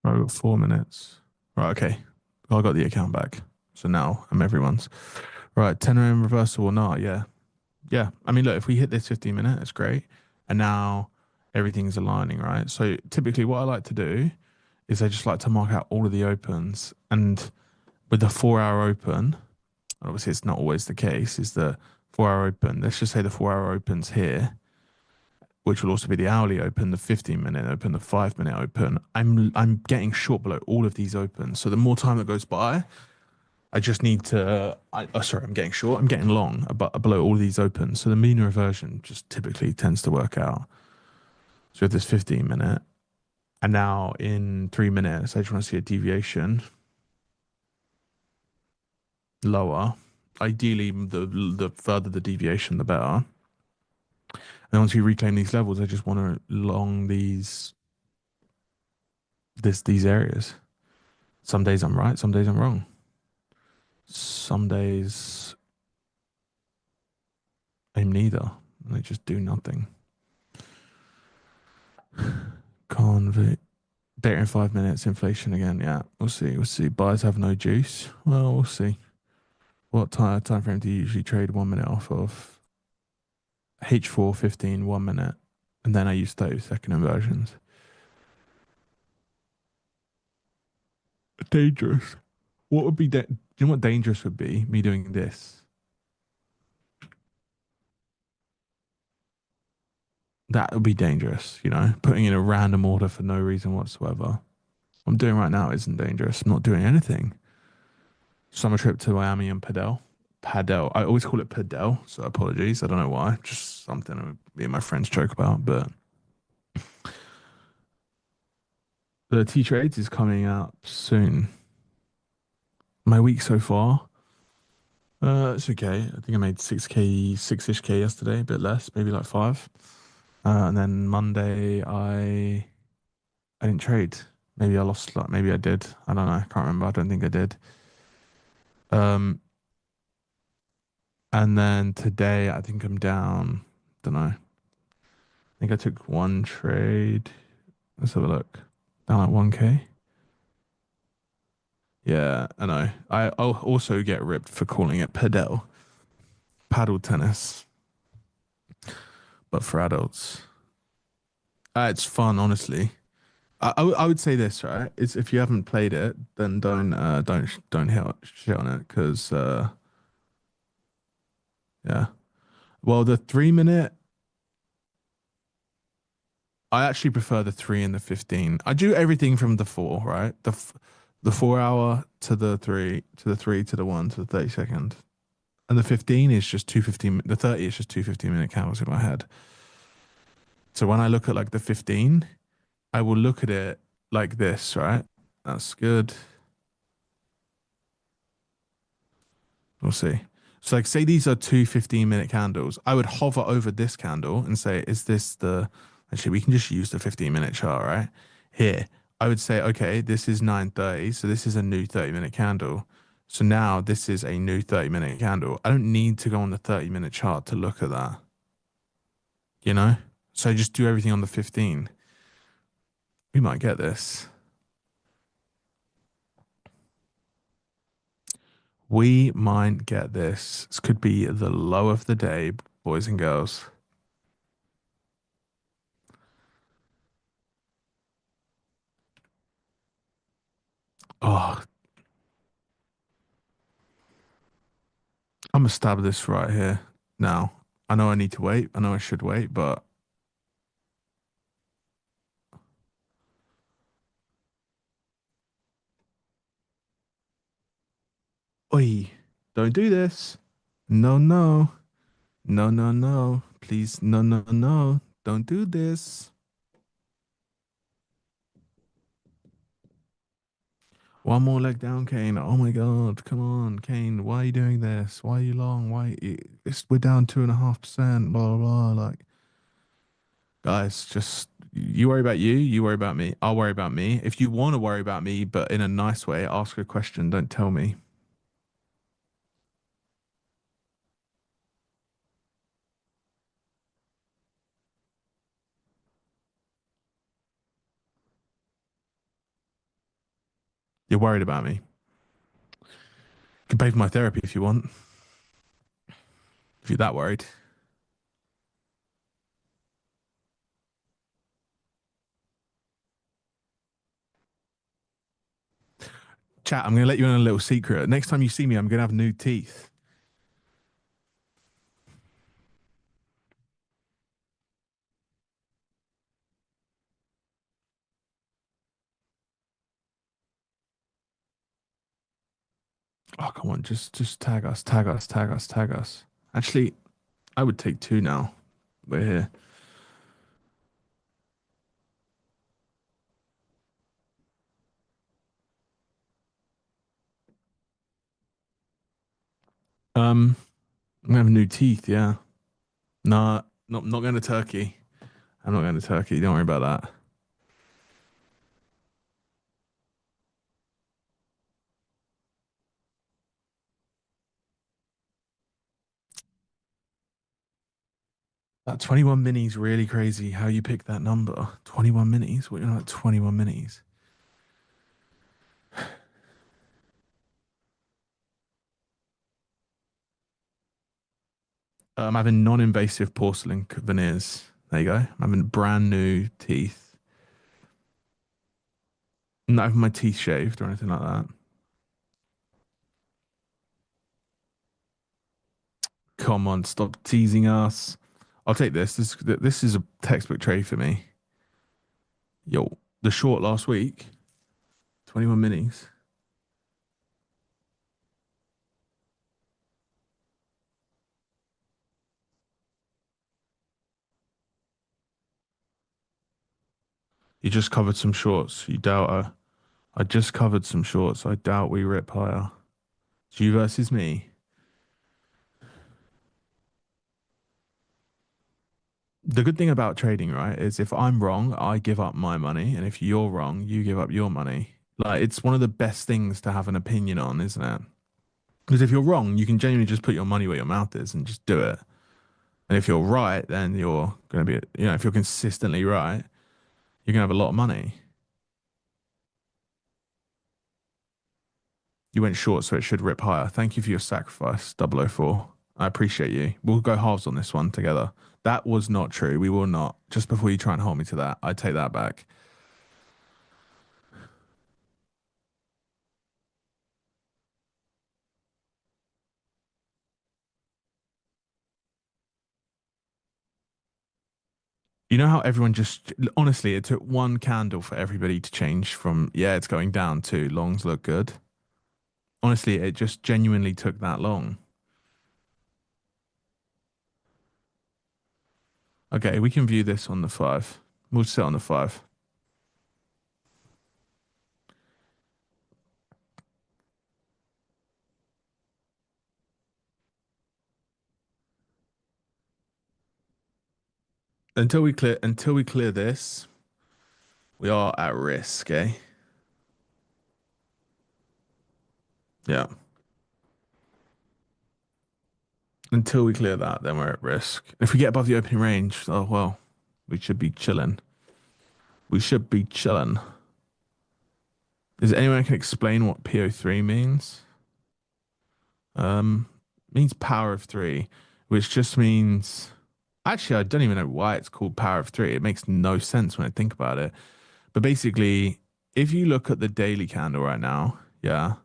Right, we've got 4 minutes. Right, okay. I got the account back. So now I'm everyone's. Right, 10 a.m. reversal or not? Yeah. Yeah. I mean, look, if we hit this 15-minute, it's great. And now everything's aligning, right? So typically what I like to do is I just like to mark out all of the opens. And with the 4-hour open, obviously it's not always the case, is the 4-hour open. Let's just say the 4-hour opens here, which will also be the hourly open, the 15-minute open, the 5-minute open. I'm getting short below all of these opens. So the more time that goes by, I just need to. Sorry, I'm getting short. I'm getting long below all of these opens. So the mean reversion just typically tends to work out. So with this 15-minute, and now in 3 minutes, I just want to see a deviation lower. Ideally, the further the deviation, the better. And once we reclaim these levels, I just want to long these areas. Some days I'm right, some days I'm wrong. Some days I'm neither. And they just do nothing. Convict. Data in 5 minutes, inflation again. Yeah, we'll see. We'll see. Buyers have no juice. Well, we'll see. What time frame do you usually trade 1 minute off of? H4 15, 1 minute. And then I use 30-second inversions. Dangerous. What would be do you know what dangerous would be? Me doing this. That would be dangerous, putting in a random order for no reason whatsoever. What I'm doing right now isn't dangerous. I'm not doing anything. Summer trip to Miami and Padel. I always call it Padel, so apologies. I don't know why. Just something me and my friends joke about, but The T trades is coming out soon. My week so far, it's okay. I think I made 6K, 6-ish K yesterday, a bit less, maybe like 5. And then Monday, I didn't trade. Maybe I lost, like, maybe I did. I don't know. I can't remember. I don't think I did. Um, and then today, I think I'm down. Don't know. I think I took one trade. Let's have a look. Down like 1K. Yeah, I know. I'll also get ripped for calling it paddle tennis, but for adults. It's fun, honestly. I would say this, right? It's if you haven't played it, then don't shit on it because yeah. Well, the 3 minute, I actually prefer the 3 and the 15. I do everything from the 4, right? The 4 hour to the 3 to the 3 to the 1 to the 30 second. And the 15 is just 215. The 30 is just 2 15-minute candles in my head. So when I look at like the 15, I will look at it like this, right? That's good. We'll see. So like say these are 2 15-minute candles. I would hover over this candle and say, is this the, actually we can just use the 15-minute chart, right? Here, I would say, okay, this is 9:30. So this is a new 30-minute candle. So now this is a new 30-minute candle. I don't need to go on the 30-minute chart to look at that, you know? So I just do everything on the 15. We might get this. We might get this. This could be the low of the day, boys and girls. Oh, I'm gonna stab this right here now. I know I need to wait. I know I should wait, but oi, don't do this. No, no, no, no, no. Please, no, no, no. Don't do this. One more leg down, Kane. Oh my God, come on, Kane. Why are you doing this? Why are you long? We're down 2.5%. Blah blah blah. Like, guys, just you worry about you. You worry about me. I'll worry about me. If you want to worry about me, but in a nice way, ask a question. Don't tell me. You're worried about me. You can pay for my therapy if you want. If you're that worried. Chat, I'm going to let you in a little secret. Next time you see me, I'm going to have new teeth. Oh, come on. Just tag us, tag us, tag us, tag us. Actually, I would take 2 now. We're here. I'm going to have new teeth, yeah. Nah, not going to Turkey. I'm not going to Turkey. Don't worry about that. That 21 minis really crazy. How you pick that number? 21 minis? What, you're not 21 minis? I'm having non-invasive porcelain veneers. There you go. I'm having brand new teeth. Not having my teeth shaved or anything like that. Come on, stop teasing us. I'll take this. This is a textbook trade for me. Yo, the short last week, 21 minis. You just covered some shorts. You doubt I just covered some shorts. I doubt we rip higher. It's you versus me. The good thing about trading, right, is if I'm wrong, I give up my money, and if you're wrong, you give up your money. Like, it's one of the best things to have an opinion on, isn't it? Because if you're wrong, you can genuinely just put your money where your mouth is and just do it. And if you're right, then you're going to be, if you're consistently right, you're going to have a lot of money. You went short, so it should rip higher. Thank you for your sacrifice, 004. I appreciate you. We'll go halves on this one together. That was not true. We will not. Just before you try and hold me to that, I take that back. You know how everyone just, honestly, it took one candle for everybody to change from, yeah, it's going down to longs look good. Honestly, it just genuinely took that long. Okay, we can view this on the 5. We'll sit on the 5. Until we clear this, we are at risk, eh? Yeah. Until we clear that, then we're at risk. If we get above the opening range, oh well, we should be chilling. We should be chilling. Is there anyone who can explain what PO3 means? Means power of 3, which just means, actually, I don't even know why it's called power of 3. It makes no sense when I think about it. But basically, if you look at the daily candle right now, yeah,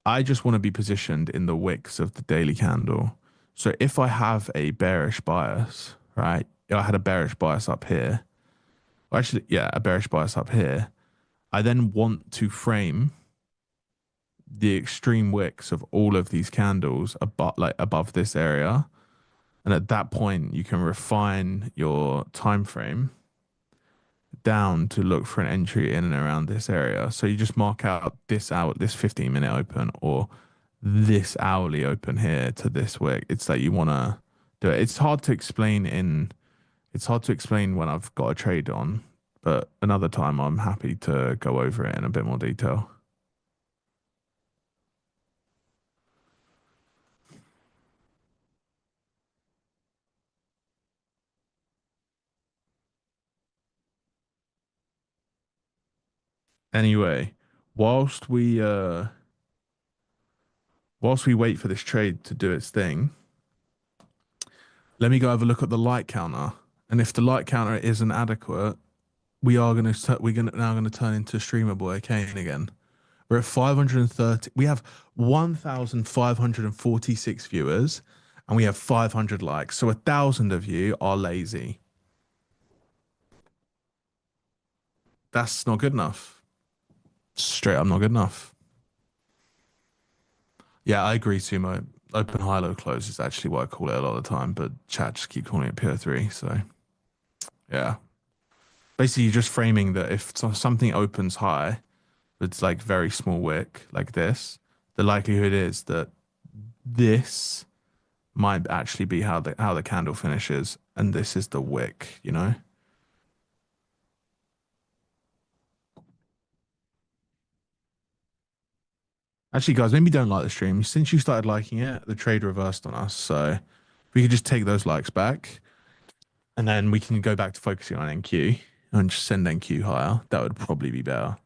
I just want to be positioned in the wicks of the daily candle. So if I have a bearish bias, right? I had a bearish bias up here. Well, actually, yeah, a bearish bias up here. I then want to frame the extreme wicks of all of these candles above this area. And at that point, you can refine your time frame down to look for an entry in and around this area. So you just mark out this hour, this 15-minute open, or this hourly open here to this wick. It's like you want to do it. It's hard to explain when I've got a trade on, but another time I'm happy to go over it in a bit more detail. Anyway, whilst we wait for this trade to do its thing, let me go have a look at the light counter. And if the light counter isn't adequate, we're now going to turn into streamer boy Kane again. We're at 530. We have 1,546 viewers, and we have 500 likes. So 1,000 of you are lazy. That's not good enough. Straight up not good enough. Yeah, I agree, Sumo. Open, high, low, close is actually what I call it a lot of the time, but chat just keep calling it PO3. So, yeah. Basically, you're just framing that if something opens high, it's like very small wick like this, the likelihood is that this might actually be how the candle finishes, and this is the wick, you know? Actually, guys, maybe don't like the stream. Since you started liking it, the trade reversed on us. So we could just take those likes back, and then we can go back to focusing on NQ and just send NQ higher. That would probably be better.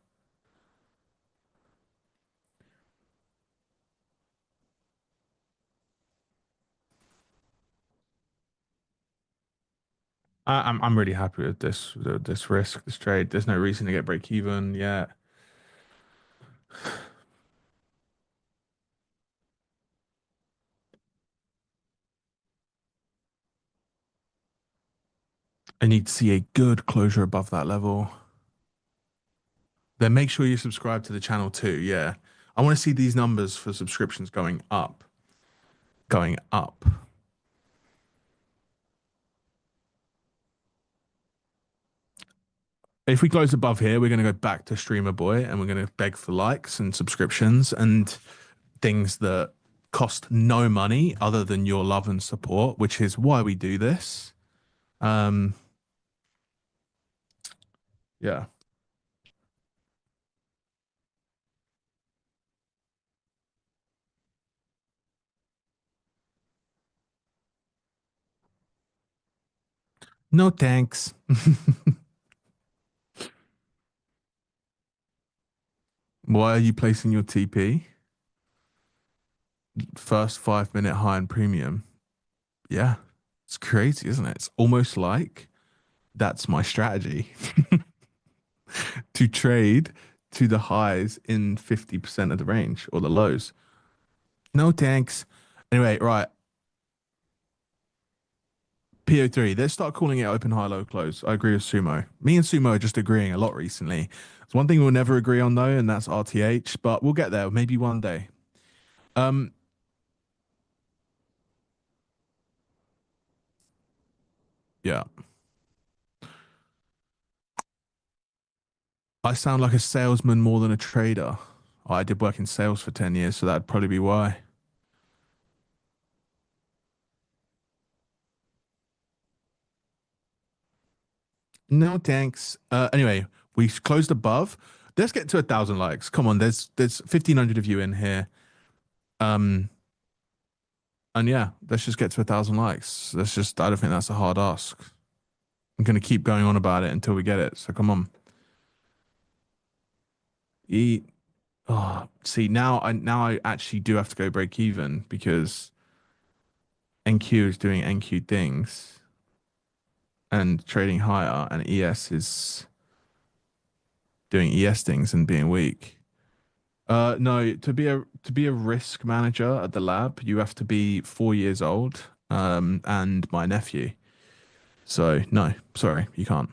I'm really happy with this risk, this trade. There's no reason to get break even yet. I need to see a good closure above that level. Then make sure you subscribe to the channel too. Yeah. I want to see these numbers for subscriptions going up. Going up. If we close above here, we're going to go back to Streamer Boy and we're going to beg for likes and subscriptions and things that cost no money other than your love and support, which is why we do this. Yeah. No thanks. Why are you placing your TP? First 5 minute high and premium. Yeah. It's crazy, isn't it? It's almost like that's my strategy to trade to the highs in 50% of the range or the lows. No thanks. Anyway, right. PO3, let's start calling it open, high, low, close. I agree with Sumo. Me and Sumo are just agreeing a lot recently. There's one thing we'll never agree on though, and that's RTH, but we'll get there maybe one day. Yeah. I sound like a salesman more than a trader. I did work in sales for 10 years, so that'd probably be why. No thanks. Anyway, we closed above. Let's get to 1,000 likes. Come on, there's 1,500 of you in here. And yeah, let's just get to 1,000 likes. I don't think that's a hard ask. I'm gonna keep going on about it until we get it. So come on. See now I actually do have to go break even because NQ is doing NQ things and trading higher, and ES is doing ES things and being weak. No, to be a risk manager at the lab, you have to be 4 years old, and my nephew. So no, sorry, you can't.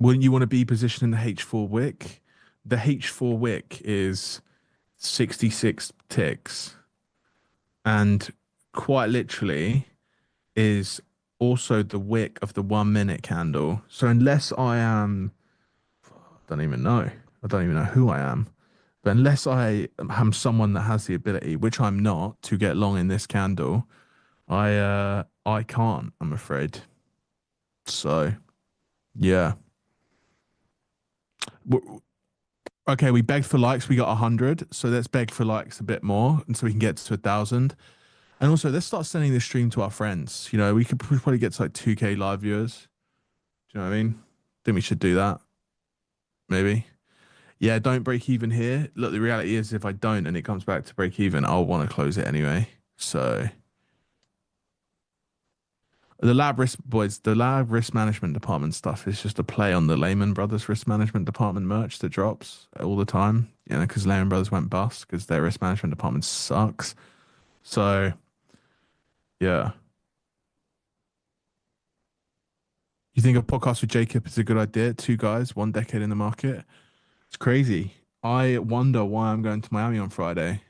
Wouldn't you want to be positioned in the H4 wick? The H4 wick is 66 ticks, and quite literally is also the wick of the 1 minute candle. So unless I am, I don't even know. I don't even know who I am. But unless I am someone that has the ability, which I'm not, to get long in this candle, I can't, I'm afraid. So yeah. Okay, we begged for likes. We got 100. So let's beg for likes a bit more, and so we can get to 1,000. And also, let's start sending this stream to our friends. You know, we could probably get to like 2K live viewers. Do you know what I mean? Think we should do that. Maybe. Yeah, don't break even here. Look, the reality is if I don't and it comes back to break even, I'll want to close it anyway. So the lab risk boys, the lab risk management department stuff is just a play on the Lehman Brothers risk management department merch that drops all the time. You know, because Lehman Brothers went bust because their risk management department sucks. So yeah. You think a podcast with Jacob is a good idea? 2 guys, 1 decade in the market. It's crazy. I wonder why I'm going to Miami on Friday.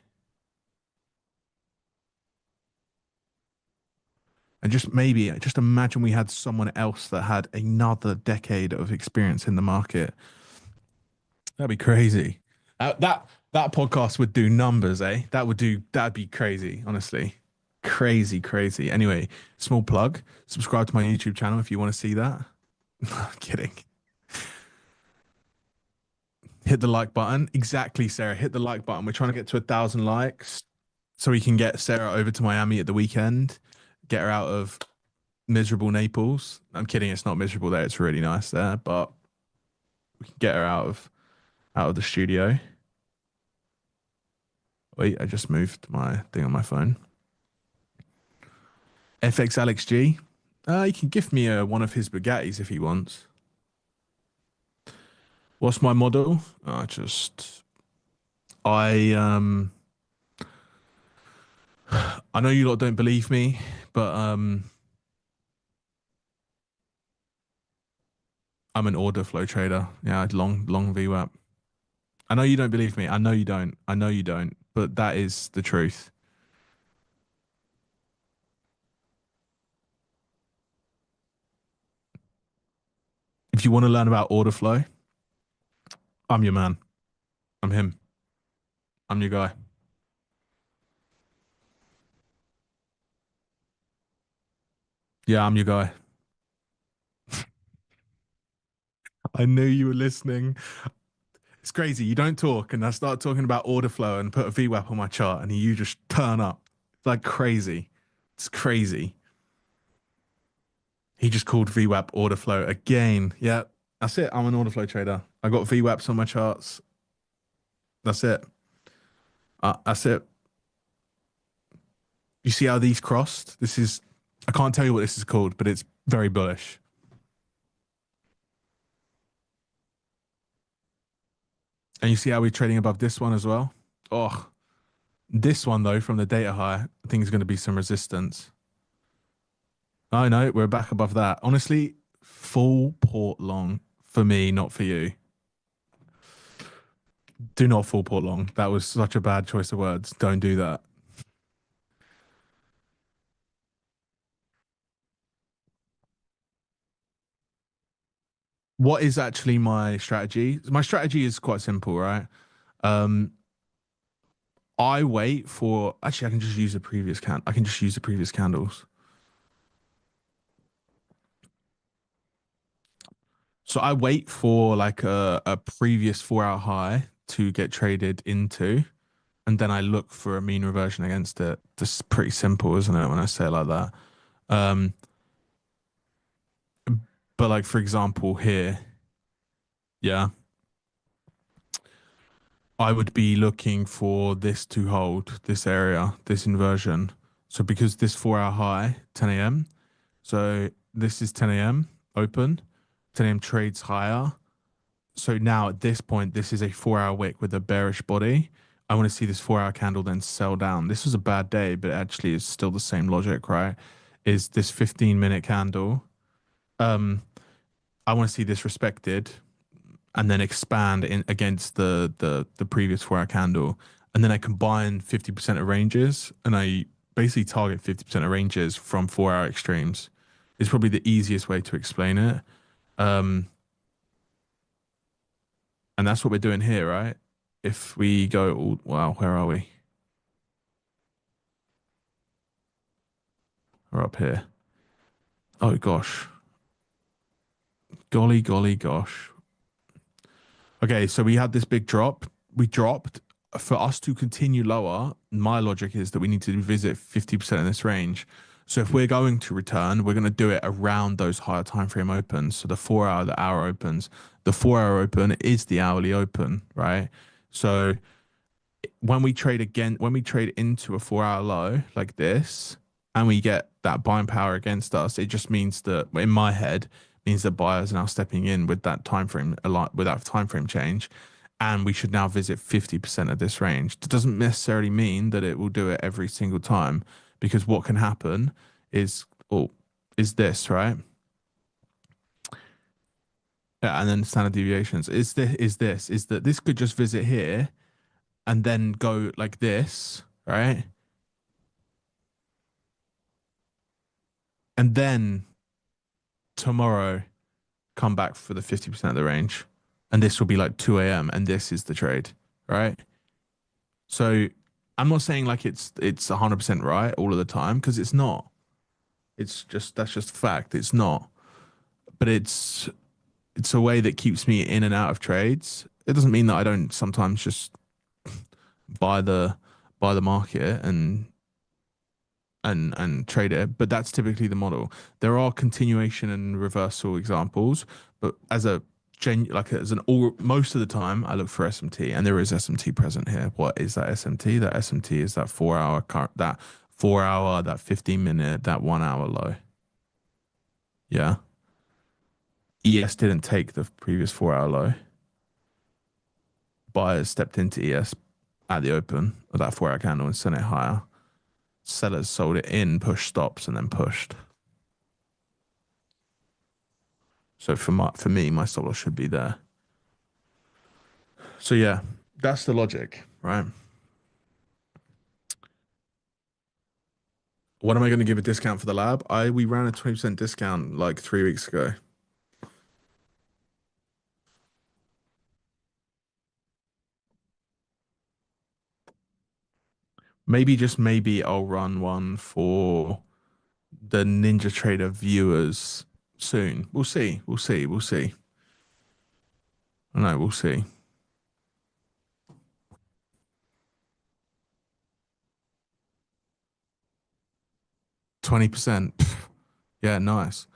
And just imagine we had someone else that had another decade of experience in the market. That'd be crazy. That podcast would do numbers, eh? That'd be crazy, honestly. Crazy, crazy. Anyway, small plug. Subscribe to my YouTube channel if you want to see that. I'm kidding. Hit the like button. Exactly, Sarah. Hit the like button. We're trying to get to 1,000 likes so we can get Sarah over to Miami at the weekend. Get her out of miserable Naples. I'm kidding. It's not miserable there. It's really nice there, but we can get her out of the studio. Wait, I just moved my thing on my phone. FX Alex G. He can gift me one of his Bugattis if he wants. What's my model? I know you lot don't believe me, but I'm an order flow trader. Yeah, long VWAP. I know you don't believe me. I know you don't. but that is the truth. If you want to learn about order flow, I'm your man. I'm him. I'm your guy. Yeah, I'm your guy. I knew you were listening. It's crazy. You don't talk, and I start talking about order flow and put a VWAP on my chart, and you just turn up. It's like crazy. It's crazy. He just called VWAP order flow again. Yeah, that's it. I'm an order flow trader. I got VWAPs on my charts. That's it. That's it. You see how these crossed? This is, I can't tell you what this is called, but it's very bullish. And you see how we're trading above this one as well? Oh, this one though, from the data high, I think is going to be some resistance. I know, we're back above that. Honestly, full port long for me, not for you. Do not full port long. That was such a bad choice of words. Don't do that. What is actually my strategy? My strategy is quite simple, right? I wait for, actually, I can just use the previous I can just use the previous candles. So I wait for like a previous 4-hour high to get traded into, and then I look for a mean reversion against it. This is pretty simple, isn't it, when I say it like that? But like, for example, here, yeah, I would be looking for this to hold, this area, this inversion. So because this 4-hour high, 10 a.m., so this is 10 a.m. open, 10 a.m. trades higher. So now at this point, this is a 4-hour wick with a bearish body. I want to see this 4-hour candle then sell down. This was a bad day, but actually it's still the same logic, right? Is this 15-minute candle? I want to see this respected and then expand in against the previous 4-hour candle. And then I combine 50% of ranges, and I basically target 50% of ranges from 4-hour extremes. It's probably the easiest way to explain it. And that's what we're doing here, right? If we go, wow, where are we? We're up here. Oh, gosh. Golly, golly, gosh. Okay, so we had this big drop. We dropped. For us to continue lower, my logic is that we need to visit 50% of this range. So if we're going to return, we're going to do it around those higher time frame opens. So the 4-hour, the hour opens. The 4-hour open is the hourly open, right? So when we trade into a 4-hour low like this, and we get that buying power against us, it just means that, in my head, means that buyers are now stepping in with that time frame, with that time frame change, and we should now visit 50% of this range. That doesn't necessarily mean that it will do it every single time, because what can happen is this, right? Yeah, and then standard deviations is that this could just visit here and then go like this, right? And then tomorrow come back for the 50% of the range. And this will be like 2 a.m. and this is the trade, right? So I'm not saying like it's 100% right all of the time, because it's not. It's just, that's just fact. It's not. But it's a way that keeps me in and out of trades. It doesn't mean that I don't sometimes just buy the market and trade it, but that's typically the model. There are continuation and reversal examples, but most of the time I look for SMT, and there is SMT present here. What is that SMT? That SMT is that 4-hour, that 4-hour, that 15-minute, that 1-hour low. Yeah. ES didn't take the previous 4-hour low. Buyers stepped into ES at the open of that 4-hour candle and sent it higher. Sellers sold it in, push stops, and then pushed. So for me, my stop loss should be there. So yeah, that's the logic, right? What am I going to give a discount for the lab? We ran a 20% discount like 3 weeks ago. Maybe, just maybe, I'll run one for the NinjaTrader viewers soon. We'll see. We'll see. We'll see. I know. We'll see. 20%. Yeah, nice.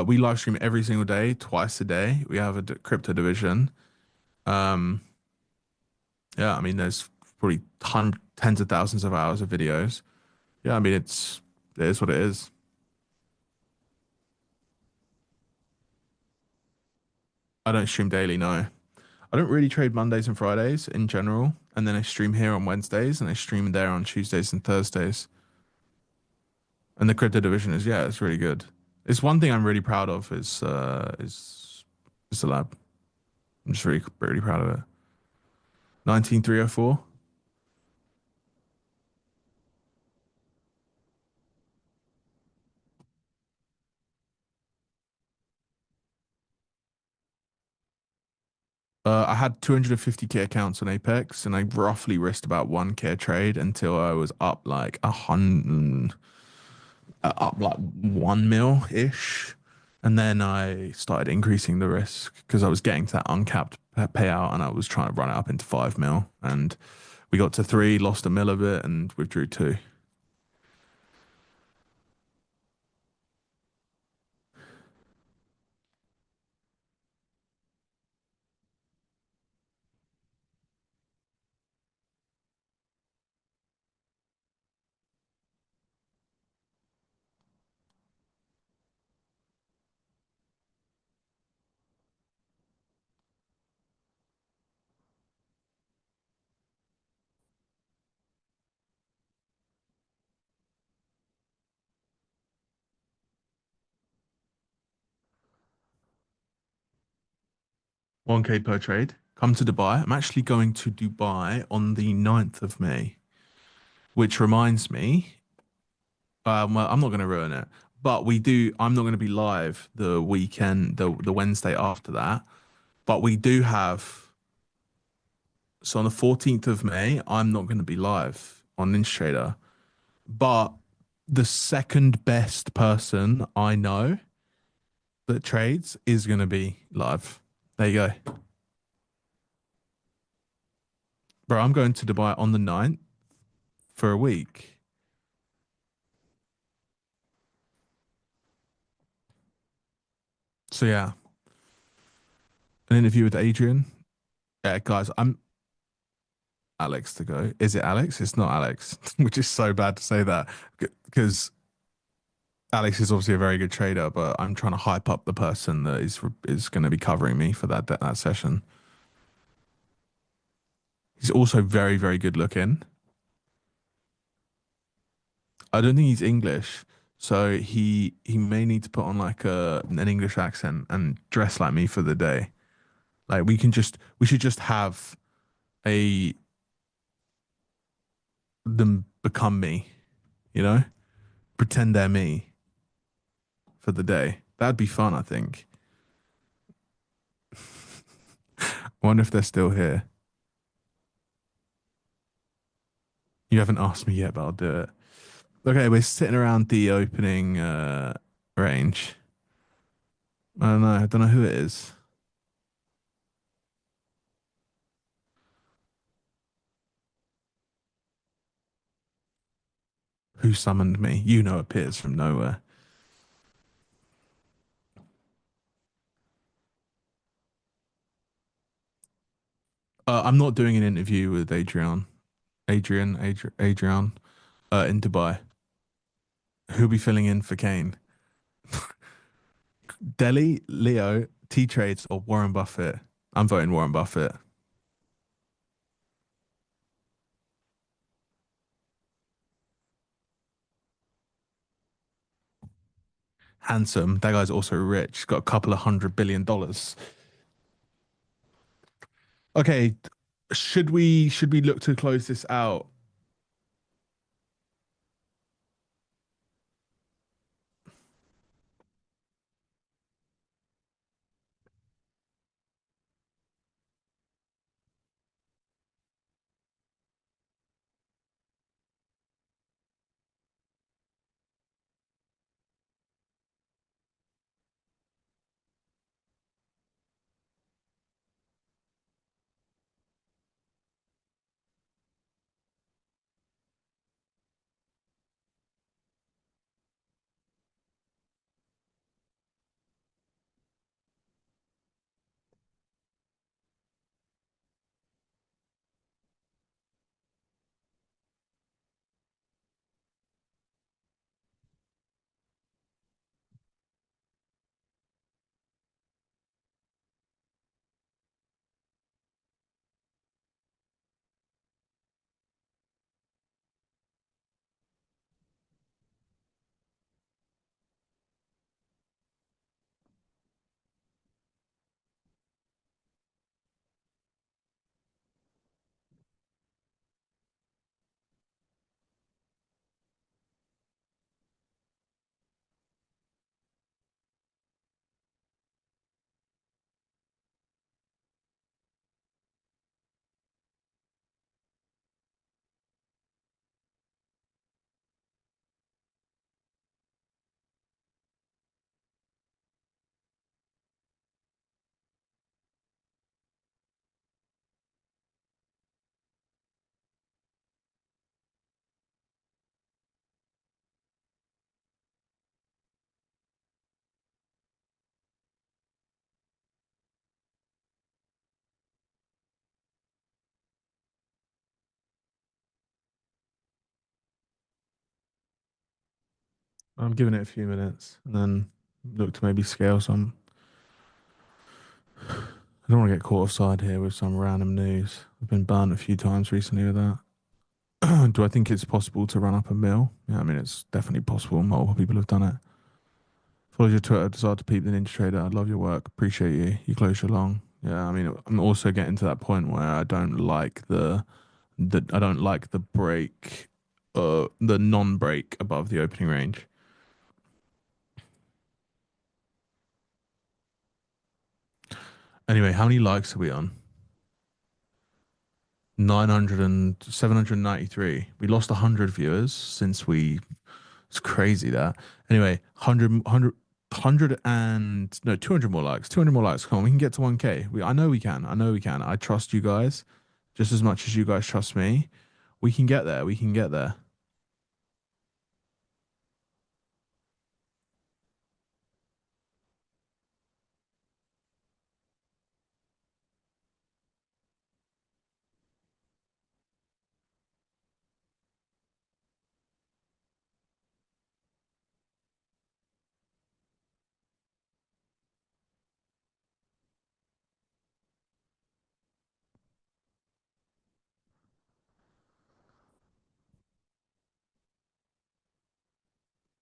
We live stream every single day, twice a day. We have a crypto division. Yeah, I mean, there's probably tens of thousands of hours of videos. Yeah, I mean, it is what it is. I don't stream daily, no. I don't really trade Mondays and Fridays in general, and then I stream here on Wednesdays, and I stream there on Tuesdays and Thursdays. And the crypto division is, yeah, it's really good. It's one thing I'm really proud of is the lab. I'm just really really proud of it. 19304. I had 250k accounts on Apex, and I roughly risked about 1k a trade until I was up like 1 mil ish, and then I started increasing the risk because I was getting to that uncapped payout, and I was trying to run it up into 5 mil, and we got to 3, lost a mil of it, and withdrew 2. $1k per trade. Come to Dubai. I'm actually going to Dubai on the 9th of May, which reminds me, well, I'm not going to ruin it, but I'm not going to be live the weekend, the Wednesday after that, but we do have, so on the 14th of May, I'm not going to be live on NinjaTrader, but the second best person I know that trades is going to be live. There you go. Bro, I'm going to Dubai on the 9th for a week. So yeah, an interview with Adrian. Yeah, guys, I'm Alex to go. Is it Alex? It's not Alex, which is so bad to say that because Alex is obviously a very good trader, but I'm trying to hype up the person that is going to be covering me for that session. He's also very, very good looking. I don't think he's English, so he may need to put on like an English accent and dress like me for the day. Like we should just have them become me, you know? Pretend they're me for the day. That'd be fun, I think. Wonder if they're still here. You haven't asked me yet, but I'll do it. Okay, we're sitting around the opening range. I don't know. I don't know who it is. Who summoned me? You know, appears from nowhere. I'm not doing an interview with Adrian, in Dubai. Who'll be filling in for Kane? Delhi, Leo, T Trades, or Warren Buffett? I'm voting Warren Buffett. Handsome. That guy's also rich. He's got a couple of $100 billion. Okay, should we look to close this out? I'm giving it a few minutes and then look to maybe scale some. I don't want to get caught offside here with some random news. I've been burned a few times recently with that. Do I think it's possible to run up a mill? Yeah, I mean, it's definitely possible. Multiple people have done it. Follow your Twitter, decide to peep the NinjaTrader. I love your work. Appreciate you. You close your long. Yeah, I mean, I'm also getting to that point where I don't like the break, the non-break above the opening range. Anyway, how many likes are we on? 793. We lost 100 viewers since we. It's crazy that. Anyway, 100 and no, 200 more likes. 200 more likes. Come on, we can get to 1K. I know we can. I know we can. I trust you guys just as much as you guys trust me. We can get there. We can get there.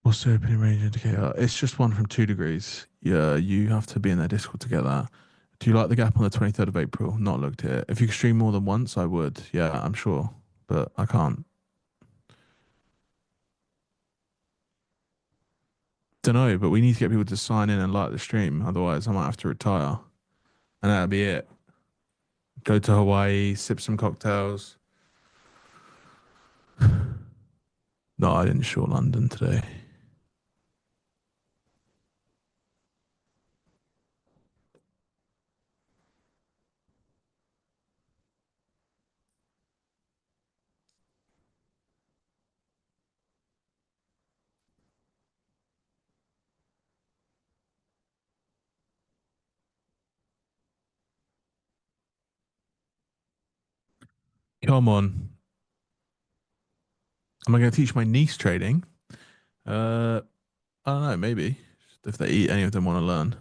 What's the opening range indicator? It's just one from 2 degrees. Yeah, you have to be in their Discord to get that. Do you like the gap on the 23rd of April? Not looked at it. If you could stream more than once, I would. Yeah, I'm sure. But I can't. Don't know, but we need to get people to sign in and like the stream. Otherwise, I might have to retire. And that'll be it. Go to Hawaii, sip some cocktails. No, I didn't short London today. Come on. Am I going to teach my niece trading? I don't know, maybe. If any of them want to learn.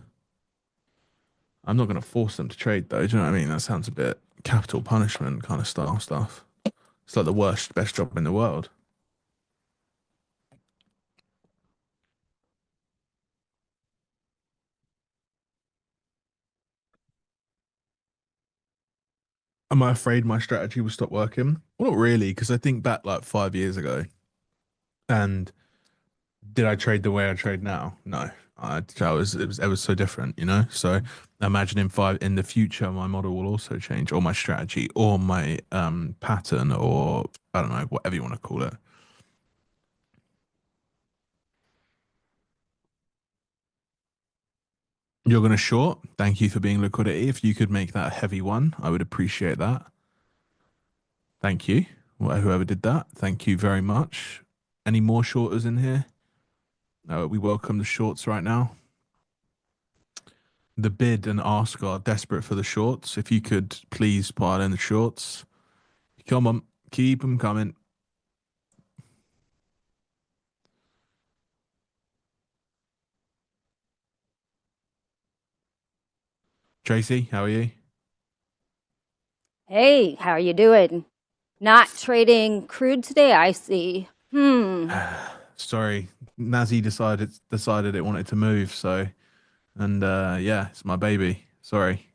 I'm not going to force them to trade, though. Do you know what I mean? That sounds a bit capital punishment kind of style stuff. It's like the best job in the world. Am I afraid my strategy will stop working? Well, not really, because I think back like 5 years ago, and did I trade the way I trade now? No. It was so different, you know. So imagine in the future, my model will also change, or my strategy, or my pattern, or I don't know, whatever you want to call it. You're going to short. Thank you for being liquidity. If you could make that a heavy one, I would appreciate that. Thank you. Whoever did that, thank you very much. Any more shorters in here? We welcome the shorts right now. The bid and ask are desperate for the shorts. If you could please pile in the shorts. Come on, keep them coming. Tracy, how are you? Hey, how are you doing? Not trading crude today, I see. Sorry, Nazi decided it wanted to move, so yeah, it's my baby. Sorry.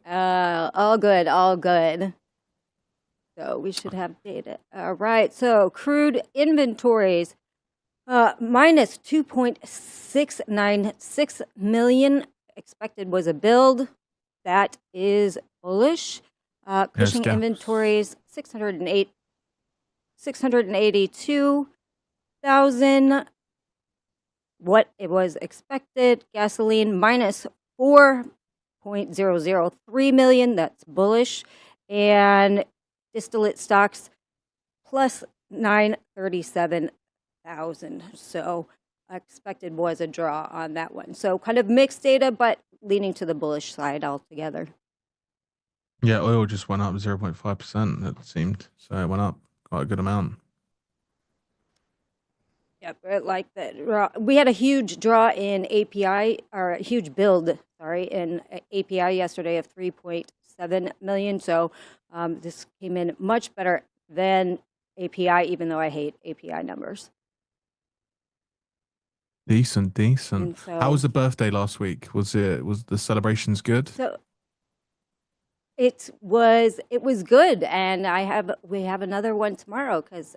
All good, all good. So we should have data. All right, so crude inventories, minus 2.696 million. Expected was a build. That is bullish. Cushing inventories, 682,000. What it was expected. Gasoline, minus 4.003 million. That's bullish. And distillate stocks, plus 937,000. So expected was a draw on that one. So kind of mixed data, but leaning to the bullish side altogether. Yeah, oil just went up 0.5%, it seemed. So it went up quite a good amount. Yep, like that. We had a huge draw in API, or a huge build, sorry, in API yesterday of 3.7 million. So this came in much better than API, even though I hate API numbers. Decent. And How was so, the birthday last week? Was the celebrations good? so it was good, and we have another one tomorrow because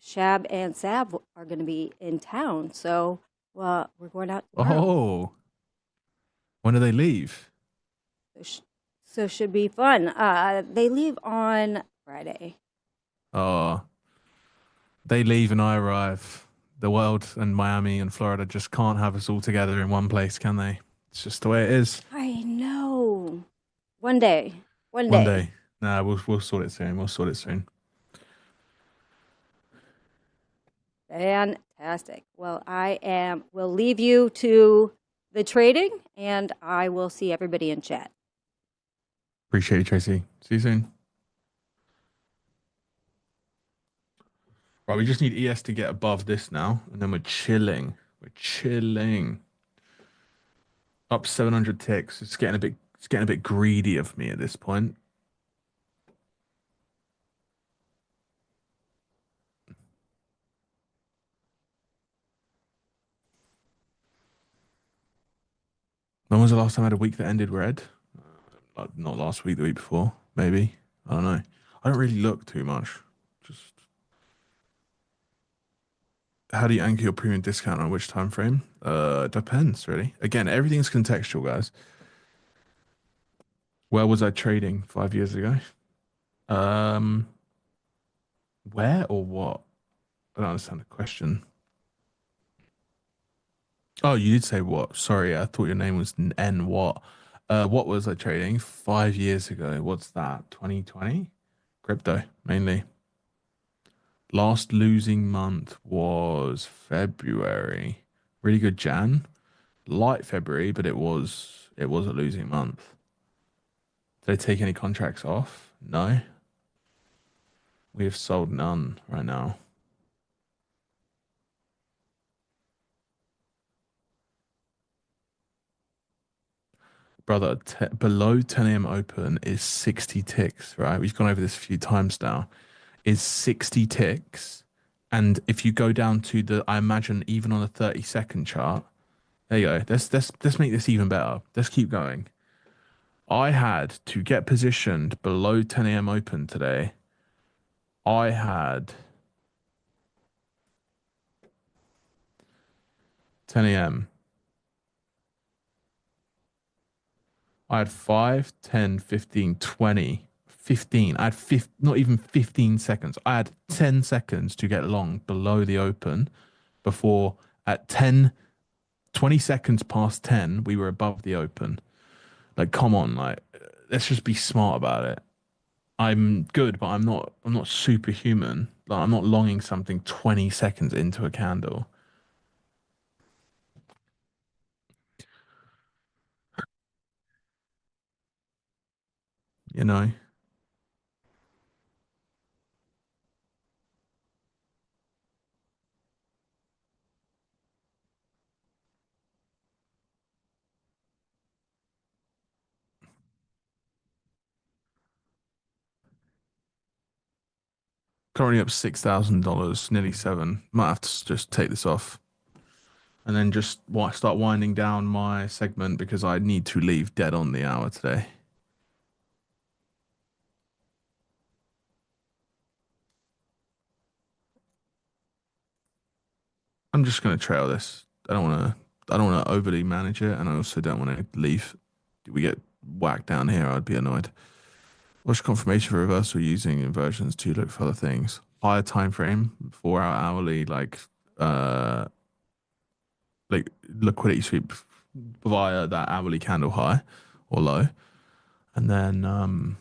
Shab and Sab are going to be in town. So we're going out tomorrow. Oh, when do they leave? So should be fun. They leave on Friday. Oh, they leave and I arrive. The world and Miami and Florida just can't have us all together in one place, can they? It's just the way it is. I know. One day. One One day. day. Nah, we'll sort it soon. We'll sort it soon. Fantastic. Well, will leave you to the trading, and I will see everybody in chat. Appreciate you, Tracy. See you soon. Right, we just need ES to get above this now, and then we're chilling. We're chilling. Up 700 ticks. It's getting a bit greedy of me at this point. When was the last time I had a week that ended red? Not last week, the week before, maybe. I don't know. I don't really look too much. Just how do you anchor your premium discount on which time frame? Depends really. Again, everything's contextual, guys. Where was I trading 5 years ago? Where or what? I don't understand the question. Oh, you did say what? Sorry, I thought your name was N what. What was I trading 5 years ago? What's that? 2020? Crypto, mainly. Last losing month was February. Really good Jan. Light February, but it was a losing month. Did I take any contracts off? No. We have sold none right now. Brother, below 10 a.m. open is 60 ticks, right? We've gone over this a few times now. Is 60 ticks. And if you go down to I imagine even on a 30-second chart, there you go. Let's make this even better. Let's keep going. I had to get positioned below 10 a.m. open today. I had 10 a.m. I had 5, 10, 15, 20, 15. I had not even 15 seconds. I had 10 seconds to get long below the open before at 20 seconds past 10, we were above the open. Like, come on, like, let's just be smart about it. I'm good, but I'm not superhuman. Like, I'm not longing something 20 seconds into a candle. You know? Currently up $6,000, nearly $7,000. Might have to just take this off. And then just start winding down my segment because I need to leave dead on the hour today. I'm just gonna trail this. I don't wanna overly manage it, and I also don't want to leave. We get whacked down here, I'd be annoyed. Watch confirmation for reversal using inversions to look for other things. Higher time frame, 4-hour hourly, like liquidity sweep via that hourly candle high or low, and then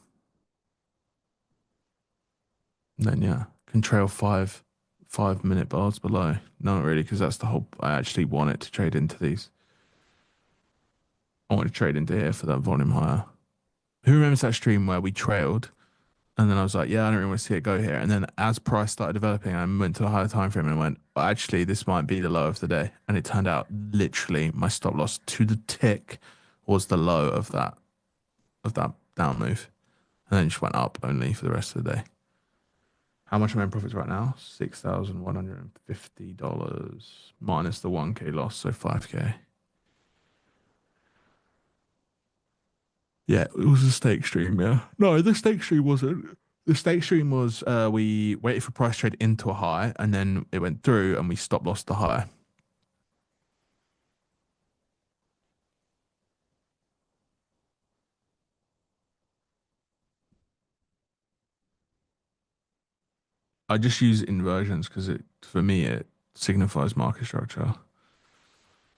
yeah, can trail 5-minute bars below. No, not really, because that's the whole. I actually want it to trade into these. I want to trade into here for that volume higher. Who remembers that stream where we trailed And then I was like, yeah, I don't really want to see it go here. And then as price started developing, I went to the higher time frame and went, well, actually, this might be the low of the day. And it turned out literally my stop loss to the tick was the low of that down move. And then it just went up only for the rest of the day. How much am I in profits right now? $6,150 minus the 1K loss, so 5K. Yeah, it was a stake stream, yeah. No, the stake stream wasn't. The stake stream was we waited for price trade into a high and then it went through and we stop lost the high. I just use inversions because it for me it signifies market structure.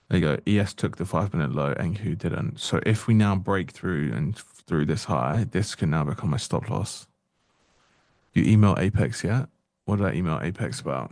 There you go. ES took the 5-minute low, NQ didn't. So if we now break through and through this high, this can now become my stop loss. You email Apex yet? What did I email Apex about?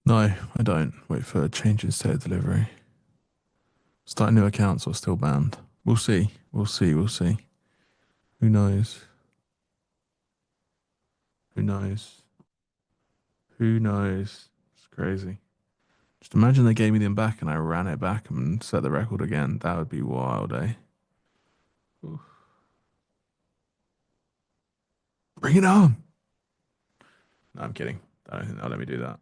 No, I don't. Wait for a change in state of delivery. Starting new accounts or still banned? We'll see. We'll see. We'll see. Who knows? Who knows? Who knows? It's crazy. Just imagine they gave me them back and I ran it back and set the record again. That would be wild, eh? Oof. Bring it on. No, I'm kidding. I don't think they'll let me do that.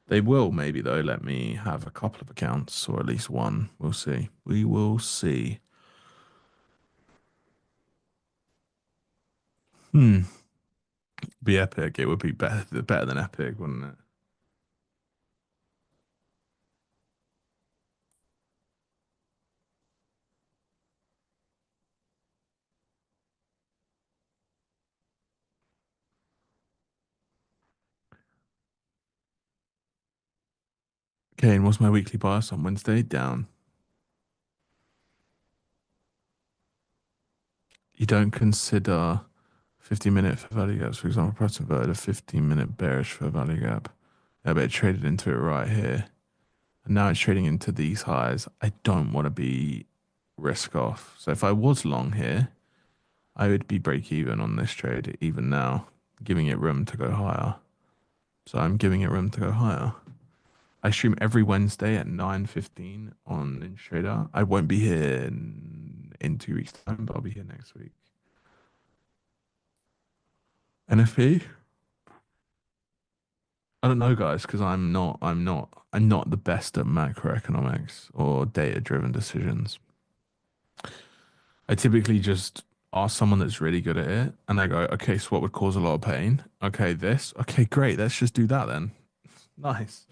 They will maybe though let me have a couple of accounts or at least one. We'll see. We will see. Be epic. It would be better than epic, wouldn't it? Kane, what's my weekly bias on Wednesday? Down. You don't consider 15-minute fair value gaps, for example, price inverted a 15-minute bearish fair value gap. I bet it traded into it right here. And now it's trading into these highs. I don't want to be risk off. So if I was long here, I would be break even on this trade even now, giving it room to go higher. So I'm giving it room to go higher. I stream every Wednesday at 9:15 on NinjaTrader. I won't be here in 2 weeks' time, but I'll be here next week. NFP? I don't know, guys, because I'm not the best at macroeconomics or data-driven decisions. I typically just ask someone that's really good at it, and I go, okay, so what would cause a lot of pain? Okay, this. Okay, great. Let's just do that then. Nice.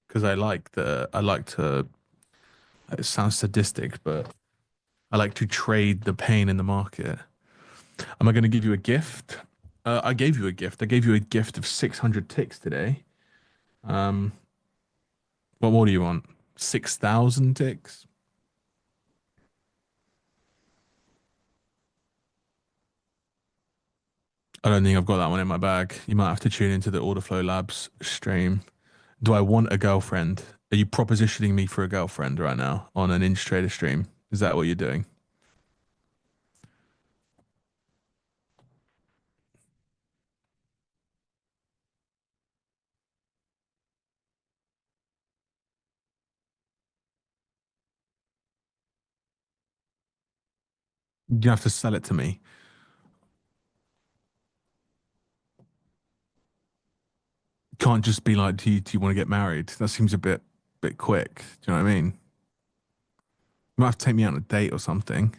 Because I like to. It sounds sadistic, but I like to trade the pain in the market. Am I going to give you a gift? I gave you a gift. I gave you a gift of 600 ticks today. What more do you want? 6,000 ticks? I don't think I've got that one in my bag. You might have to tune into the Order Flow Labs stream. Do I want a girlfriend? Are you propositioning me for a girlfriend right now on an NinjaTrader stream? Is that what you're doing? You have to sell it to me. Can't just be like, do you want to get married? That seems a bit quick. Do you know what I mean? You might have to take me out on a date or something.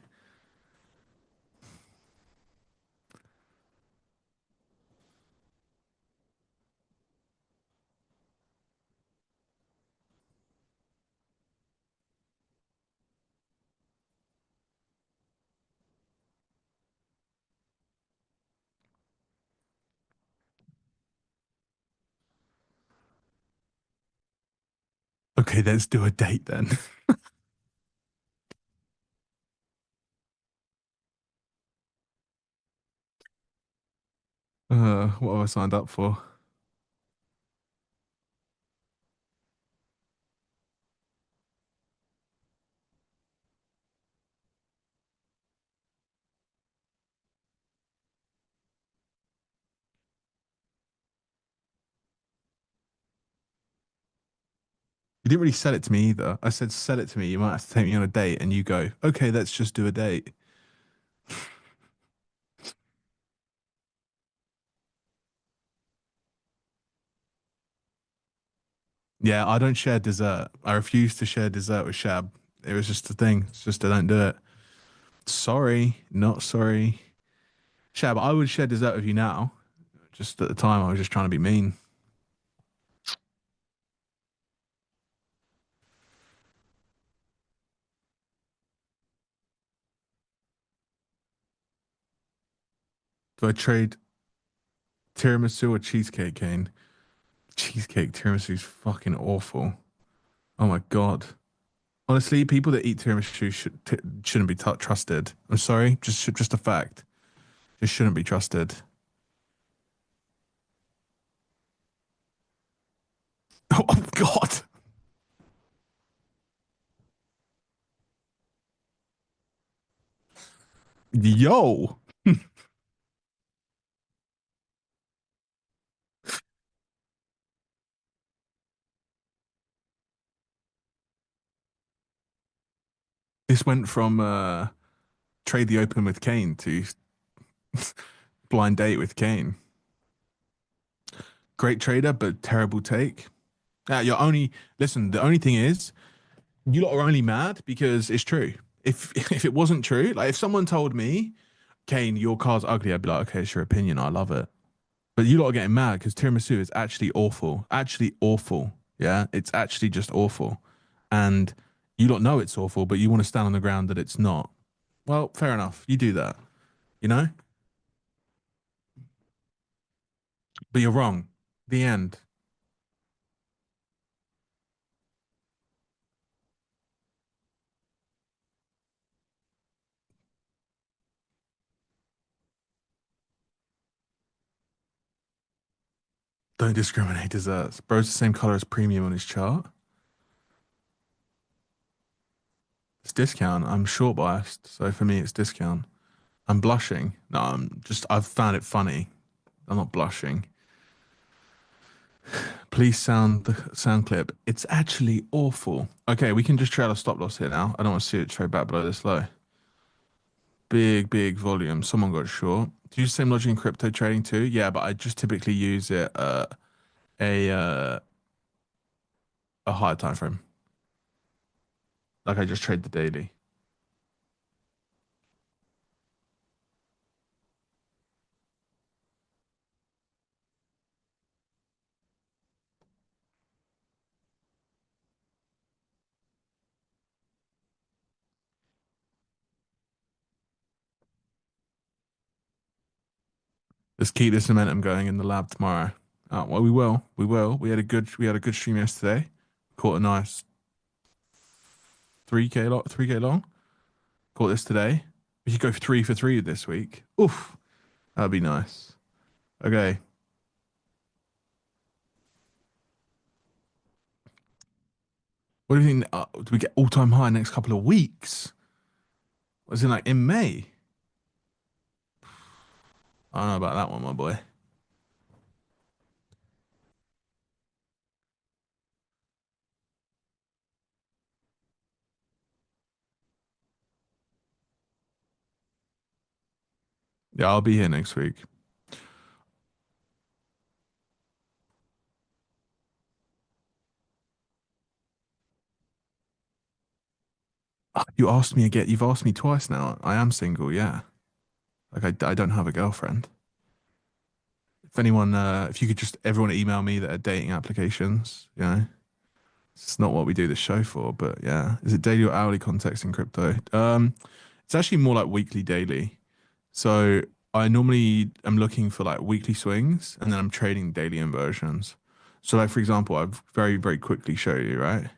Okay, let's do a date then. What have I signed up for? You didn't really sell it to me either. I said, sell it to me. You might have to take me on a date. And you go, okay, let's just do a date. Yeah, I don't share dessert. I refuse to share dessert with Shab. It was just a thing. It's just I don't do it. Sorry, not sorry. Shab, I would share dessert with you now. Just at the time, I was just trying to be mean. Do I trade tiramisu or cheesecake, Kane? Cheesecake tiramisu is fucking awful. Oh my God. Honestly, people that eat tiramisu shouldn't be trusted. I'm sorry, just a fact. Just shouldn't be trusted. Oh God. Yo. This went from trade the open with Kane to blind date with Kane. Great trader, but terrible take. You're only listen. The only thing is, you lot are only mad because it's true. If if it wasn't true, like if someone told me, Kane, your car's ugly, I'd be like, okay, it's your opinion. I love it. But you lot are getting mad because tiramisu is actually awful. Actually awful. Yeah, it's actually just awful. And you lot know it's awful, but you want to stand on the ground that it's not. Well, fair enough. You do that, you know? But you're wrong. The end. Don't discriminate desserts. Bro's the same color as premium on his chart. It's discount. I'm short biased, so for me it's discount. I'm blushing. No, I've found it funny. I'm not blushing. Please sound the sound clip. It's actually awful. Okay, we can just trail a stop loss here now. I don't want to see it trade back below this low. Big volume. Someone got short. Do you use the same logic in crypto trading too? Yeah, but I just typically use it a uh, a higher time frame. Like I just trade the daily. Let's keep this momentum going in the lab tomorrow. Well, we will. We will. We had a good stream yesterday. Caught a nice 3K long. Caught this today. We could go 3 for 3 this week. Oof, that'd be nice. Okay. What do you think? Do we get all-time high next couple of weeks? Was it like in May? I don't know about that one, my boy. Yeah, I'll be here next week. You asked me again. You've asked me twice now. I am single, yeah. Like I don't have a girlfriend. If anyone, if you could just everyone email me that are dating applications, you know, it's not what we do the show for, but yeah. Is it daily or hourly context in crypto? It's actually more like weekly, daily. So I normally am looking for like weekly swings and then I'm trading daily inversions. So like for example, I've very quickly show you, right?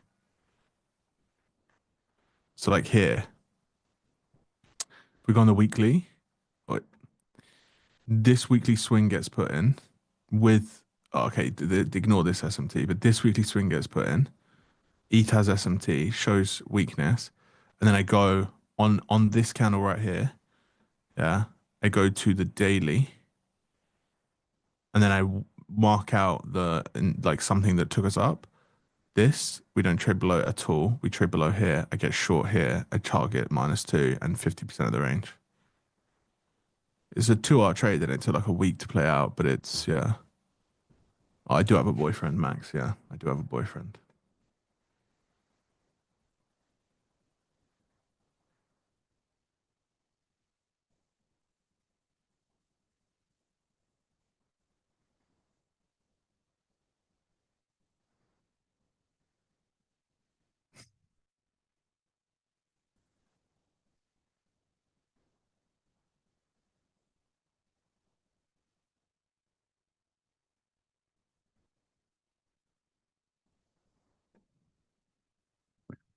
So like here, if we go on the weekly, like, this weekly swing gets put in with, okay, ignore this SMT, but this weekly swing gets put in. ETH has SMT, shows weakness, and then I go on this candle right here. Yeah, I go to the daily, and then I mark out like something that took us up. This we don't trade below at all. We trade below here. I get short here. I target -2 and 50% of the range. It's a 2-hour trade, and it took like a week to play out, but it's, yeah. Oh, I do have a boyfriend, Max. Yeah, I do have a boyfriend.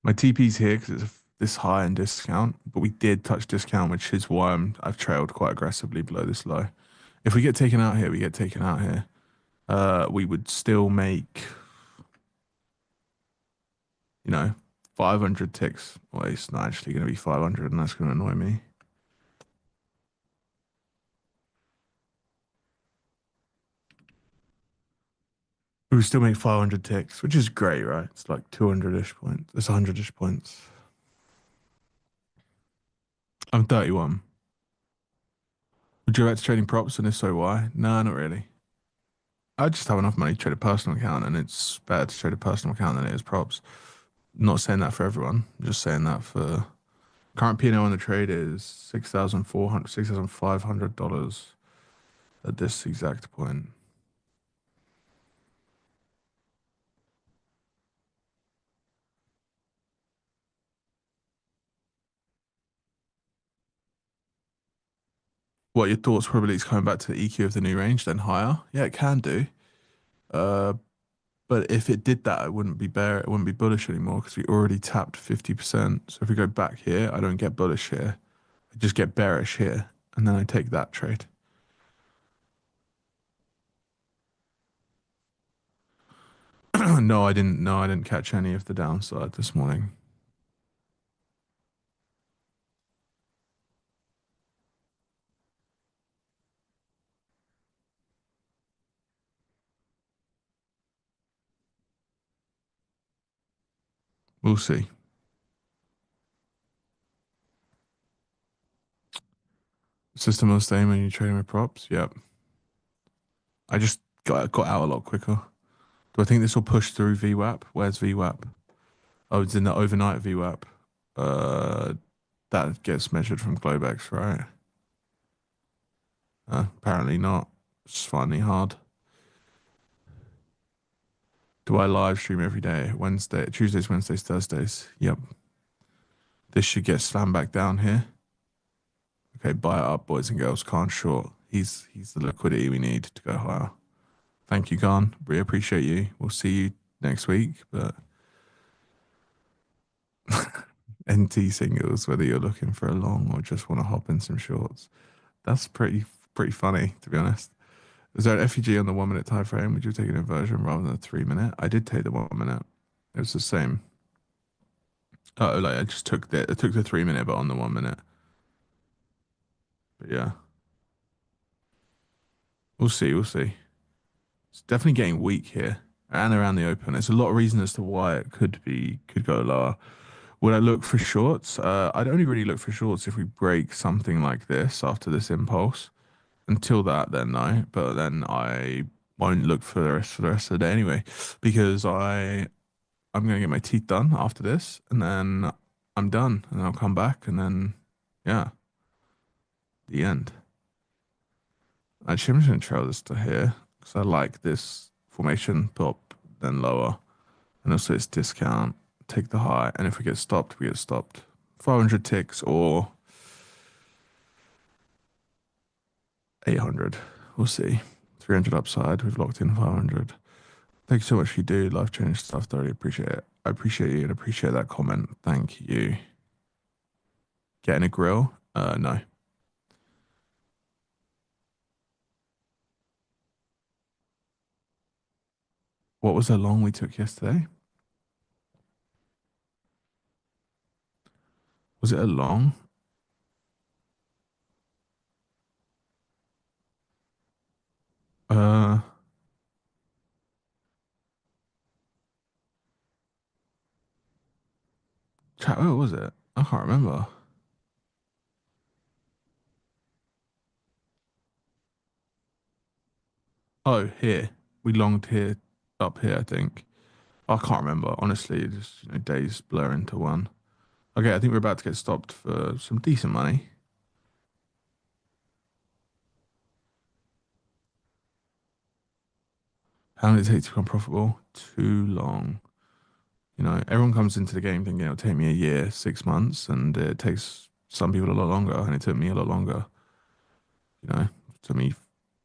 My TP's here because it's this high in discount, but we did touch discount, which is why I've trailed quite aggressively below this low. If we get taken out here, we get taken out here. We would still make, 500 ticks. Well, it's not actually going to be 500, and that's going to annoy me. We would still make 500 ticks, which is great, right? It's like 200-ish points. It's 100-ish points. I'm 31. Would you go back to trading props, and if so, why? No, not really. I just have enough money to trade a personal account, and it's better to trade a personal account than it is props. Not saying that for everyone. I'm just saying that for current P&L on the trade is $6,500 at this exact point. What your thoughts? Probably it's coming back to the EQ of the new range, then higher. Yeah, it can do. But if it did that, it wouldn't be it wouldn't be bullish anymore because we already tapped 50%. So if we go back here, I don't get bullish here. I just get bearish here, and then I take that trade. No, I didn't. No, I didn't catch any of the downside this morning. We'll see. System will stay when you're trading with props. Yep. I just got out a lot quicker. Do I think this will push through VWAP? Where's VWAP? Oh, it's in the overnight VWAP. That gets measured from Globex, right? Apparently not. It's finally hard. Do I live stream every day? Tuesdays, Wednesdays, Thursdays. Yep. This should get slammed back down here. Okay, buy it up, boys and girls. Khan short. He's the liquidity we need to go higher. Thank you, Khan. Really appreciate you. We'll see you next week. But NT singles, whether you're looking for a long or just want to hop in some shorts. That's pretty funny, to be honest. Is there an FEG on the 1 minute time frame? Would you take an inversion rather than a 3 minute? I did take the 1 minute. It was the same. Oh, like I just took the 3 minute, but on the 1 minute. But yeah, we'll see. It's definitely getting weak here and around the open. There's a lot of reason as to why it could go lower. Would I look for shorts? I'd only really look for shorts if we break something like this after this impulse. Until that, then no. But then I won't look for the rest of the day anyway, because I'm gonna get my teeth done after this, and then I'm done, and then I'll come back, and then yeah, the end. Actually, I'm just gonna trail this to here because I like this formation. Top, then lower, and also it's discount. Take the high, and if we get stopped, we get stopped. 500 ticks or 800. We'll see. 300 upside. We've locked in 500. Thank you so much for you do. Life change stuff. Thoroughly appreciate it. I appreciate you and appreciate that comment. Thank you. getting a grill. No. What was the long we took yesterday? Was it a long? Uh, Chat, what was it? I can't remember. Oh, here. We longed here, up here, I think. I can't remember, honestly. Just, days blur into one. Okay, I think we're about to get stopped for some decent money. How long did it take to become profitable? Too long. Everyone comes into the game thinking it'll take me a year, 6 months, and it takes some people a lot longer, and it took me a lot longer. It took me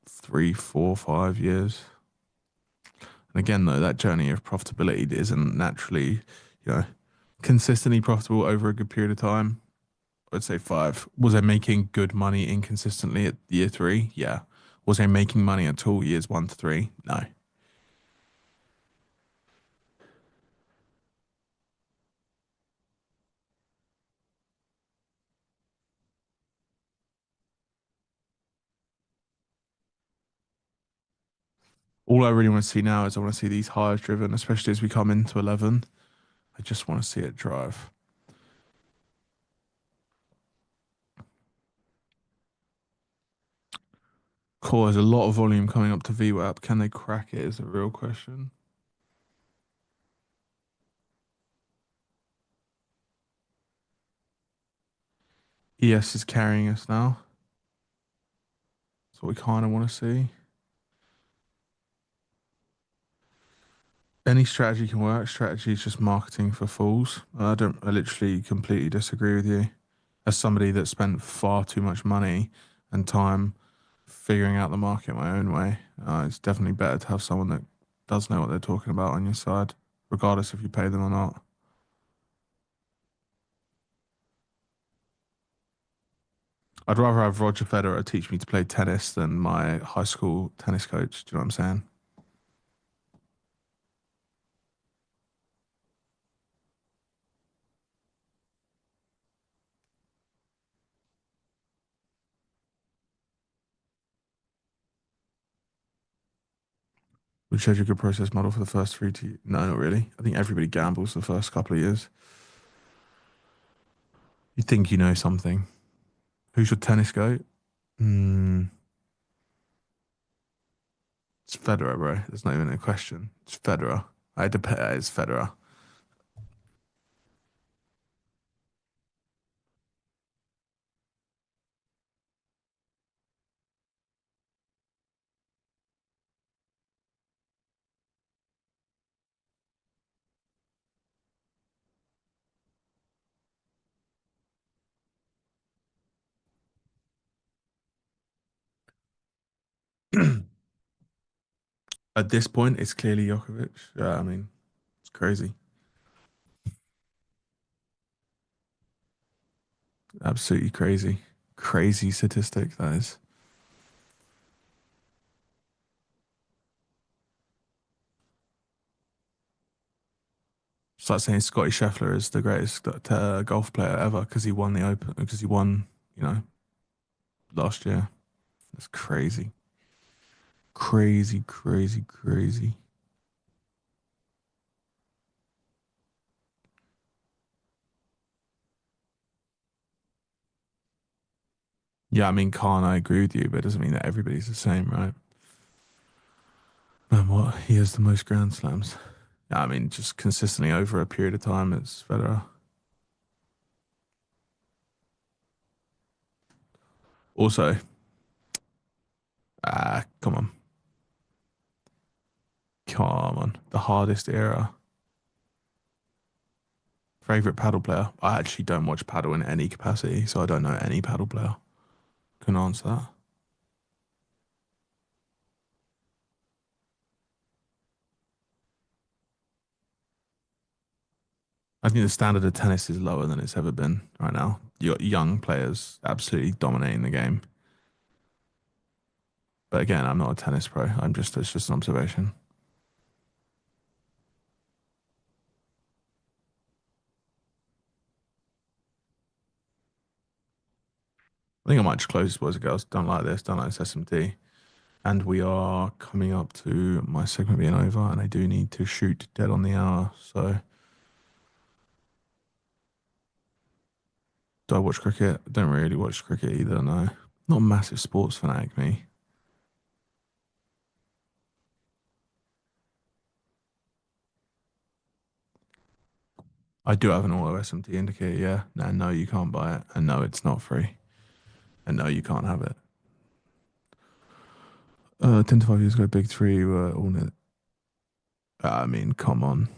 3, 4, 5 years. And again, though, that journey of profitability isn't naturally, consistently profitable over a good period of time. I'd say 5. Was I making good money inconsistently at year 3? Yeah. Was I making money at all years 1 to 3? No. All I really want to see now is I want to see these highs driven, especially as we come into 11. I just want to see it drive. Cool. There's a lot of volume coming up to VWAP. Can they crack it? Is the real question. ES is carrying us now. That's what we kind of want to see. Any strategy can work. Strategy is just marketing for fools. I literally completely disagree with you. As somebody that spent far too much money and time figuring out the market my own way, it's definitely better to have someone that does know what they're talking about on your side, regardless if you pay them or not. I'd rather have Roger Federer teach me to play tennis than my high school tennis coach. Do you know what I'm saying? We showed you a good process model for the first 3 to... No, not really. I think everybody gambles the first couple of years. You think you know something. Who's your tennis goat? It's Federer, bro. There's not even a question. It's Federer. It's Federer. At this point, it's clearly Djokovic. Yeah, I mean, it's crazy. Absolutely crazy. Crazy statistic, that is. It's like saying Scotty Scheffler is the greatest golf player ever because he won the Open, because he won, last year. That's crazy. Crazy, crazy, crazy. Yeah, I mean, Khan, I agree with you, but it doesn't mean that everybody's the same, right? And what? He has the most Grand Slams. Yeah, I mean, just consistently over a period of time, it's Federer. Also, come on. Come on. The hardest era. Favorite paddle player? I actually don't watch paddle in any capacity, so I don't know any paddle player. Can answer that. I think the standard of tennis is lower than it's ever been right now. You got young players absolutely dominating the game. But again, I'm not a tennis pro. It's just an observation. I think I might just close this, boys and girls. Don't like this. Don't like this SMT. And we are coming up to my segment being over, and I do need to shoot dead on the hour. So, do I watch cricket? I don't really watch cricket either, no. Not a massive sports fanatic, me. I do have an auto SMT indicator, yeah. And no, you can't buy it. And no, it's not free. And no, you can't have it. 10 to 5 years ago, big three were all net. I mean, come on.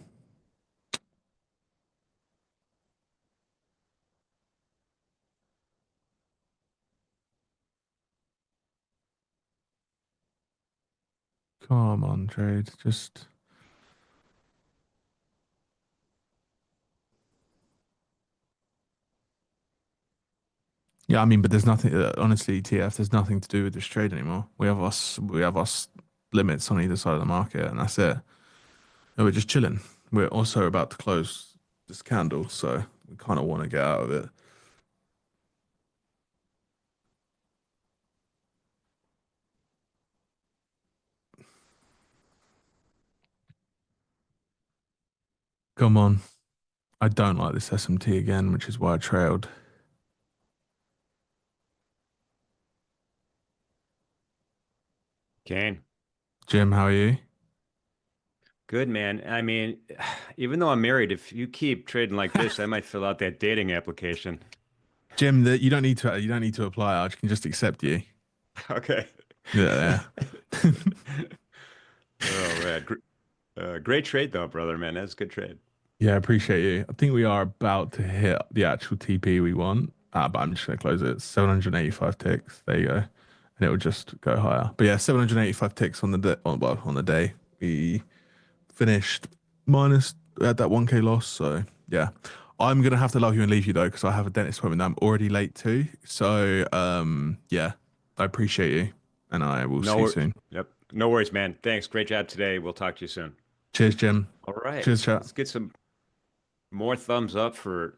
Come on, trade. Just. Yeah, I mean, but there's nothing. Honestly, TF, there's nothing to do with this trade anymore. We have us limits on either side of the market, and that's it. And we're just chilling. We're also about to close this candle, so we kind of want to get out of it. Come on. I don't like this SMT again, which is why I trailed. Kane. Jim, how are you? Good, man. I mean, even though I'm married, if you keep trading like this, I might fill out that dating application. Jim, you don't need to apply. I can just accept you. Okay. Yeah. Oh man, great trade though, brother. Man, that's a good trade. Yeah, appreciate you. I think we are about to hit the actual TP we want. But I'm just gonna close it. 785 ticks. There you go. And it will just go higher. But yeah, 785 ticks on the day. We finished minus at that 1K loss. So yeah. I'm gonna have to love you and leave you though, because I have a dentist appointment that I'm already late to. So yeah, I appreciate you. And I will see you soon. Yep. No worries, man. Thanks. Great job today. We'll talk to you soon. Cheers, Jim. All right. Cheers, chat. Let's get some more thumbs up for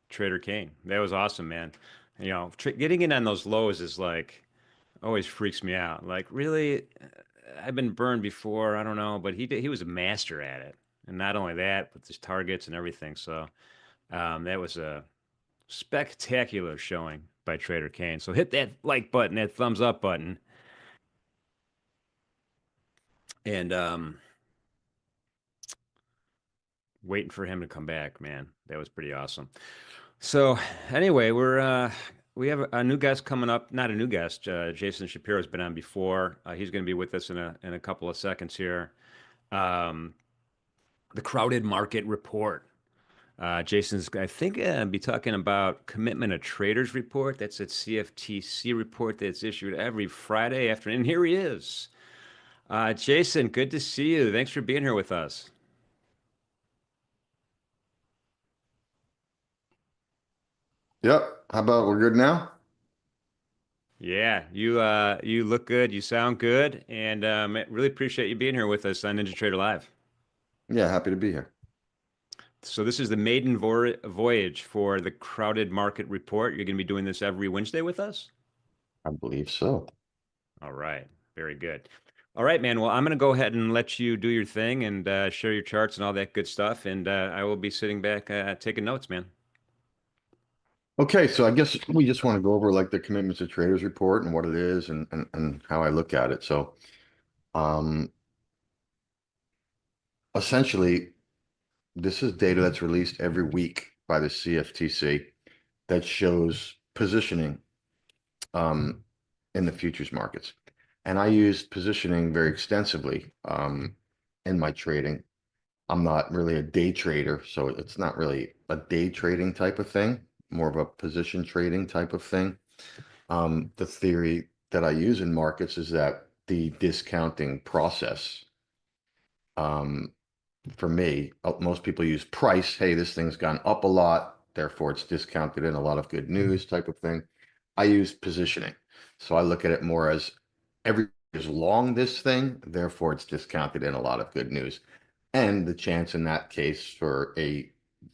Trader Kane. That was awesome, man. You know, getting in on those lows is like always freaks me out. Like, really, I've been burned before. I don't know, but he was a master at it. And not only that, but his targets and everything. So that was a spectacular showing by Trader Kane. So hit that like button, that thumbs up button. And waiting for him to come back, man. That was pretty awesome. So anyway, we have a new guest coming up. Not a new guest. Jason Shapiro has been on before. He's going to be with us in a couple of seconds here. The crowded market report. Jason's, I think, be talking about commitment of traders report. That's a CFTC report that's issued every Friday afternoon. And here he is. Jason, good to see you. Thanks for being here with us. Yep. How about we're good now? Yeah, you look good. You sound good, and really appreciate you being here with us on NinjaTrader Live. Yeah, happy to be here. So this is the maiden voyage for the crowded market report. You're going to be doing this every Wednesday with us? I believe so. All right, very good. All right, man. Well, I'm going to go ahead and let you do your thing and share your charts and all that good stuff, and I will be sitting back taking notes, man. Okay, so I guess we just want to go over like the commitments to traders report and what it is and how I look at it. So essentially, this is data that's released every week by the CFTC that shows positioning in the futures markets. And I use positioning very extensively in my trading. I'm not really a day trader, so it's not really a day trading type of thing, more of a position trading type of thing. The theory that I use in markets is that the discounting process for me, most people use price. Hey, this thing's gone up a lot, therefore it's discounted in a lot of good news type of thing. I use positioning. So I look at it more as everybody is long this thing, therefore it's discounted in a lot of good news. And the chance in that case for a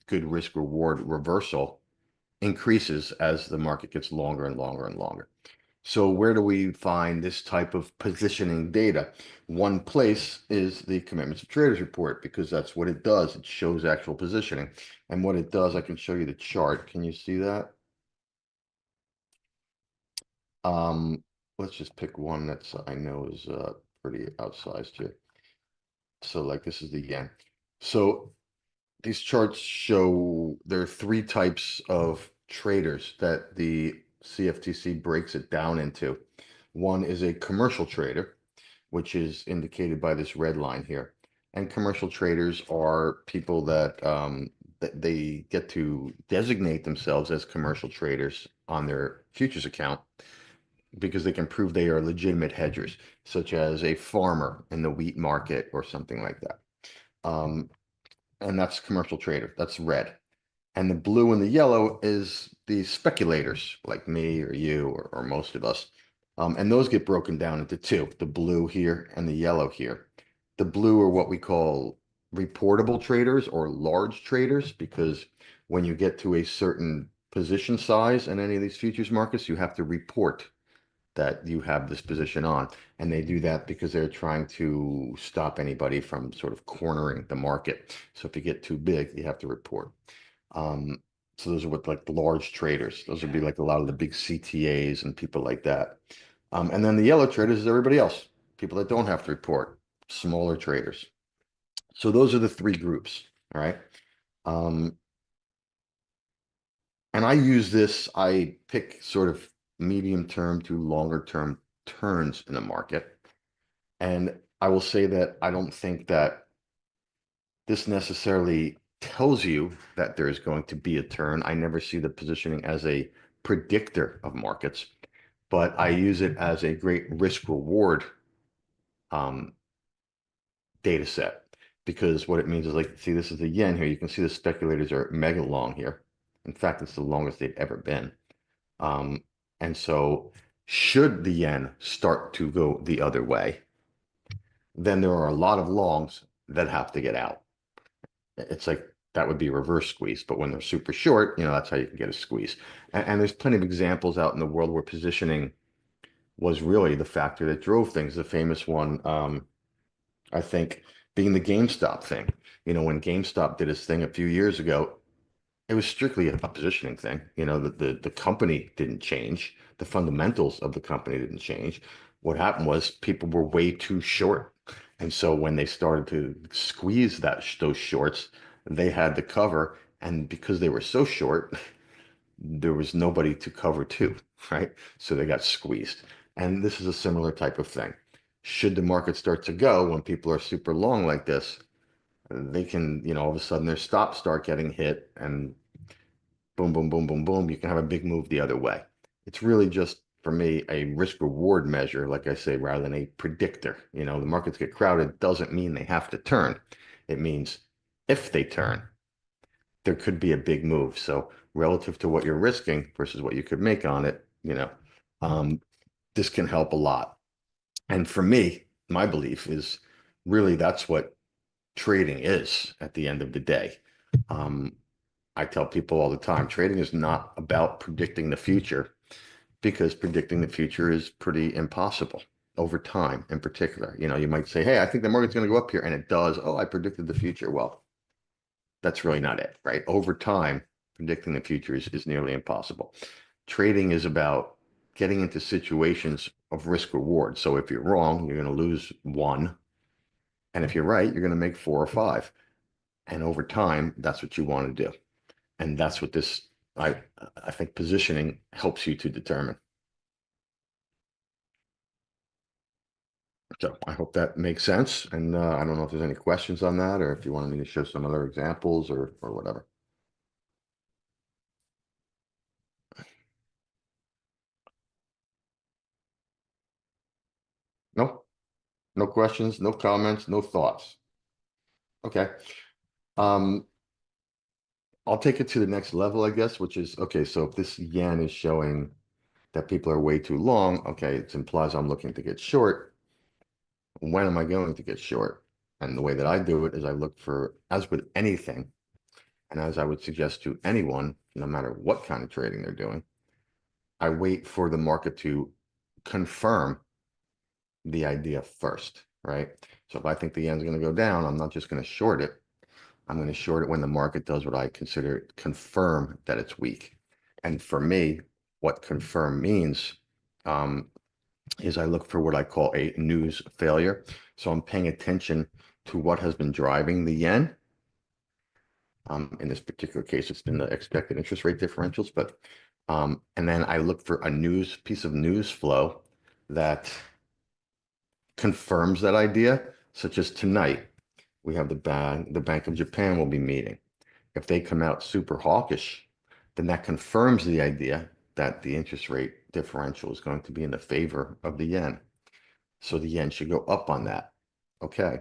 good risk reward reversal increases as the market gets longer and longer and longer. So where do we find this type of positioning data? One place is the Commitments of Traders report, because that's what it does. It shows actual positioning. And what it does, I can show you the chart. Can you see that? Let's just pick one that's I know is pretty outsized here. So like this is the yen. So these charts show there are three types of traders that the CFTC breaks it down into. One is a commercial trader, which is indicated by this red line here. And commercial traders are people that they get to designate themselves as commercial traders on their futures account because they can prove they are legitimate hedgers, such as a farmer in the wheat market or something like that. And that's commercial trader. That's red. And the blue and the yellow is the speculators like me or you or most of us. And those get broken down into two, the blue here and the yellow here. The blue are what we call reportable traders or large traders, because when you get to a certain position size in any of these futures markets, you have to report that you have this position on. And they do that because they're trying to stop anybody from sort of cornering the market. So if you get too big, you have to report. So those are what like the large traders. Those would be like a lot of the big CTAs and people like that. And then the yellow traders is everybody else, people that don't have to report, smaller traders. So those are the three groups, all right? And I use this, I pick sort of medium term to longer term turns in the market. And I will say that I don't think that this necessarily tells you that there's going to be a turn. I never see the positioning as a predictor of markets, but I use it as a great risk reward data set, because what it means is like, see, this is the yen here. You can see the speculators are mega long here. In fact, it's the longest they've ever been. And so should the yen start to go the other way, then there are a lot of longs that have to get out. It's like that would be a reverse squeeze, but when they're super short, that's how you can get a squeeze. And there's plenty of examples out in the world where positioning was really the factor that drove things. The famous one, I think, being the GameStop thing. When GameStop did its thing a few years ago, it was strictly a positioning thing. The company didn't change. The fundamentals of the company didn't change. What happened was people were way too short. And so when they started to squeeze those shorts, they had to cover. And because they were so short, there was nobody to cover to, right? So they got squeezed. And this is a similar type of thing. Should the market start to go when people are super long like this, they can, all of a sudden their stops start getting hit and boom, boom, boom, boom, boom. You can have a big move the other way. It's really just, for me, a risk reward measure, like I say, rather than a predictor. The markets get crowded doesn't mean they have to turn. It means if they turn, there could be a big move. So relative to what you're risking versus what you could make on it, this can help a lot. And for me, my belief is really that's what trading is at the end of the day. I tell people all the time, trading is not about predicting the future, because predicting the future is pretty impossible over time in particular. You might say, hey, I think the market's going to go up here, and it does. Oh, I predicted the future. Well, that's really not it, right? Over time, predicting the future is nearly impossible. Trading is about getting into situations of risk reward. So if you're wrong, you're going to lose one. And if you're right, you're going to make 4 or 5. And over time, that's what you want to do. And that's what I think positioning helps you to determine. So I hope that makes sense. And I don't know if there's any questions on that, or if you wanted me to show some other examples or whatever. No, no questions, no comments, no thoughts. Okay. Um, I'll take it to the next level, I guess, which is, okay, so if this yen is showing that people are way too long, okay, it implies I'm looking to get short. When am I going to get short? And the way that I do it is I look for, as with anything, and as I would suggest to anyone, no matter what kind of trading they're doing, I wait for the market to confirm the idea first, right? So if I think the yen's going to go down, I'm not just going to short it. I'm going to short it when the market does what I consider confirm that it's weak. And for me, what confirm means is I look for what I call a news failure. So I'm paying attention to what has been driving the yen. In this particular case, it's been the expected interest rate differentials, but and then I look for a piece of news flow that confirms that idea, such as tonight, we have the Bank of Japan will be meeting. If they come out super hawkish, then that confirms the idea that the interest rate differential is going to be in the favor of the yen. So the yen should go up on that. Okay.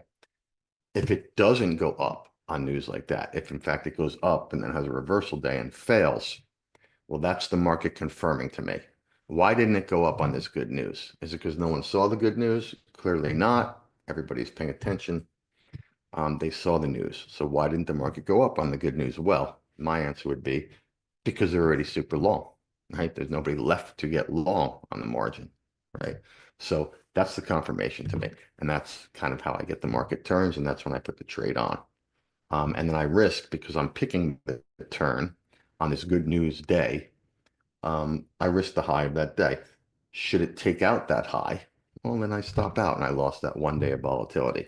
If it doesn't go up on news like that, if in fact it goes up and then has a reversal day and fails, well, that's the market confirming to me. Why didn't it go up on this good news? Is it because no one saw the good news? Clearly not. Everybody's paying attention. They saw the news. So why didn't the market go up on the good news? Well, my answer would be because they're already super long, right? There's nobody left to get long on the margin, right? So that's the confirmation to me. And that's kind of how I get the market turns. And that's when I put the trade on. And then I risk, because I'm picking the turn on this good news day, I risk the high of that day. Should it take out that high? Well, then I stop out and I lost that 1 day of volatility.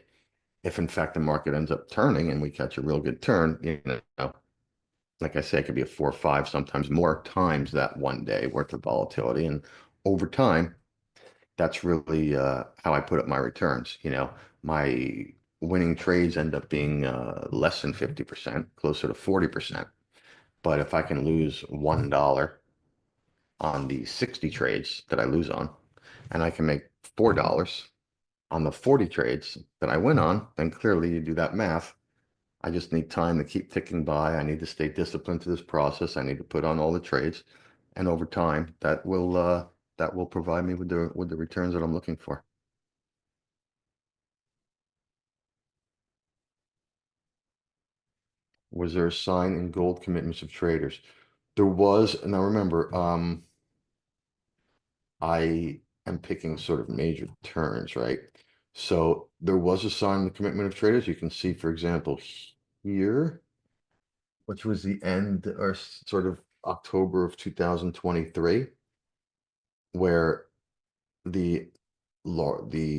If in fact the market ends up turning and we catch a real good turn, like I say, it could be a 4 or 5, sometimes more times that 1 day worth of volatility. And over time, that's really how I put up my returns. My winning trades end up being less than 50%, closer to 40%. But if I can lose $1 on the 60 trades that I lose on, and I can make $4 on the 40 trades that I win on, then clearly you do that math. I just need time to keep ticking by. I need to stay disciplined to this process. I need to put on all the trades, and over time, that will provide me with the returns that I'm looking for. Was there a sign in gold commitments of traders? There was. Now remember, I am picking sort of major turns, right? So there was a sign in the commitment of traders. You can see, for example, here, which was the end or sort of October of 2023, where the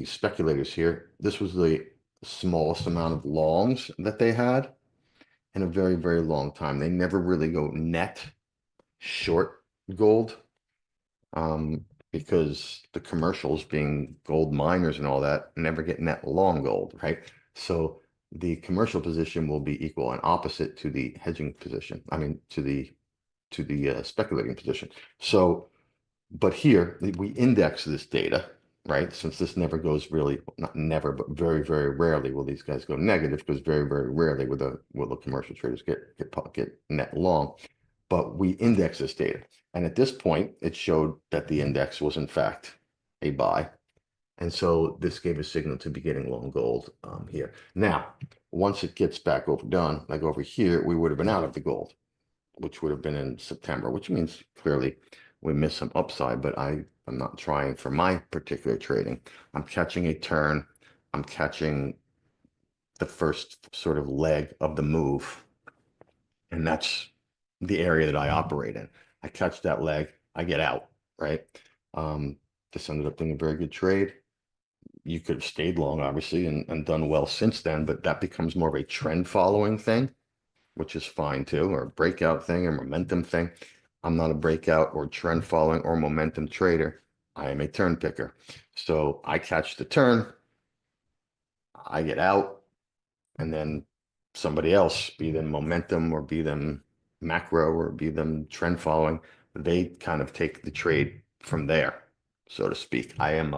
speculators here, this was the smallest amount of longs that they had in a very, very long time. They never really go net short gold, because the commercials, being gold miners and all that, never get net long gold, right? So the commercial position will be equal and opposite to the hedging position. I mean, to the speculating position. So, but here we index this data, right? Since this never goes, really, not never, but very, very rarely will these guys go negative, because very, very rarely will the commercial traders get net long. But we index this data. And at this point, it showed that the index was in fact a buy. And so this gave a signal to be getting long gold here. Now, once it gets back overdone, like over here, we would have been out of the gold, which would have been in September, which means clearly we missed some upside, but I'm not trying for my particular trading. I'm catching a turn. I'm catching the first sort of leg of the move. And that's the area that I operate in. I catch that leg, I get out, right? This ended up being a very good trade. You could have stayed long, obviously, and done well since then, but that becomes more of a trend following thing, which is fine too, or a breakout thing or momentum thing. I'm not a breakout or trend following or momentum trader. I am a turn picker. So I catch the turn, I get out, and then somebody else, be them momentum or be them macro or be them trend following, they kind of take the trade from there, so to speak. I am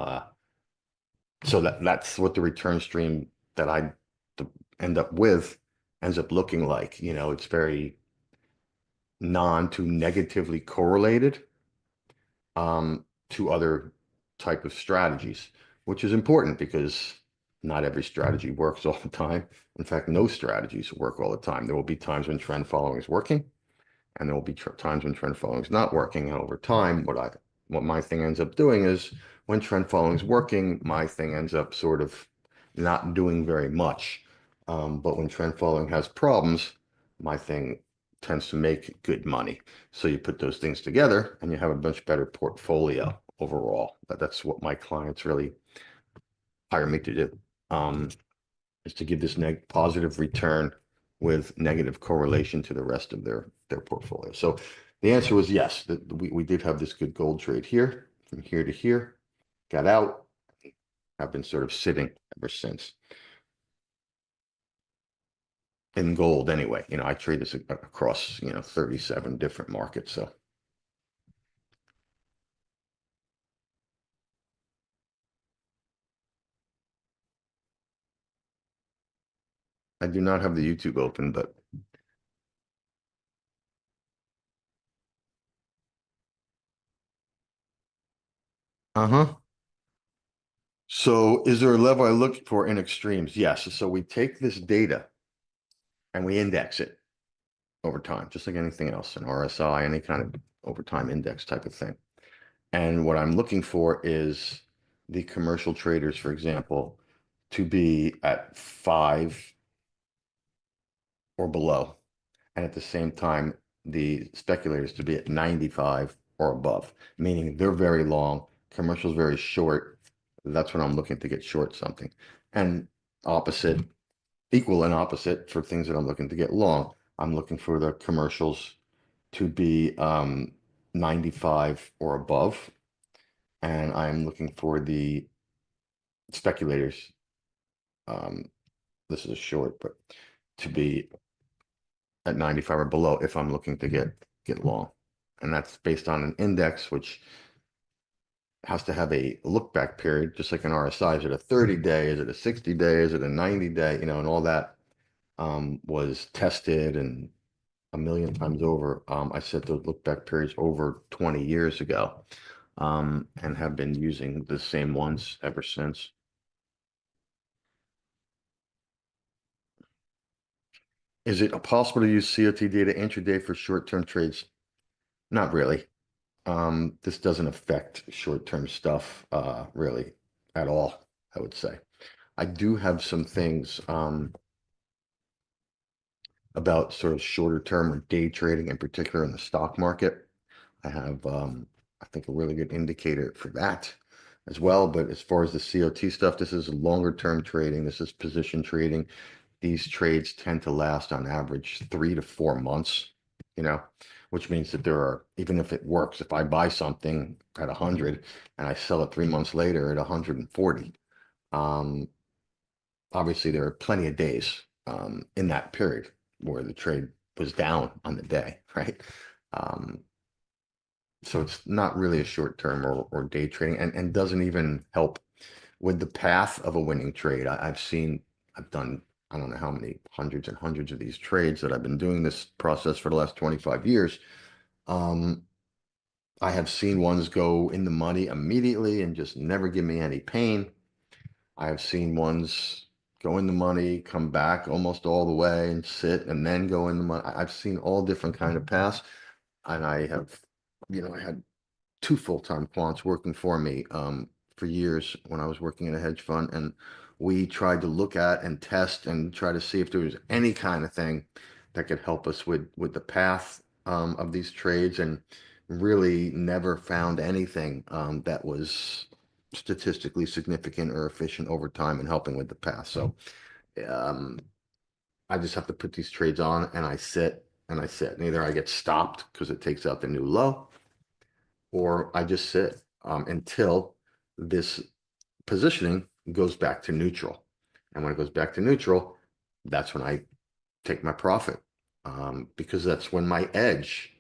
so that's what the return stream that end up with ends up looking like. It's very to negatively correlated to other type of strategies, which is important because not every strategy works all the time. In fact, no strategies work all the time. There will be times when trend following is working, and there will be times when trend following is not working. And over time, what my thing ends up doing is when trend following is working, my thing ends up sort of not doing very much. But when trend following has problems, my thing tends to make good money. So you put those things together and you have a much better portfolio overall. That's what my clients really hire me to do, is to give this positive return with negative correlation to the rest of their portfolio. So the answer was yes, that we did have this good gold trade here, from here to here, got out. I've been sort of sitting ever since. In gold anyway, I trade this across, 37 different markets. So I do not have the YouTube open, but So is there a level I look for in extremes? Yes. So we take this data and we index it over time, just like anything else, an RSI, any kind of over time index type of thing. And what I'm looking for is the commercial traders, for example, to be at 5 or below. And at the same time, the speculators to be at 95 or above, meaning they're very long, commercials very short. That's when I'm looking to get short something. And opposite, equal and opposite for things that I'm looking to get long. I'm looking for the commercials to be 95 or above. And I'm looking for the speculators, this is a short, but to be at 95 or below if I'm looking to get long. And that's based on an index, which has to have a look back period, just like an RSI. Is it a 30-day? Is it a 60-day? Is it a 90-day? And all that was tested and a million times over. I set those look back periods over 20 years ago, and have been using the same ones ever since. Is it possible to use COT data intraday for short-term trades? Not really. This doesn't affect short-term stuff really at all, I would say. I do have some things about sort of shorter term or day trading, in particular in the stock market. I have, I think, a really good indicator for that as well. But as far as the COT stuff, this is longer term trading. This is position trading. These trades tend to last on average 3 to 4 months, which means that there are, even if it works, if I buy something at 100 and I sell it 3 months later at 140, obviously there are plenty of days in that period where the trade was down on the day, right? So it's not really a short term or day trading, and doesn't even help with the path of a winning trade. I've done, I don't know how many hundreds and hundreds of these trades that I've been doing this process for the last 25 years. I have seen ones go in the money immediately and just never give me any pain. I have seen ones go in the money, come back almost all the way and sit and then go in the money. I've seen all different kind of paths, and I have, I had 2 full-time quants working for me for years when I was working in a hedge fund, and we tried to look at and test and try to see if there was any kind of thing that could help us with the path of these trades, and really never found anything that was statistically significant or efficient over time in helping with the path. So I just have to put these trades on and I sit and I sit, and either I get stopped because it takes out the new low, or I just sit until this positioning goes back to neutral. And when it goes back to neutral, that's when I take my profit, because that's when my edge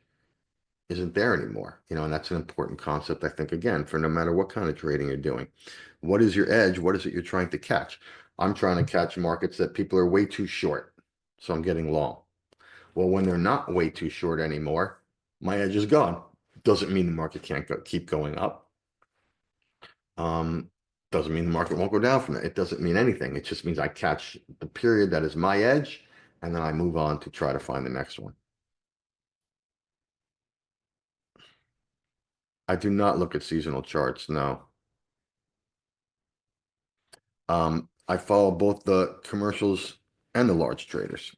isn't there anymore. And that's an important concept, I think, again, for no matter what kind of trading you're doing. What is your edge? What is it you're trying to catch? I'm trying to catch markets that people are way too short. So I'm getting long. Well, when they're not way too short anymore, my edge is gone. Doesn't mean the market can't keep going up. Doesn't mean the market won't go down from it. It doesn't mean anything. It just means I catch the period that is my edge, and then I move on to try to find the next one. I do not look at seasonal charts, no. I follow both the commercials and the large traders.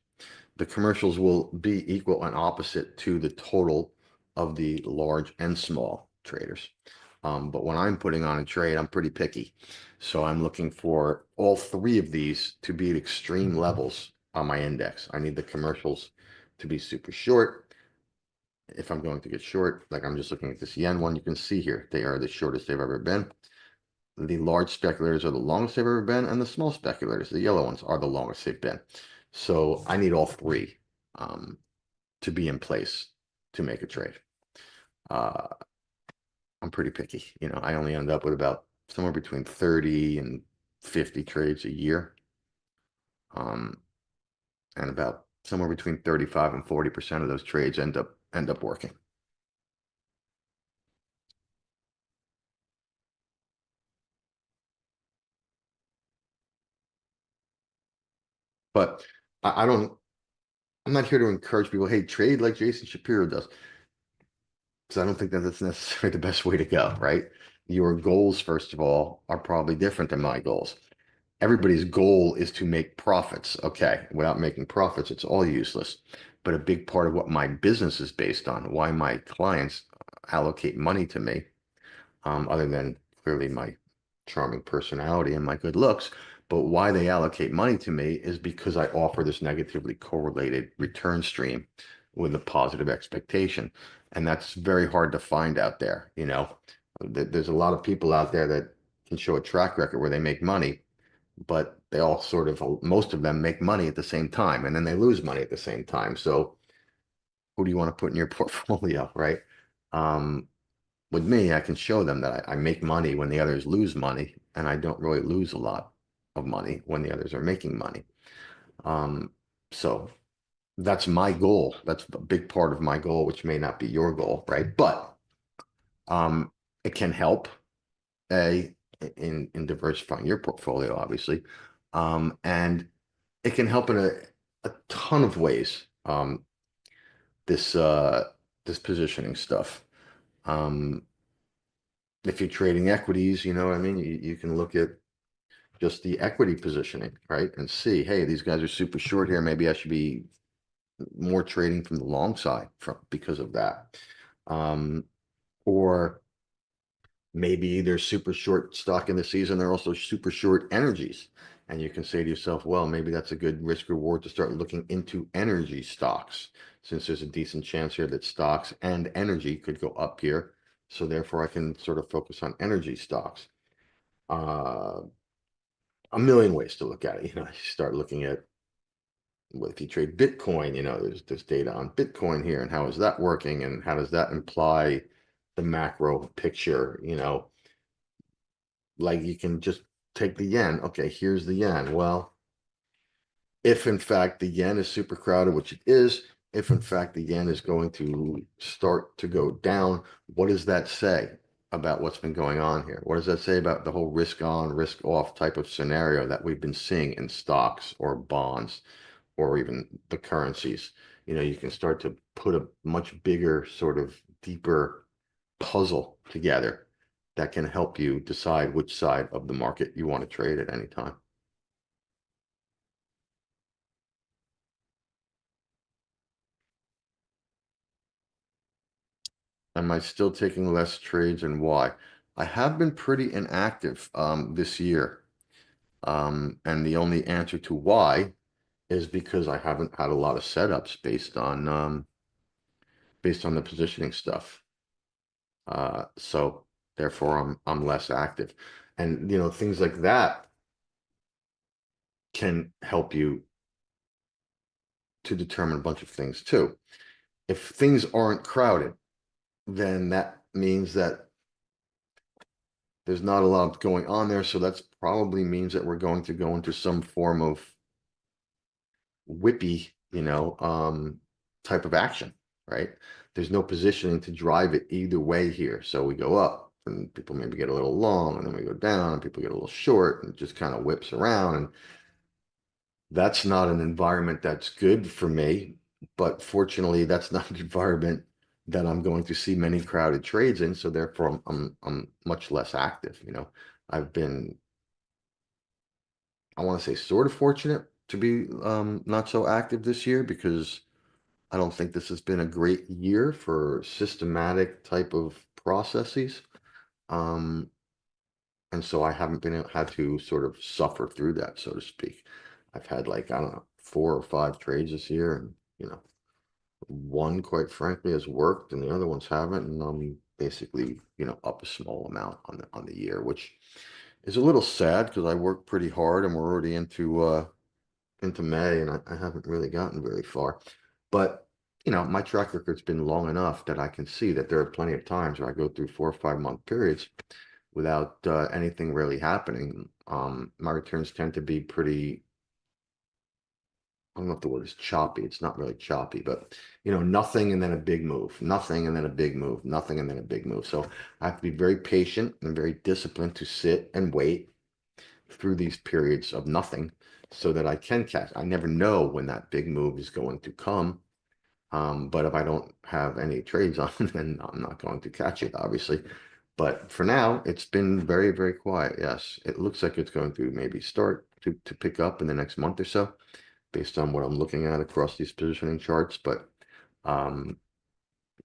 The commercials will be equal and opposite to the total of the large and small traders. But when I'm putting on a trade, I'm pretty picky. So I'm looking for all three of these to be at extreme levels on my index. I need the commercials to be super short. If I'm going to get short, like I'm just looking at this yen one, you can see here, they are the shortest they've ever been. The large speculators are the longest they've ever been, and the small speculators, the yellow ones, are the longest they've been. So I need all three to be in place to make a trade. I'm pretty picky. You know, I only end up with about somewhere between 30 and 50 trades a year. And about somewhere between 35 and 40% of those trades end up working. But I'm not here to encourage people, hey, trade like Jason Shapiro does. Because I don't think that that's necessarily the best way to go, right? Your goals, first of all, are probably different than my goals. Everybody's goal is to make profits. Okay, without making profits, it's all useless. But a big part of what my business is based on, why my clients allocate money to me, other than clearly my charming personality and my good looks, but why they allocate money to me is because I offer this negatively correlated return stream with a positive expectation. And that's very hard to find out there. You know, there's a lot of people out there that can show a track record where they make money, but they all sort of, most of them make money at the same time, and then they lose money at the same time. So who do you want to put in your portfolio, right? With me, I can show them that I make money when the others lose money, and I don't really lose a lot of money when the others are making money. So that's my goal. That's a big part of my goal, which may not be your goal, right? But it can help in diversifying your portfolio, obviously. And it can help in a ton of ways. This positioning stuff. If you're trading equities, you know what I mean? You can look at just the equity positioning, right? And see, hey, these guys are super short here. Maybe I should be more trading from the long side because of that. Or maybe they're super short stock in the season. They're also super short energies. And you can say to yourself, well, maybe that's a good risk reward to start looking into energy stocks, since there's a decent chance here that stocks and energy could go up here. So therefore I can sort of focus on energy stocks. A million ways to look at it. You know, you start looking at, well, if you trade Bitcoin, you know, there's data on Bitcoin here, and how is that working, and how does that imply the macro picture? You know, like you can just take the yen. Okay, here's the yen. Well, if in fact the yen is super crowded, which it is, if in fact the yen is going to start to go down, what does that say about what's been going on here? What does that say about the whole risk on, risk off type of scenario that we've been seeing in stocks or bonds or even the currencies? You know, you can start to put a much bigger, sort of deeper puzzle together that can help you decide which side of the market you want to trade at any time. Am I still taking less trades, and why? I have been pretty inactive this year. And the only answer to why is because I haven't had a lot of setups based on the positioning stuff. So therefore I'm less active. And you know, things like that can help you to determine a bunch of things too. If things aren't crowded, then that means that There's not a lot going on there, so that's probably means that we're going to go into some form of whippy, type of action, right? There's no positioning to drive it either way here. So we go up and people maybe get a little long, and then we go down and people get a little short, and it just kind of whips around. And that's not an environment that's good for me. But fortunately, that's not an environment that I'm going to see many crowded trades in. So therefore, I'm much less active. I've been, I want to say, sort of fortunate to be not so active this year, because I don't think this has been a great year for systematic type of processes. And so I haven't had to sort of suffer through that, so to speak. I've had, like, I don't know, 4 or 5 trades this year, and one, quite frankly, has worked and the other ones haven't, and I'm basically, up a small amount on the year, which is a little sad because I worked pretty hard and we're already into May, and I haven't really gotten very far. But my track record's been long enough that I can see that there are plenty of times where I go through 4 or 5 month periods without anything really happening. My returns tend to be pretty, I don't know if the word is choppy. It's not really choppy, but nothing and then a big move, nothing and then a big move, nothing and then a big move. So I have to be very patient and very disciplined to sit and wait through these periods of nothing so that I can catch. I never know when that big move is going to come. But if I don't have any trades on, then I'm not going to catch it, obviously. But for now, it's been very, very quiet. Yes, it looks like it's going to maybe start to pick up in the next month or so, based on what I'm looking at across these positioning charts. But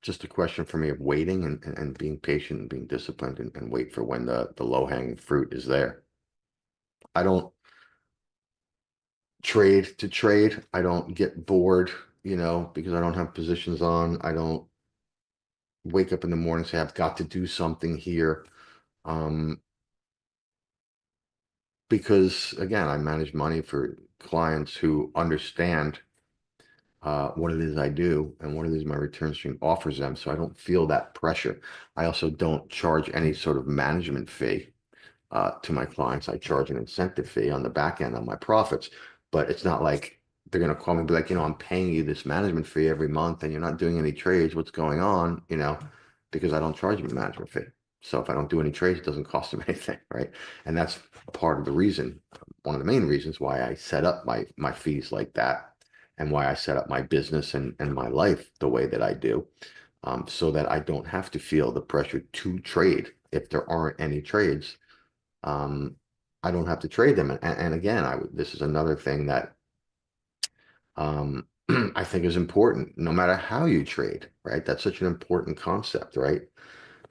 just a question for me of waiting and being patient and being disciplined, and wait for when the low-hanging fruit is there. I don't trade to trade. I don't get bored, because I don't have positions on. I don't wake up in the morning and say, I've got to do something here. Because again, I manage money for clients who understand what it is I do and what it is my return stream offers them. So I don't feel that pressure. I also don't charge any sort of management fee to my clients. I charge an incentive fee on the back end on my profits, but it's not like they're going to call me and be like, I'm paying you this management fee every month and you're not doing any trades. What's going on? Because I don't charge them a management fee. So if I don't do any trades, it doesn't cost them anything, right? And that's part of the reason, one of the main reasons why I set up my fees like that, and why I set up my business and my life the way that I do, so that I don't have to feel the pressure to trade. If there aren't any trades, I don't have to trade them. And again, this is another thing that I think is important, no matter how you trade, right? That's such an important concept, right?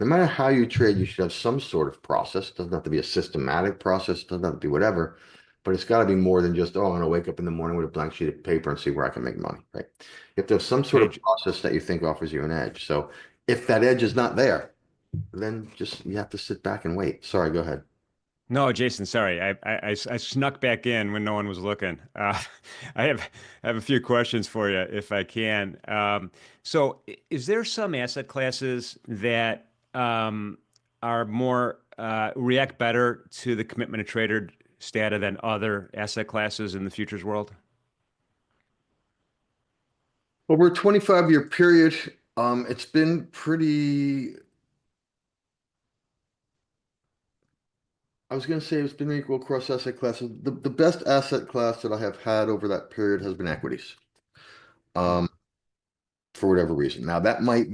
No matter how you trade, you should have some sort of process. It doesn't have to be a systematic process. It doesn't have to be whatever, but it's got to be more than just, I'm going to wake up in the morning with a blank sheet of paper and see where I can make money, right? You have to have some sort of process that you think offers you an edge. So if that edge is not there, then you have to sit back and wait. Sorry, go ahead. No, Jason, sorry. I snuck back in when no one was looking. I have a few questions for you, if I can. So is there some asset classes that are more react better to the commitment of trader data than other asset classes in the futures world? Over a 25-year period, it's been pretty, I was going to say it's been equal across asset classes. The best asset class that I have had over that period has been equities, for whatever reason. Now, that might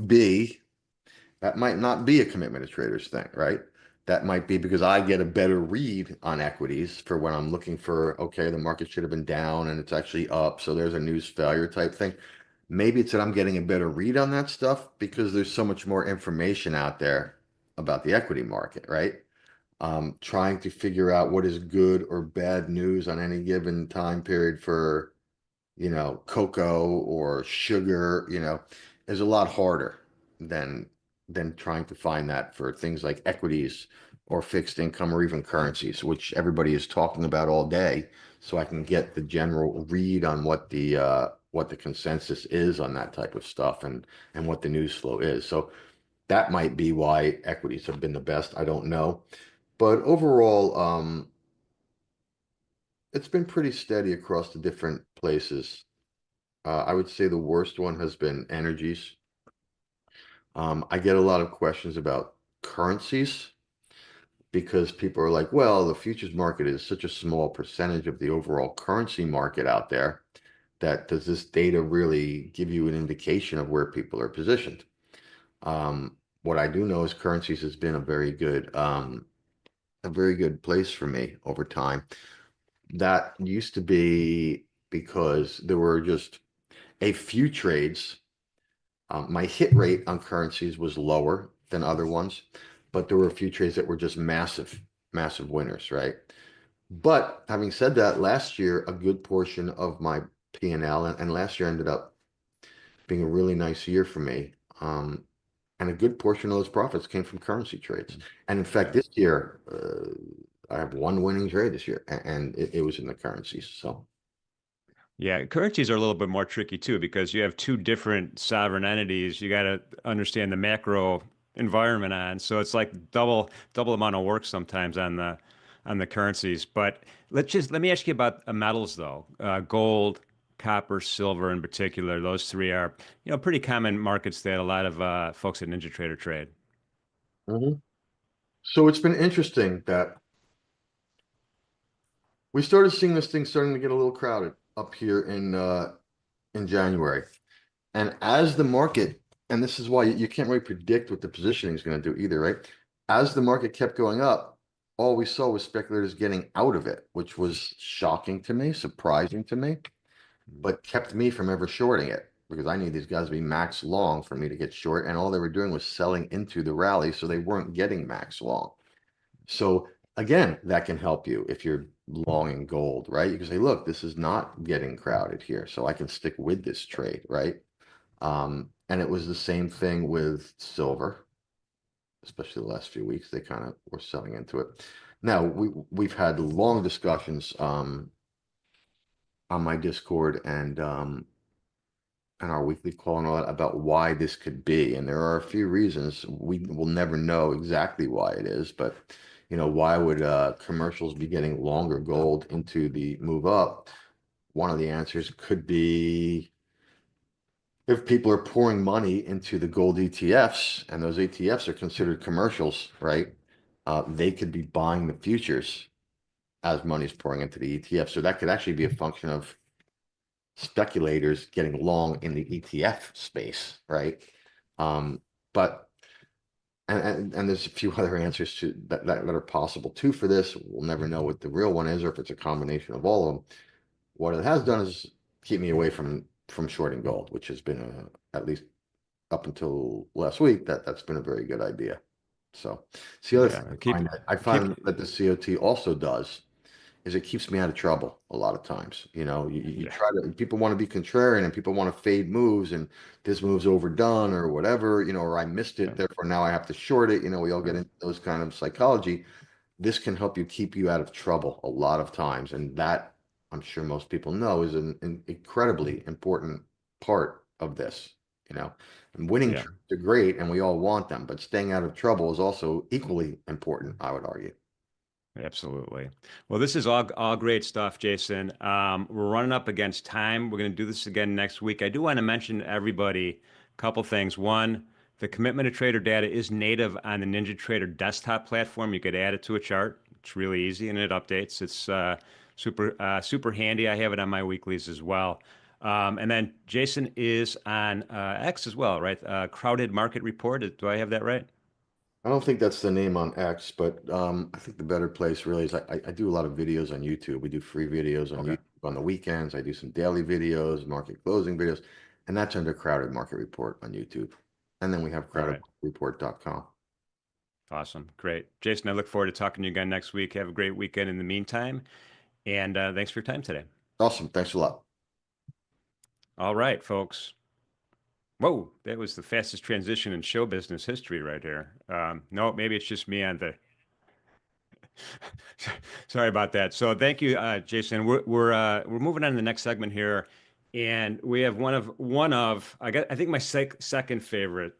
not be a commitment to traders thing, right? That might be because I get a better read on equities for when I'm looking for, okay, the market should have been down and it's actually up, so there's a news failure type thing. Maybe it's that I'm getting a better read on that stuff because there's so much more information out there about the equity market, right? Trying to figure out what is good or bad news on any given time period for, cocoa or sugar, is a lot harder than trying to find that for things like equities or fixed income or even currencies, which everybody is talking about all day. So I can get the general read on what the consensus is on that type of stuff, and what the news flow is. So that might be why equities have been the best. I don't know. But overall, it's been pretty steady across the different places. I would say the worst one has been energies. I get a lot of questions about currencies because people are like, well, the futures market is such a small percentage of the overall currency market out there that does this data really give you an indication of where people are positioned? What I do know is currencies has been a very good place for me over time. That used to be because there were just a few trades. My hit rate on currencies was lower than other ones, but there were a few trades that were just massive, massive winners, right? But having said that, last year, a good portion of my P&L, and last year ended up being a really nice year for me. And a good portion of those profits came from currency trades. And in fact, this year, I have one winning trade this year, and it was in the currencies. So, Yeah, currencies are a little bit more tricky too because you have two different sovereign entities. You got to understand the macro environment on. So it's like double amount of work sometimes on the currencies. But let me ask you about metals though. Gold, copper, silver in particular. Those three are pretty common markets that a lot of folks at NinjaTrader trade. Mhm. So it's been interesting that we started seeing this thing starting to get a little crowded up here in January. And as the market, and this is why you can't really predict what the positioning is going to do either, right? As the market kept going up, all we saw was speculators getting out of it, which was shocking to me, surprising to me, but kept me from ever shorting it because I need these guys to be max long for me to get short. And all they were doing was selling into the rally, so they weren't getting max long. So again, that can help you if you're long in gold, right? You can say, look, this is not getting crowded here, so I can stick with this trade, right? And it was the same thing with silver, especially the last few weeks. They kind of were selling into it. Now we've had long discussions on my Discord and our weekly call and all that about why this could be. And there are a few reasons. We will never know exactly why it is, but why would commercials be getting longer gold into the move up? One of the answers could be if people are pouring money into the gold ETFs, and those ETFs are considered commercials, right? They could be buying the futures as money's pouring into the ETF. So that could actually be a function of speculators getting long in the ETF space, right? But and there's a few other answers to that are possible too for this. We'll never know what the real one is or if it's a combination of all of them. What it has done is keep me away from shorting gold, which has been at least up until last week that's been a very good idea. So it's the other thing I find that the COT also does is it keeps me out of trouble a lot of times. You try to, people want to be contrarian and people want to fade moves and this move's overdone or whatever, or I missed it, therefore now I have to short it. We all get into those kind of psychology. This can help you keep you out of trouble a lot of times. And that, I'm sure most people know, is an incredibly important part of this, and winning trades are great and we all want them, but staying out of trouble is also equally important, I would argue. Absolutely. Well, this is all great stuff, Jason. We're running up against time. We're going to do this again next week. I do want to mention to everybody a couple things. One, the commitment to trader data is native on the NinjaTrader desktop platform. You could add it to a chart. It's really easy and it updates. It's super handy. I have it on my weeklies as well. And then Jason is on X as well, right? Crowded Market Report. Do I have that right? I don't think that's the name on X, but I think the better place really is I do a lot of videos on YouTube. We do free videos on YouTube on the weekends. I do some daily videos, market closing videos, and that's under Crowded Market Report on YouTube. And then we have crowdedreport.com. Awesome. Great. Jason, I look forward to talking to you again next week. Have a great weekend in the meantime. And thanks for your time today. Awesome. Thanks a lot. All right, folks. Whoa, that was the fastest transition in show business history right here. No, maybe it's just me on the. Sorry about that. So thank you, Jason. We're moving on to the next segment here, and we have one of I think my second favorite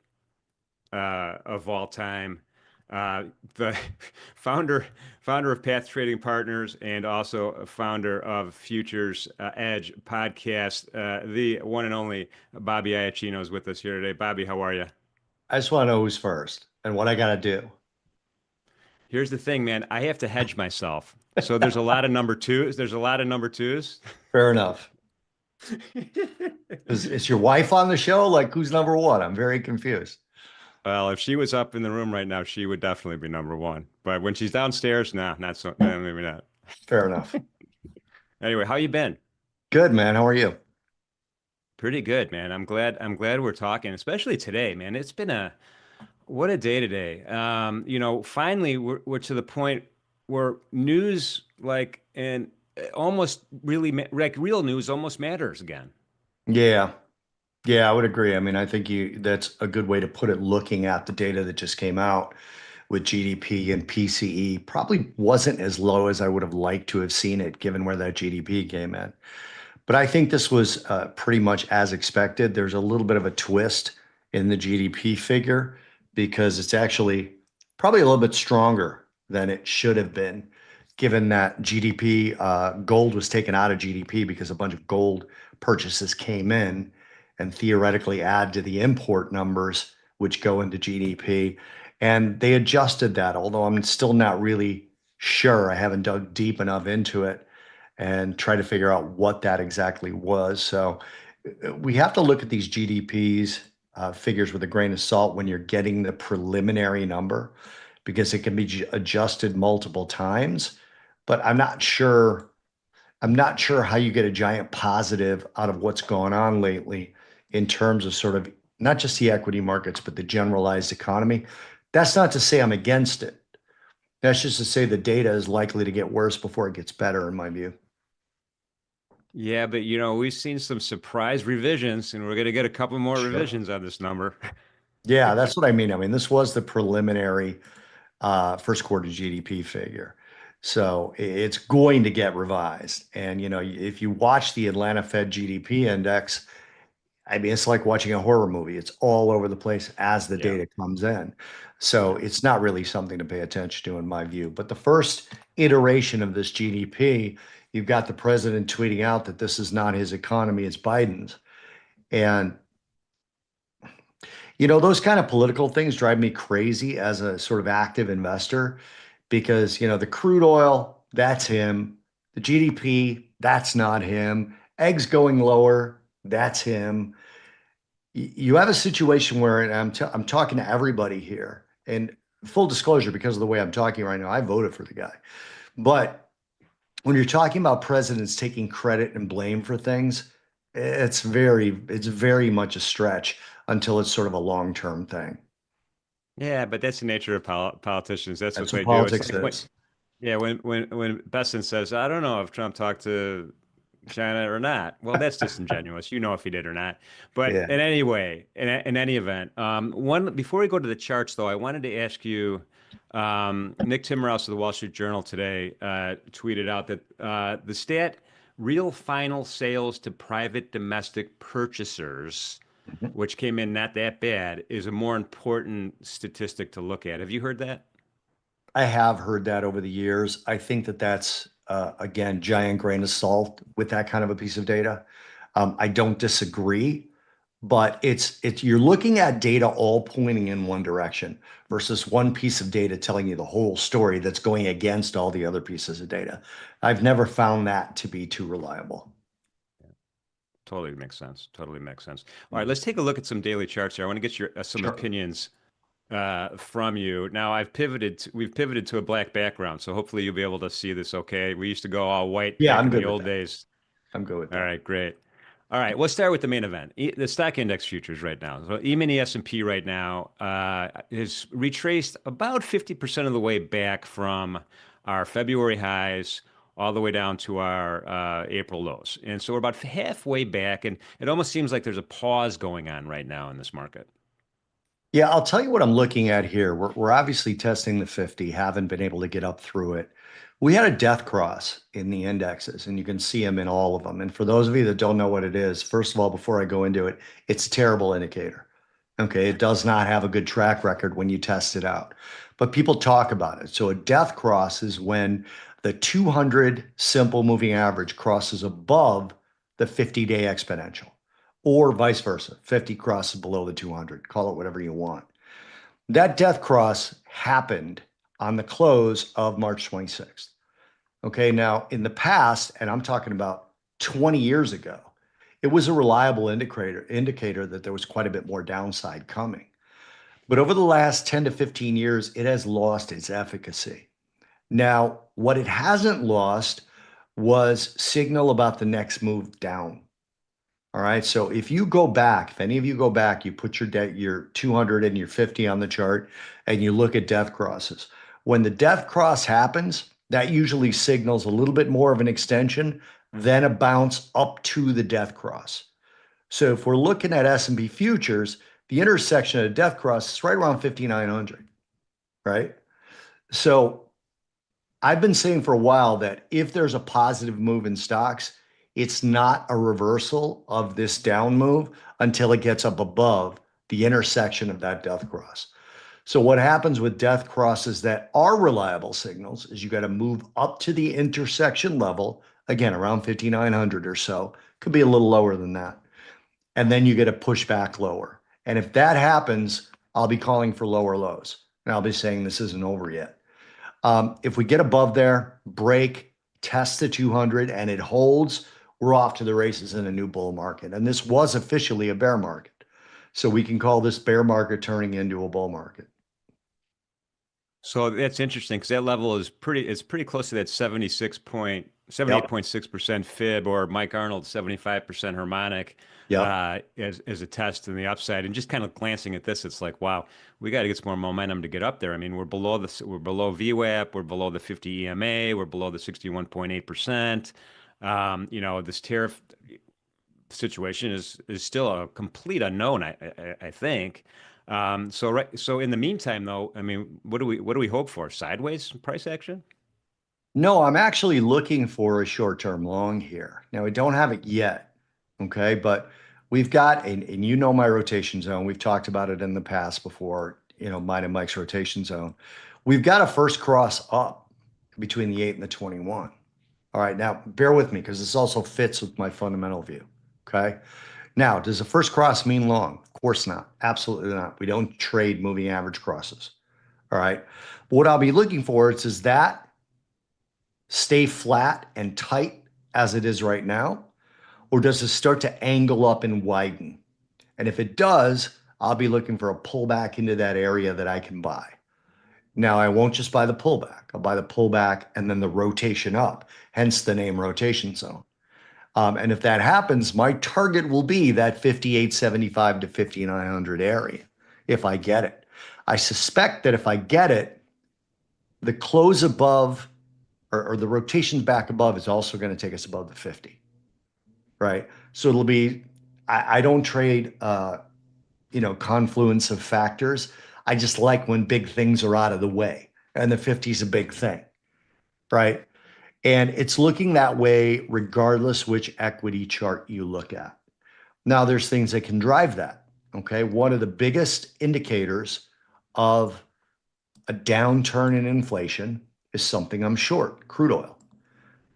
of all time. the founder of Path Trading Partners and also a founder of Futures Edge podcast. The one and only Bobby Iacchino is with us here today. Bobby, how are you? I just want to know who's first and what I got to do. Here's the thing, man. I have to hedge myself. So there's a lot of number twos. Fair enough. Is your wife on the show? Like, who's number one? I'm very confused. Well, if she was up in the room right now, she would definitely be number one. But when she's downstairs, not so. Maybe not. Fair enough. Anyway, how you been? Good, man. How are you? Pretty good, man. I'm glad we're talking, especially today, man. It's been what a day today. Finally we're to the point where news and almost really like real news almost matters again. Yeah. Yeah, I would agree. I mean, I think that's a good way to put it, looking at the data that just came out with GDP and PCE. Probably wasn't as low as I would have liked to have seen it, given where that GDP came in. But I think this was pretty much as expected. There's a little bit of a twist in the GDP figure because it's actually probably a little bit stronger than it should have been, given that GDP, gold was taken out of GDP because a bunch of gold purchases came in and theoretically add to the import numbers, which go into GDP. And they adjusted that, although I'm still not really sure. I haven't dug deep enough into it and try to figure out what that exactly was. So we have to look at these GDPs figures with a grain of salt when you're getting the preliminary number, because it can be adjusted multiple times. But I'm not sure how you get a giant positive out of what's gone on lately in terms of sort of not just the equity markets, but the generalized economy. That's not to say I'm against it. That's just to say the data is likely to get worse before it gets better, in my view. Yeah, but we've seen some surprise revisions, and we're going to get a couple more revisions on this number. Yeah, that's what I mean. I mean, this was the preliminary first quarter GDP figure. So it's going to get revised. And, if you watch the Atlanta Fed GDP index, I mean, it's like watching a horror movie. It's all over the place as the data comes in. So it's not really something to pay attention to, in my view. But the first iteration of this GDP, you've got the president tweeting out that this is not his economy, it's Biden's. And, those kind of political things drive me crazy as a sort of active investor, because, the crude oil, that's him. The GDP, that's not him. Eggs going lower, that's him. You have a situation where, and I'm talking to everybody here, and full disclosure, because of the way I'm talking right now, I voted for the guy. But when you're talking about presidents taking credit and blame for things, it's very much a stretch until it's sort of a long-term thing. Yeah, but that's the nature of politicians. That's what they do. Politics is. Yeah, when Besson says, "I don't know if Trump talked to China or not," well, that's disingenuous. If he did or not. But Yeah. in any way, in any event, before we go to the charts, though, I wanted to ask you. Nick Timmerhouse of the Wall Street Journal today tweeted out that the stat real final sales to private domestic purchasers, which came in not that bad, is a more important statistic to look at. Have you heard that? I have heard that over the years. I think that that's, again, giant grain of salt with that kind of a piece of data. I don't disagree, but it's you're looking at data all pointing in one direction versus one piece of data telling you the whole story that's going against all the other pieces of data. I've never found that to be too reliable. Totally makes sense. All right, let's take a look at some daily charts here. I want to get your some Sure. opinions from you. Now we've pivoted to a black background, so hopefully you'll be able to see this okay. We used to go all white back in the old days. I'm good with that. All right, great. All right, let's start with the main event, the stock index futures right now. So E-mini S&P right now is retraced about 50% of the way back from our February highs all the way down to our April lows. And so we're about halfway back, and it almost seems like there's a pause going on right now in this market. Yeah, I'll tell you what I'm looking at here. We're obviously testing the 50, haven't been able to get up through it. We had a death cross in the indexes, and you can see them in all of them. And for those of you that don't know what it is, first of all, before I go into it, it's a terrible indicator. Okay, it does not have a good track record when you test it out, but people talk about it. So a death cross is when the 200 simple moving average crosses above the 50-day exponential, or vice versa. 50 crosses below the 200. Call it whatever you want. That death cross happened on the close of March 26th. Okay, now in the past, and I'm talking about 20 years ago, it was a reliable indicator that there was quite a bit more downside coming. But over the last 10 to 15 years, it has lost its efficacy. Now, what it hasn't lost was signal about the next move down. All right, so if you go back, if any of you go back, you put your 200 and your 50 on the chart, and you look at death crosses. When the death cross happens, that usually signals a little bit more of an extension, then a bounce up to the death cross. So if we're looking at S&P futures, the intersection of the death cross is right around 5,900, right? So I've been saying for a while that if there's a positive move in stocks, it's not a reversal of this down move until it gets up above the intersection of that death cross. So what happens with death crosses that are reliable signals is you got to move up to the intersection level, again, around 5,900 or so, could be a little lower than that. And then you get to push back lower. And if that happens, I'll be calling for lower lows. And I'll be saying this isn't over yet. If we get above there, break, test the 200, and it holds, we're off to the races in a new bull market. And this was officially a bear market. So we can call this bear market turning into a bull market. So that's interesting because that level is pretty close to that 78.6% fib, or Mike Arnold 75% harmonic, as a test in the upside. And just kind of glancing at this, it's like, wow, we got to get some more momentum to get up there. I mean, we're below VWAP, we're below the 50 EMA, we're below the 61.8%. This tariff situation is still a complete unknown, I think. So in the meantime, though, I mean, what do we hope for? Sideways price action? No, I'm actually looking for a short-term long here. Now, I don't have it yet, okay? But we've got, and you know my rotation zone. We've talked about it in the past before, mine and Mike's rotation zone. We've got a first cross up between the 8 and the 21. All right, now bear with me because this also fits with my fundamental view, okay? Now, does a first cross mean long? Of course not. Absolutely not. We don't trade moving average crosses. All right. But what I'll be looking for is that stay flat and tight as it is right now, or does it start to angle up and widen? And if it does, I'll be looking for a pullback into that area that I can buy. Now, I won't just buy the pullback. I'll buy the pullback and then the rotation up, hence the name rotation zone. And if that happens, my target will be that 5875 to 5900 area if I get it. I suspect that if I get it, the close above or the rotation back above is also going to take us above the 50, right? So it'll be, I don't trade, confluence of factors. I just like when big things are out of the way, and the 50 is a big thing, right? And it's looking that way regardless which equity chart you look at. Now, there's things that can drive that, okay? One of the biggest indicators of a downturn in inflation is something I'm short, crude oil.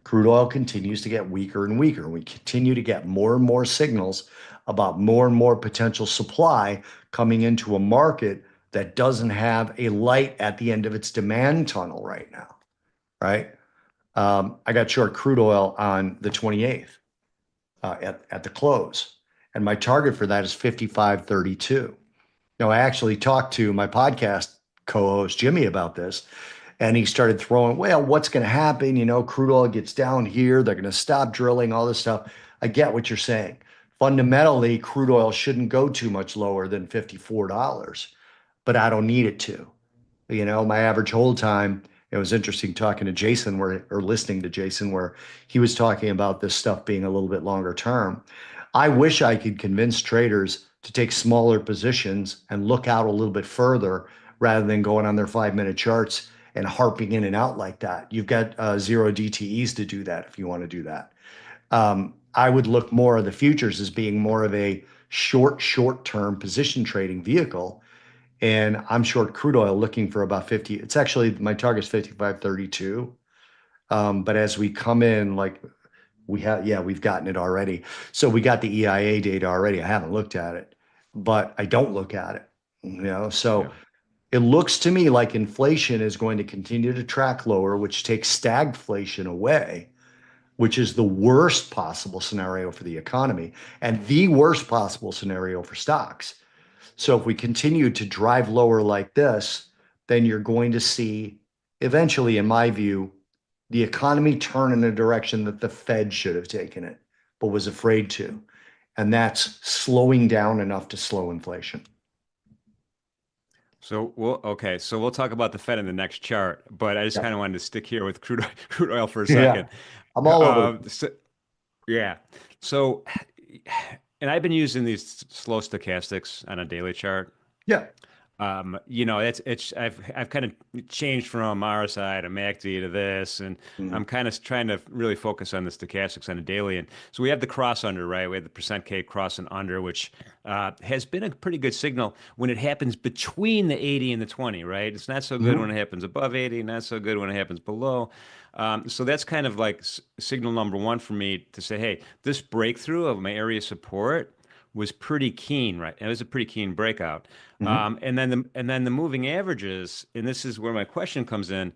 Crude oil continues to get weaker and weaker. We continue to get more and more signals about more and more potential supply coming into a market that doesn't have a light at the end of its demand tunnel right now, right? I got short crude oil on the 28th at the close, and my target for that is 55.32. Now, I actually talked to my podcast co-host Jimmy about this, and he started throwing, well, what's going to happen? Crude oil gets down here, they're going to stop drilling, all this stuff. I get what you're saying. Fundamentally, crude oil shouldn't go too much lower than $54, but I don't need it to. My average hold time, it was interesting talking to Jason or listening to Jason where he was talking about this stuff being a little bit longer term. I wish I could convince traders to take smaller positions and look out a little bit further rather than going on their 5-minute charts and harping in and out like that. You've got 0 DTEs to do that if you want to do that. I would look more of the futures as being more of a short-term position trading vehicle. And I'm short crude oil looking for about 50. It's actually, my target's 55.32. But as we come in, like we've gotten it already. So we got the EIA data already. I haven't looked at it, but I don't look at it, so Yeah. it looks to me like inflation is going to continue to track lower, which takes stagflation away, which is the worst possible scenario for the economy and the worst possible scenario for stocks. So if we continue to drive lower like this, then you're going to see eventually, in my view, the economy turn in a direction that the Fed should have taken it, but was afraid to. And that's slowing down enough to slow inflation. So we'll talk about the Fed in the next chart, but I just kind of wanted to stick here with crude oil for a second. I'm all over. Yeah. So, and I've been using these slow stochastics on a daily chart. Yeah. I've kind of changed from RSI to MACD to this, and I'm kind of trying to really focus on the stochastics on a daily. And so we have the cross under, right? We have the percent K cross and under, which has been a pretty good signal when it happens between the 80 and the 20, right? It's not so good when it happens above 80, not so good when it happens below. So that's kind of like signal number one for me to say, hey, this breakthrough of my area of support was pretty keen, right? It was a pretty keen breakout. And then the moving averages, and this is where my question comes in,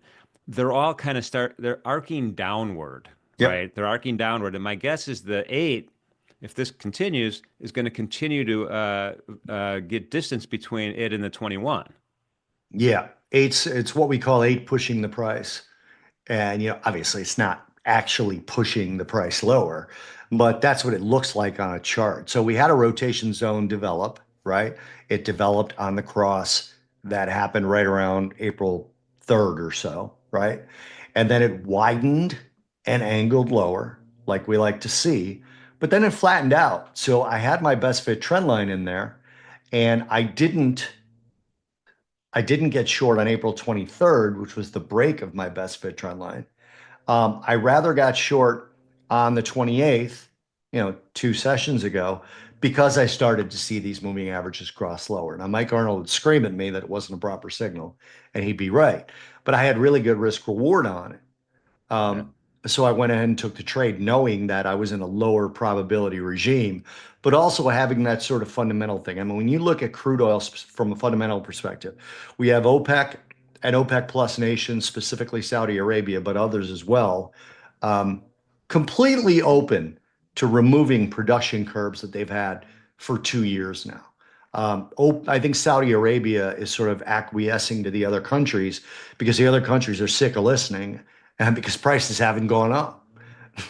they're all kind of they're arcing downward, right? They're arcing downward. And my guess is the 8, if this continues, is going to continue to get distance between it and the 21. Yeah. It's what we call 8 pushing the price. And, obviously it's not actually pushing the price lower, but that's what it looks like on a chart. So we had a rotation zone develop, right? It developed on the cross that happened right around April 3rd or so, right? And then it widened and angled lower, like we like to see, but then it flattened out. So I had my best fit trend line in there, and I didn't get short on April 23rd, which was the break of my best fit trend line. I rather got short on the 28th, 2 sessions ago, because I started to see these moving averages cross lower. Now, Mike Arnold would scream at me that it wasn't a proper signal, and he'd be right. But I had really good risk reward on it. So I went ahead and took the trade knowing that I was in a lower probability regime, but also having that sort of fundamental thing. I mean, when you look at crude oil from a fundamental perspective, we have OPEC and OPEC plus nations, specifically Saudi Arabia, but others as well, completely open to removing production curbs that they've had for 2 years now. I think Saudi Arabia is sort of acquiescing to the other countries because the other countries are sick of listening and because prices haven't gone up,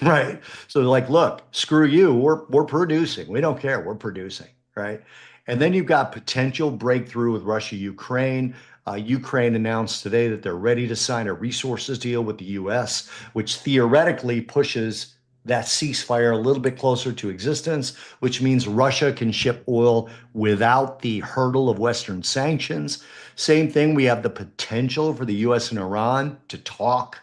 right? So they're like, look, screw you, we're producing. We don't care, we're producing, right? And then you've got potential breakthrough with Russia, Ukraine. Ukraine announced today that they're ready to sign a resources deal with the US, which theoretically pushes that ceasefire a little bit closer to existence, which means Russia can ship oil without the hurdle of Western sanctions. Same thing, we have the potential for the US and Iran to talk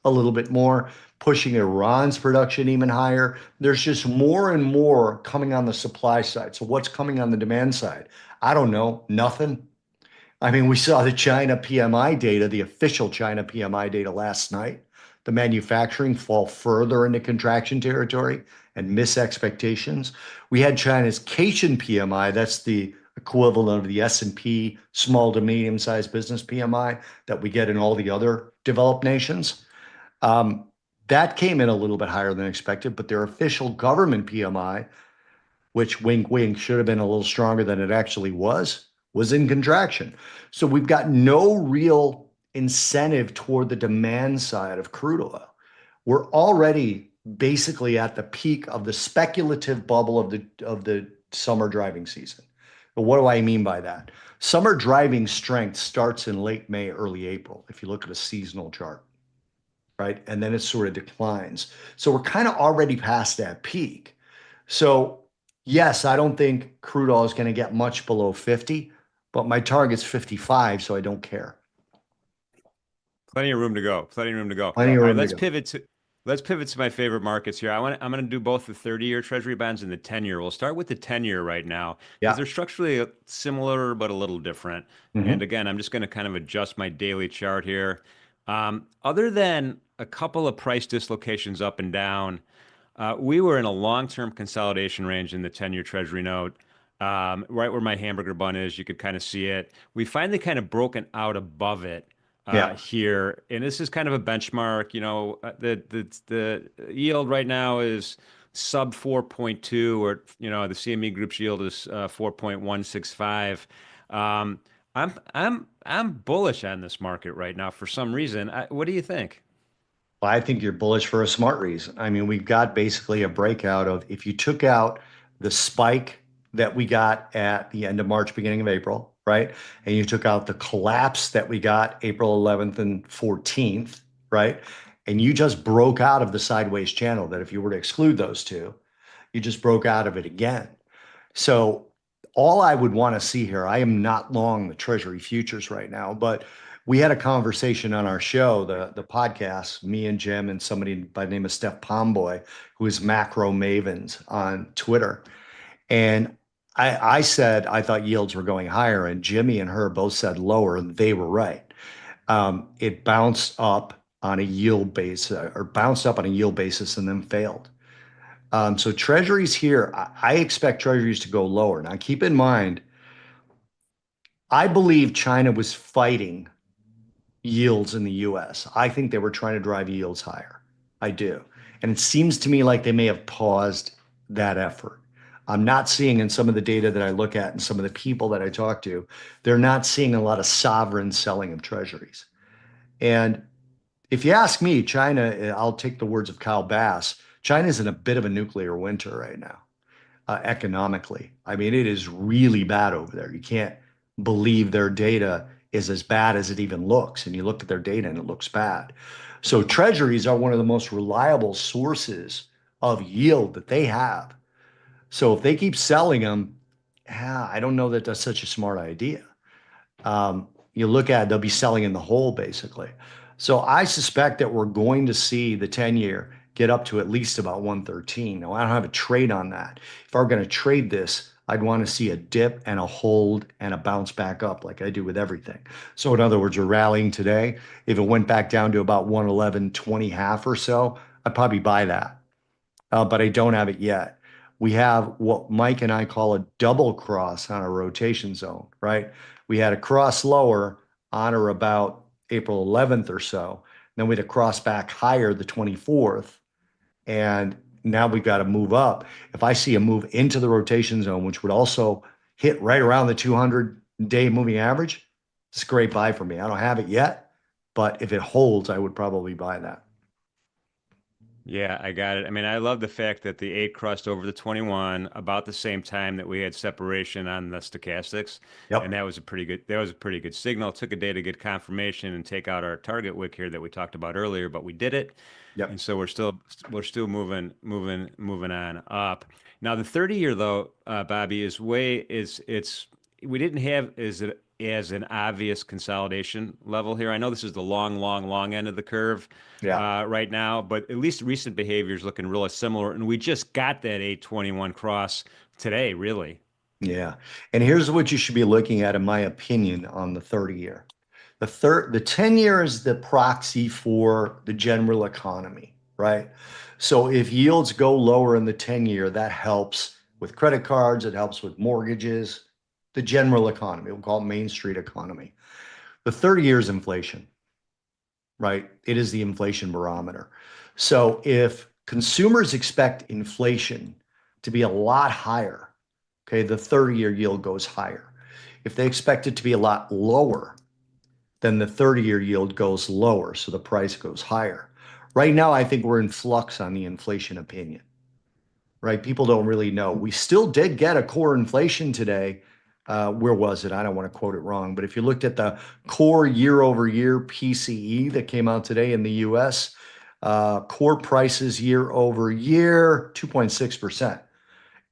a little bit more, pushing Iran's production even higher. There's just more and more coming on the supply side. So what's coming on the demand side? I don't know, nothing. I mean, we saw the China PMI data, the official China PMI data last night. The manufacturing fall further into contraction territory and miss expectations. We had China's Caixin PMI, that's the equivalent of the S&P small to medium-sized business PMI that we get in all the other developed nations. That came in a little bit higher than expected, but their official government PMI, which wink, wink, should have been a little stronger than it actually was in contraction. So we've got no real incentive toward the demand side of crude oil. We're already basically at the peak of the speculative bubble of the summer driving season. But what do I mean by that? Summer driving strength starts in late May, early April, if you look at a seasonal chart, right? And then it sort of declines. So we're kind of already past that peak. So yes, I don't think crude oil is going to get much below 50, but my target's 55, so I don't care. Plenty of room to go. Plenty of room to go. Plenty of All room right, to let's go. Let's pivot to my favorite markets here. I'm going to do both the 30-year Treasury bonds and the 10-year. We'll start with the 10-year right now because Yeah. they're structurally similar but a little different. And Hmm. again, I'm just going to kind of adjust my daily chart here. Other than a couple of price dislocations up and down, we were in a long-term consolidation range in the 10-year Treasury note, right where my hamburger bun is. You could kind of see it. We finally kind of broken out above it Yeah. here, and this is kind of a benchmark. The yield right now is sub 4.2, or the CME Group's yield is 4.165. Um, I'm bullish on this market right now for some reason. What do you think? Well, I think you're bullish for a smart reason. I mean, we've got basically a breakout of if you took out the spike that we got at the end of March, beginning of April, right? And you took out the collapse that we got April 11th and 14th, right? And you just broke out of the sideways channel that if you were to exclude those two, you just broke out of it again. So all I would want to see here, I am not long the Treasury futures right now, but we had a conversation on our show, the podcast, me and Jim and somebody by the name of Steph Pomboy, who is Macro Mavens on Twitter. And I said I thought yields were going higher, and Jimmy and her both said lower, and they were right. It bounced up on a yield base, or bounced up on a yield basis and then failed. So treasuries here, I expect treasuries to go lower. Now, keep in mind, I believe China was fighting yields in the US. I think they were trying to drive yields higher. I do. And it seems to me like they may have paused that effort. I'm not seeing in some of the data that I look at and some of the people that I talk to, they're not seeing a lot of sovereign selling of treasuries. And if you ask me, China, I'll take the words of Kyle Bass, China's in a bit of a nuclear winter right now, economically. I mean, it is really bad over there. You can't believe their data is as bad as it even looks. And you look at their data and it looks bad. So treasuries are one of the most reliable sources of yield that they have. So if they keep selling them, I don't know that that's such a smart idea. You look at it, they'll be selling in the hole basically. So I suspect that we're going to see the 10-year get up to at least about 113. Now, I don't have a trade on that. If I were going to trade this, I'd want to see a dip and a hold and a bounce back up like I do with everything. So in other words, we're rallying today. If it went back down to about 111.20 half or so, I'd probably buy that. But I don't have it yet. We have what Mike and I call a double cross on a rotation zone, right? We had a cross lower on or about April 11th or so. Then we had a cross back higher the 24th. And now we've got to move up. If I see a move into the rotation zone, which would also hit right around the 200-day moving average, it's a great buy for me. I don't have it yet, but if it holds, I would probably buy that. Yeah, I got it. I mean, I love the fact that the 8 crossed over the 21 about the same time that we had separation on the stochastics. And Yep. that was a pretty good signal. It took a day to get confirmation and take out our target wick here that we talked about earlier, but we did it. Yep. And so we're still moving on up. Now the 30-year though, Bobby, we didn't have as an obvious consolidation level here. I know this is the long end of the curve Yeah. right now, but at least recent behavior is looking really similar. And we just got that 821 cross today, really. Yeah. And here's what you should be looking at, in my opinion, on the 30-year. The 10-year is the proxy for the general economy, right? So if yields go lower in the 10-year, that helps with credit cards, it helps with mortgages, the general economy. We'll call it Main Street economy. The 30-year is inflation, right? It is the inflation barometer. So if consumers expect inflation to be a lot higher, okay, the 30-year yield goes higher. If they expect it to be a lot lower, then the 30-year yield goes lower, so the price goes higher. Right now, I think we're in flux on the inflation opinion, right? People don't really know. We still did get a core inflation today. Where was it? I don't want to quote it wrong, but if you looked at the core year-over-year PCE that came out today in the US, core prices year-over-year, 2.6%.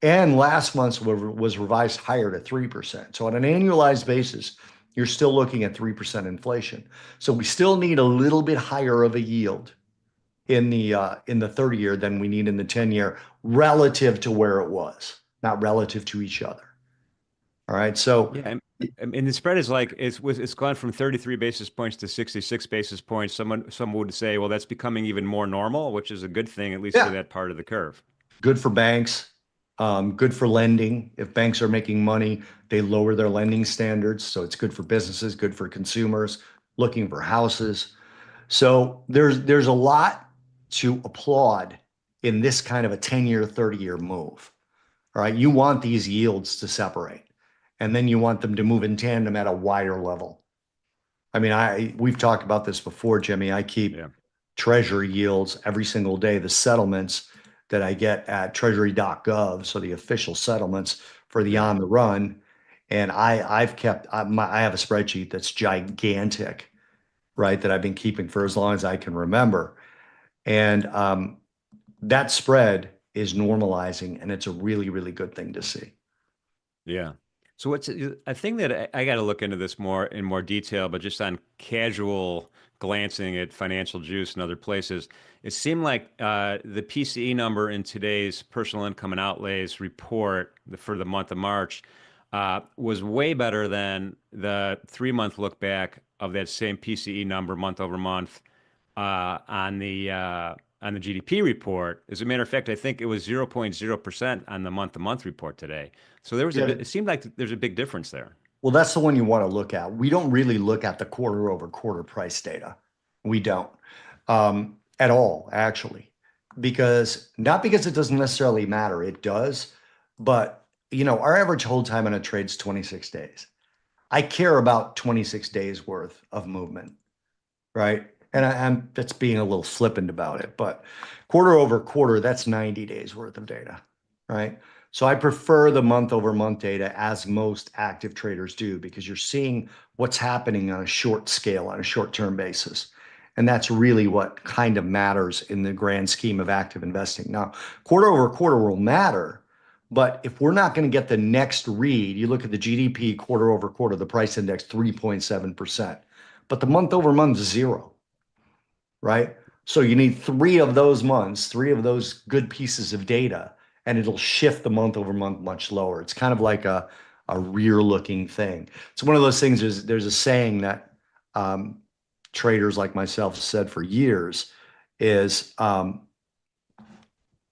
And last month's was revised higher to 3%. So on an annualized basis, you're still looking at 3% inflation. So we still need a little bit higher of a yield in the 30 year than we need in the 10-year relative to where it was, not relative to each other. All right. So Yeah, and the spread is like it's gone from 33 basis points to 66 basis points. Some would say, well, that's becoming even more normal, which is a good thing, at least for yeah, that part of the curve. good for banks, good for lending. If banks are making money, they lower their lending standards. So it's good for businesses, good for consumers looking for houses. So there's a lot to applaud in this kind of a 10-year, 30-year move. All right. You want these yields to separate, and then you want them to move in tandem at a wider level. I mean, we've talked about this before, Jimmy. I keep Yeah. treasury yields every single day, the settlements that I get at treasury.gov, so the official settlements for the Yeah. on the run. And I have a spreadsheet that's gigantic, right, that I've been keeping for as long as I can remember. And that spread is normalizing, and it's a really, really good thing to see. Yeah. So what's a thing that I got to look into this more in more detail, but just on casual glancing at Financial Juice and other places, it seemed like the PCE number in today's personal income and outlays report for the month of March was way better than the 3-month look back of that same PCE number month over month on the GDP report. As a matter of fact, I think it was 0.0% on the month-to-month report today. So there was Yeah. it seemed like there's a big difference there. Well, that's the one you want to look at. We don't really look at the quarter over quarter price data. We don't at all, actually, not because it doesn't necessarily matter. It does, but our average hold time on a trade is 26 days. I care about 26 days worth of movement, right? And I'm that's being a little flippant about it, but quarter over quarter, that's 90 days worth of data, right? So I prefer the month over month data, as most active traders do, because you're seeing what's happening on a short scale, on a short-term basis. And that's really what kind of matters in the grand scheme of active investing. Now, quarter over quarter will matter, but if we're not going to get the next read, you look at the GDP quarter over quarter, the price index 3.7%, but the month over month is 0, right? So you need 3 of those months, 3 of those good pieces of data, and it'll shift the month over month much lower. It's kind of like a rear looking thing. It's one of those things. There's a saying that traders like myself said for years is the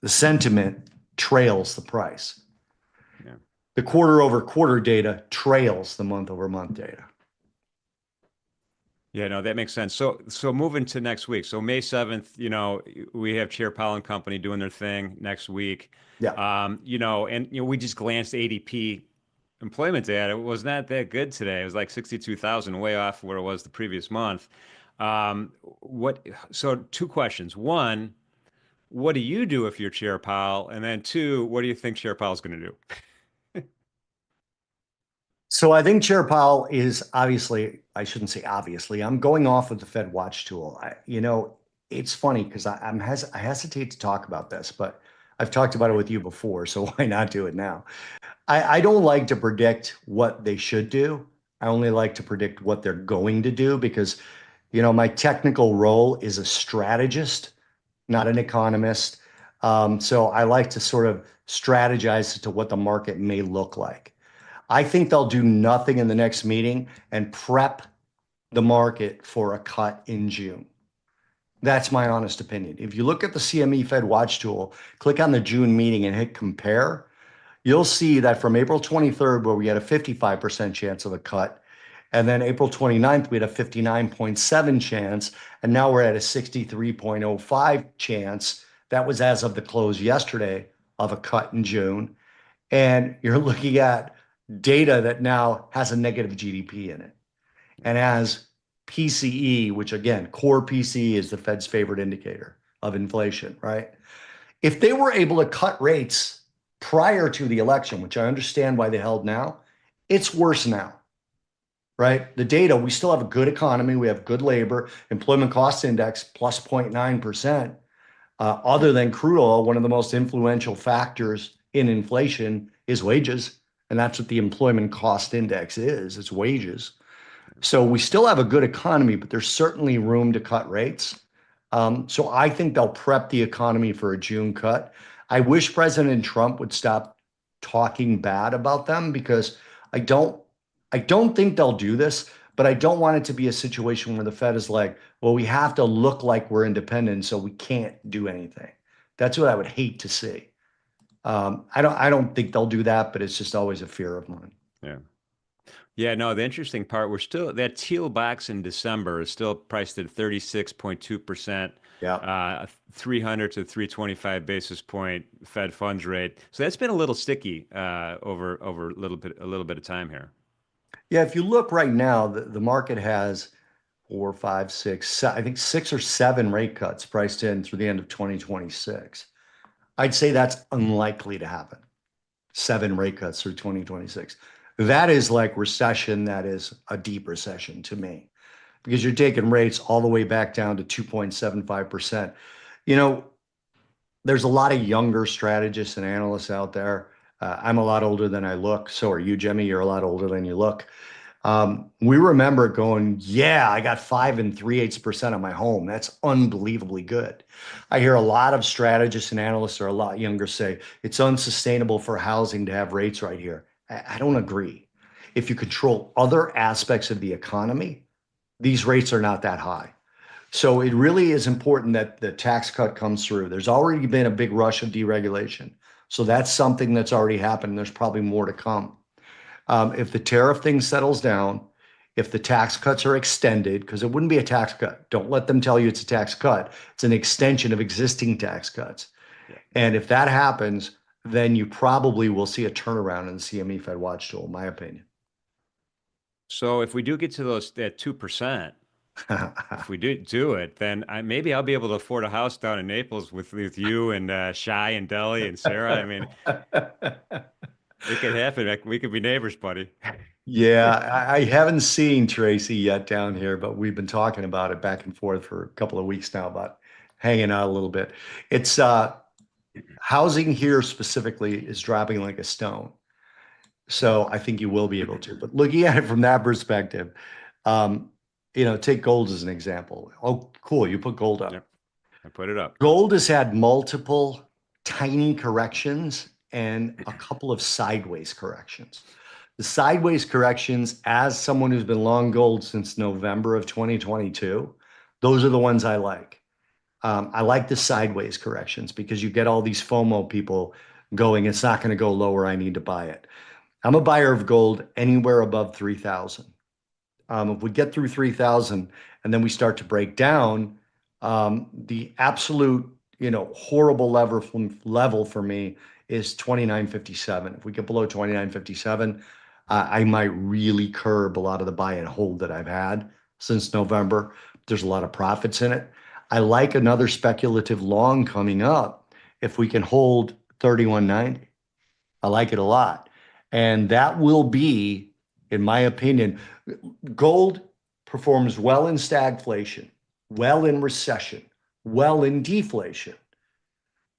sentiment trails the price. Yeah. The quarter over quarter data trails the month over month data. Yeah, no, that makes sense. So moving to next week. So May 7th, we have Chair Powell and company doing their thing next week. Yeah. We just glanced ADP employment data. It was not that good today. It was like 62,000, way off where it was the previous month. So 2 questions. 1, what do you do if you're Chair Powell? And then 2, what do you think Chair Powell's going to do? So I think Chair Powell is obviously, I shouldn't say obviously, I'm going off of the Fed Watch tool. It's funny because I hesitate to talk about this, but I've talked about it with you before, so why not do it now? I don't like to predict what they should do. I only like to predict what they're going to do because, my technical role is a strategist, not an economist. So I like to sort of strategize as to what the market may look like. I think they'll do nothing in the next meeting and prep the market for a cut in June. That's my honest opinion. If you look at the CME Fed Watch tool, click on the June meeting and hit compare, you'll see that from April 23rd, where we had a 55% chance of a cut, and then April 29th, we had a 59.7 chance, and now we're at a 63.05 chance. That was as of the close yesterday of a cut in June. And you're looking at data that now has a negative GDP in it and has PCE, which again, core PCE is the Fed's favorite indicator of inflation, right? If they were able to cut rates prior to the election, which I understand why they held now, it's worse now, right? The data, we still have a good economy. We have good labor, employment cost index plus 0.9%. Other than crude oil, one of the most influential factors in inflation is wages. And that's what the employment cost index is, it's wages. So we still have a good economy, but there's certainly room to cut rates. So I think they'll prep the economy for a June cut. I wish President Trump would stop talking bad about them because I don't think they'll do this, but I don't want it to be a situation where the Fed is like, well, we have to look like we're independent, so we can't do anything. That's what I would hate to see. I don't think they'll do that, but it's just always a fear of mine. Yeah. Yeah, no, the interesting part, we're still, that teal box in December is still priced at 36.2%, Yeah. 300 to 325 basis point Fed funds rate. So that's been a little sticky over a little bit of time here. Yeah, if you look right now, the market has 4, 5, 6, I think 6 or 7 rate cuts priced in through the end of 2026. I'd say that's unlikely to happen. 7 rate cuts through 2026. That is like recession. That is a deep recession to me, because you're taking rates all the way back down to 2.75%. You know, there's a lot of younger strategists and analysts out there. I'm a lot older than I look. So are you, Jimmy. You're a lot older than you look. We remember going, yeah, I got 5 3/8% on my home. That's unbelievably good. I hear a lot of strategists and analysts who are a lot younger say it's unsustainable for housing to have rates right here. I don't agree. If you control other aspects of the economy, these rates are not that high. So it really is important that the tax cut comes through. There's already been a big rush of deregulation. So that's something that's already happened. There's probably more to come. If the tariff thing settles down, if the tax cuts are extended, because it wouldn't be a tax cut. Don't let them tell you it's a tax cut. It's an extension of existing tax cuts. Yeah. And if that happens, then you probably will see a turnaround in the CME Fed Watch Tool, in my opinion. So if we do get to that 2%, if we do it, then maybe I'll be able to afford a house down in Naples with you and Shai and Deli and Sarah. I mean, it could happen. Like, we could be neighbors, buddy. Yeah, I haven't seen Tracy yet down here, but we've been talking about it back and forth for a couple of weeks now about hanging out a little bit. It's housing here specifically is dropping like a stone. So I think you will be able to. But looking at it from that perspective, take gold as an example. Oh, cool. You put gold up. Yep. I put it up. Gold has had multiple tiny corrections and a couple of sideways corrections. The sideways corrections, as someone who's been long gold since November of 2022, those are the ones I like. I like the sideways corrections because you get all these FOMO people going, it's not going to go lower, I need to buy it. I'm a buyer of gold anywhere above 3,000. If we get through 3,000 and then we start to break down, the absolute, horrible level for me is 29.57. If we get below 29.57, I might really curb a lot of the buy and hold that I've had since November. There's a lot of profits in it. I like another speculative long coming up if we can hold 31.90. I like it a lot. And that will be, in my opinion, gold performs well in stagflation, well in recession, well in deflation.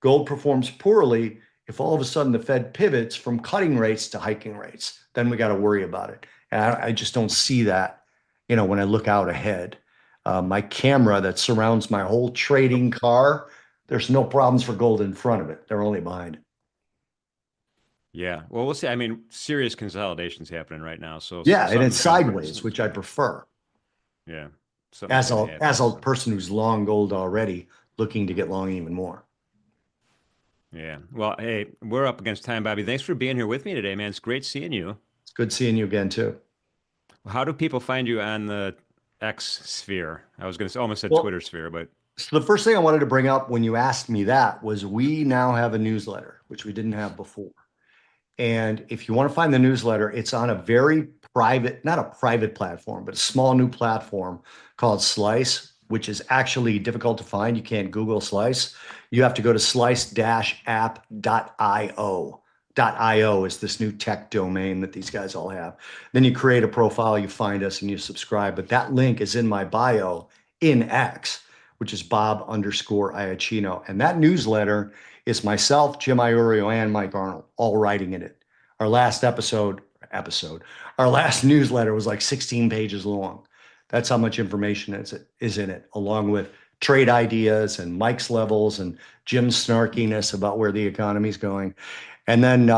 Gold performs poorly if all of a sudden the Fed pivots from cutting rates to hiking rates. Then we got to worry about it. And I just don't see that, when I look out ahead. My camera that surrounds my whole trading car, there's no problems for gold in front of it. They're only behind. Yeah. Well, we'll see. I mean, serious consolidation's happening right now. So yeah, and it's sideways, which I prefer. Yeah. As a person who's long gold already, looking to get long even more. Yeah. Well, hey, we're up against time, Bobby. Thanks for being here with me today, man. It's great seeing you. It's good seeing you again, too. How do people find you on the X sphere? I was going to almost said Twitter sphere, but. So the first thing I wanted to bring up when you asked me that was we now have a newsletter, which we didn't have before. And if you want to find the newsletter, it's on a very private, not a private platform, but a small new platform called Slice, which is actually difficult to find. You can't Google Slice. You have to go to slice-app.io. .io is this new tech domain that these guys all have. Then you create a profile, you find us, and you subscribe. But that link is in my bio in X, which is Bob_Iacchino. And that newsletter is myself, Jim Iorio, and Mike Arnold, all writing in it. Our last our last newsletter was like 16 pages long. That's how much information is in it, along with trade ideas and Mike's levels and Jim's snarkiness about where the economy's going. And then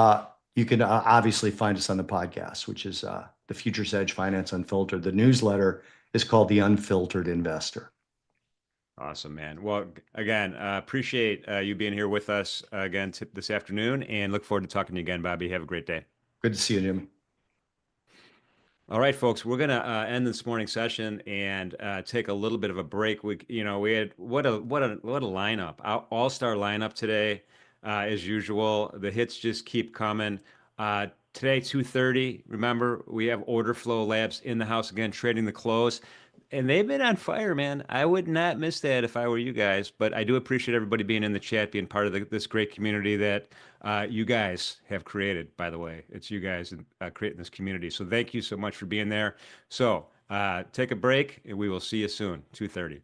you can obviously find us on the podcast, which is the Futures Edge Finance Unfiltered. The newsletter is called The Unfiltered Investor. Awesome, man. Well, again, appreciate you being here with us again this afternoon, and look forward to talking to you again, Bobby. Have a great day. Good to see you, Jim. All right, folks, we're gonna end this morning's session and take a little bit of a break. We had what a lineup, all-star lineup today, as usual. The hits just keep coming. Today, 2:30. Remember, we have Order Flow Labs in the house again, trading the close. And they've been on fire, man. I would not miss that if I were you guys. But I do appreciate everybody being in the chat, being part of this great community that you guys have created, by the way. It's you guys creating this community. So thank you so much for being there. So take a break, and we will see you soon, 2:30.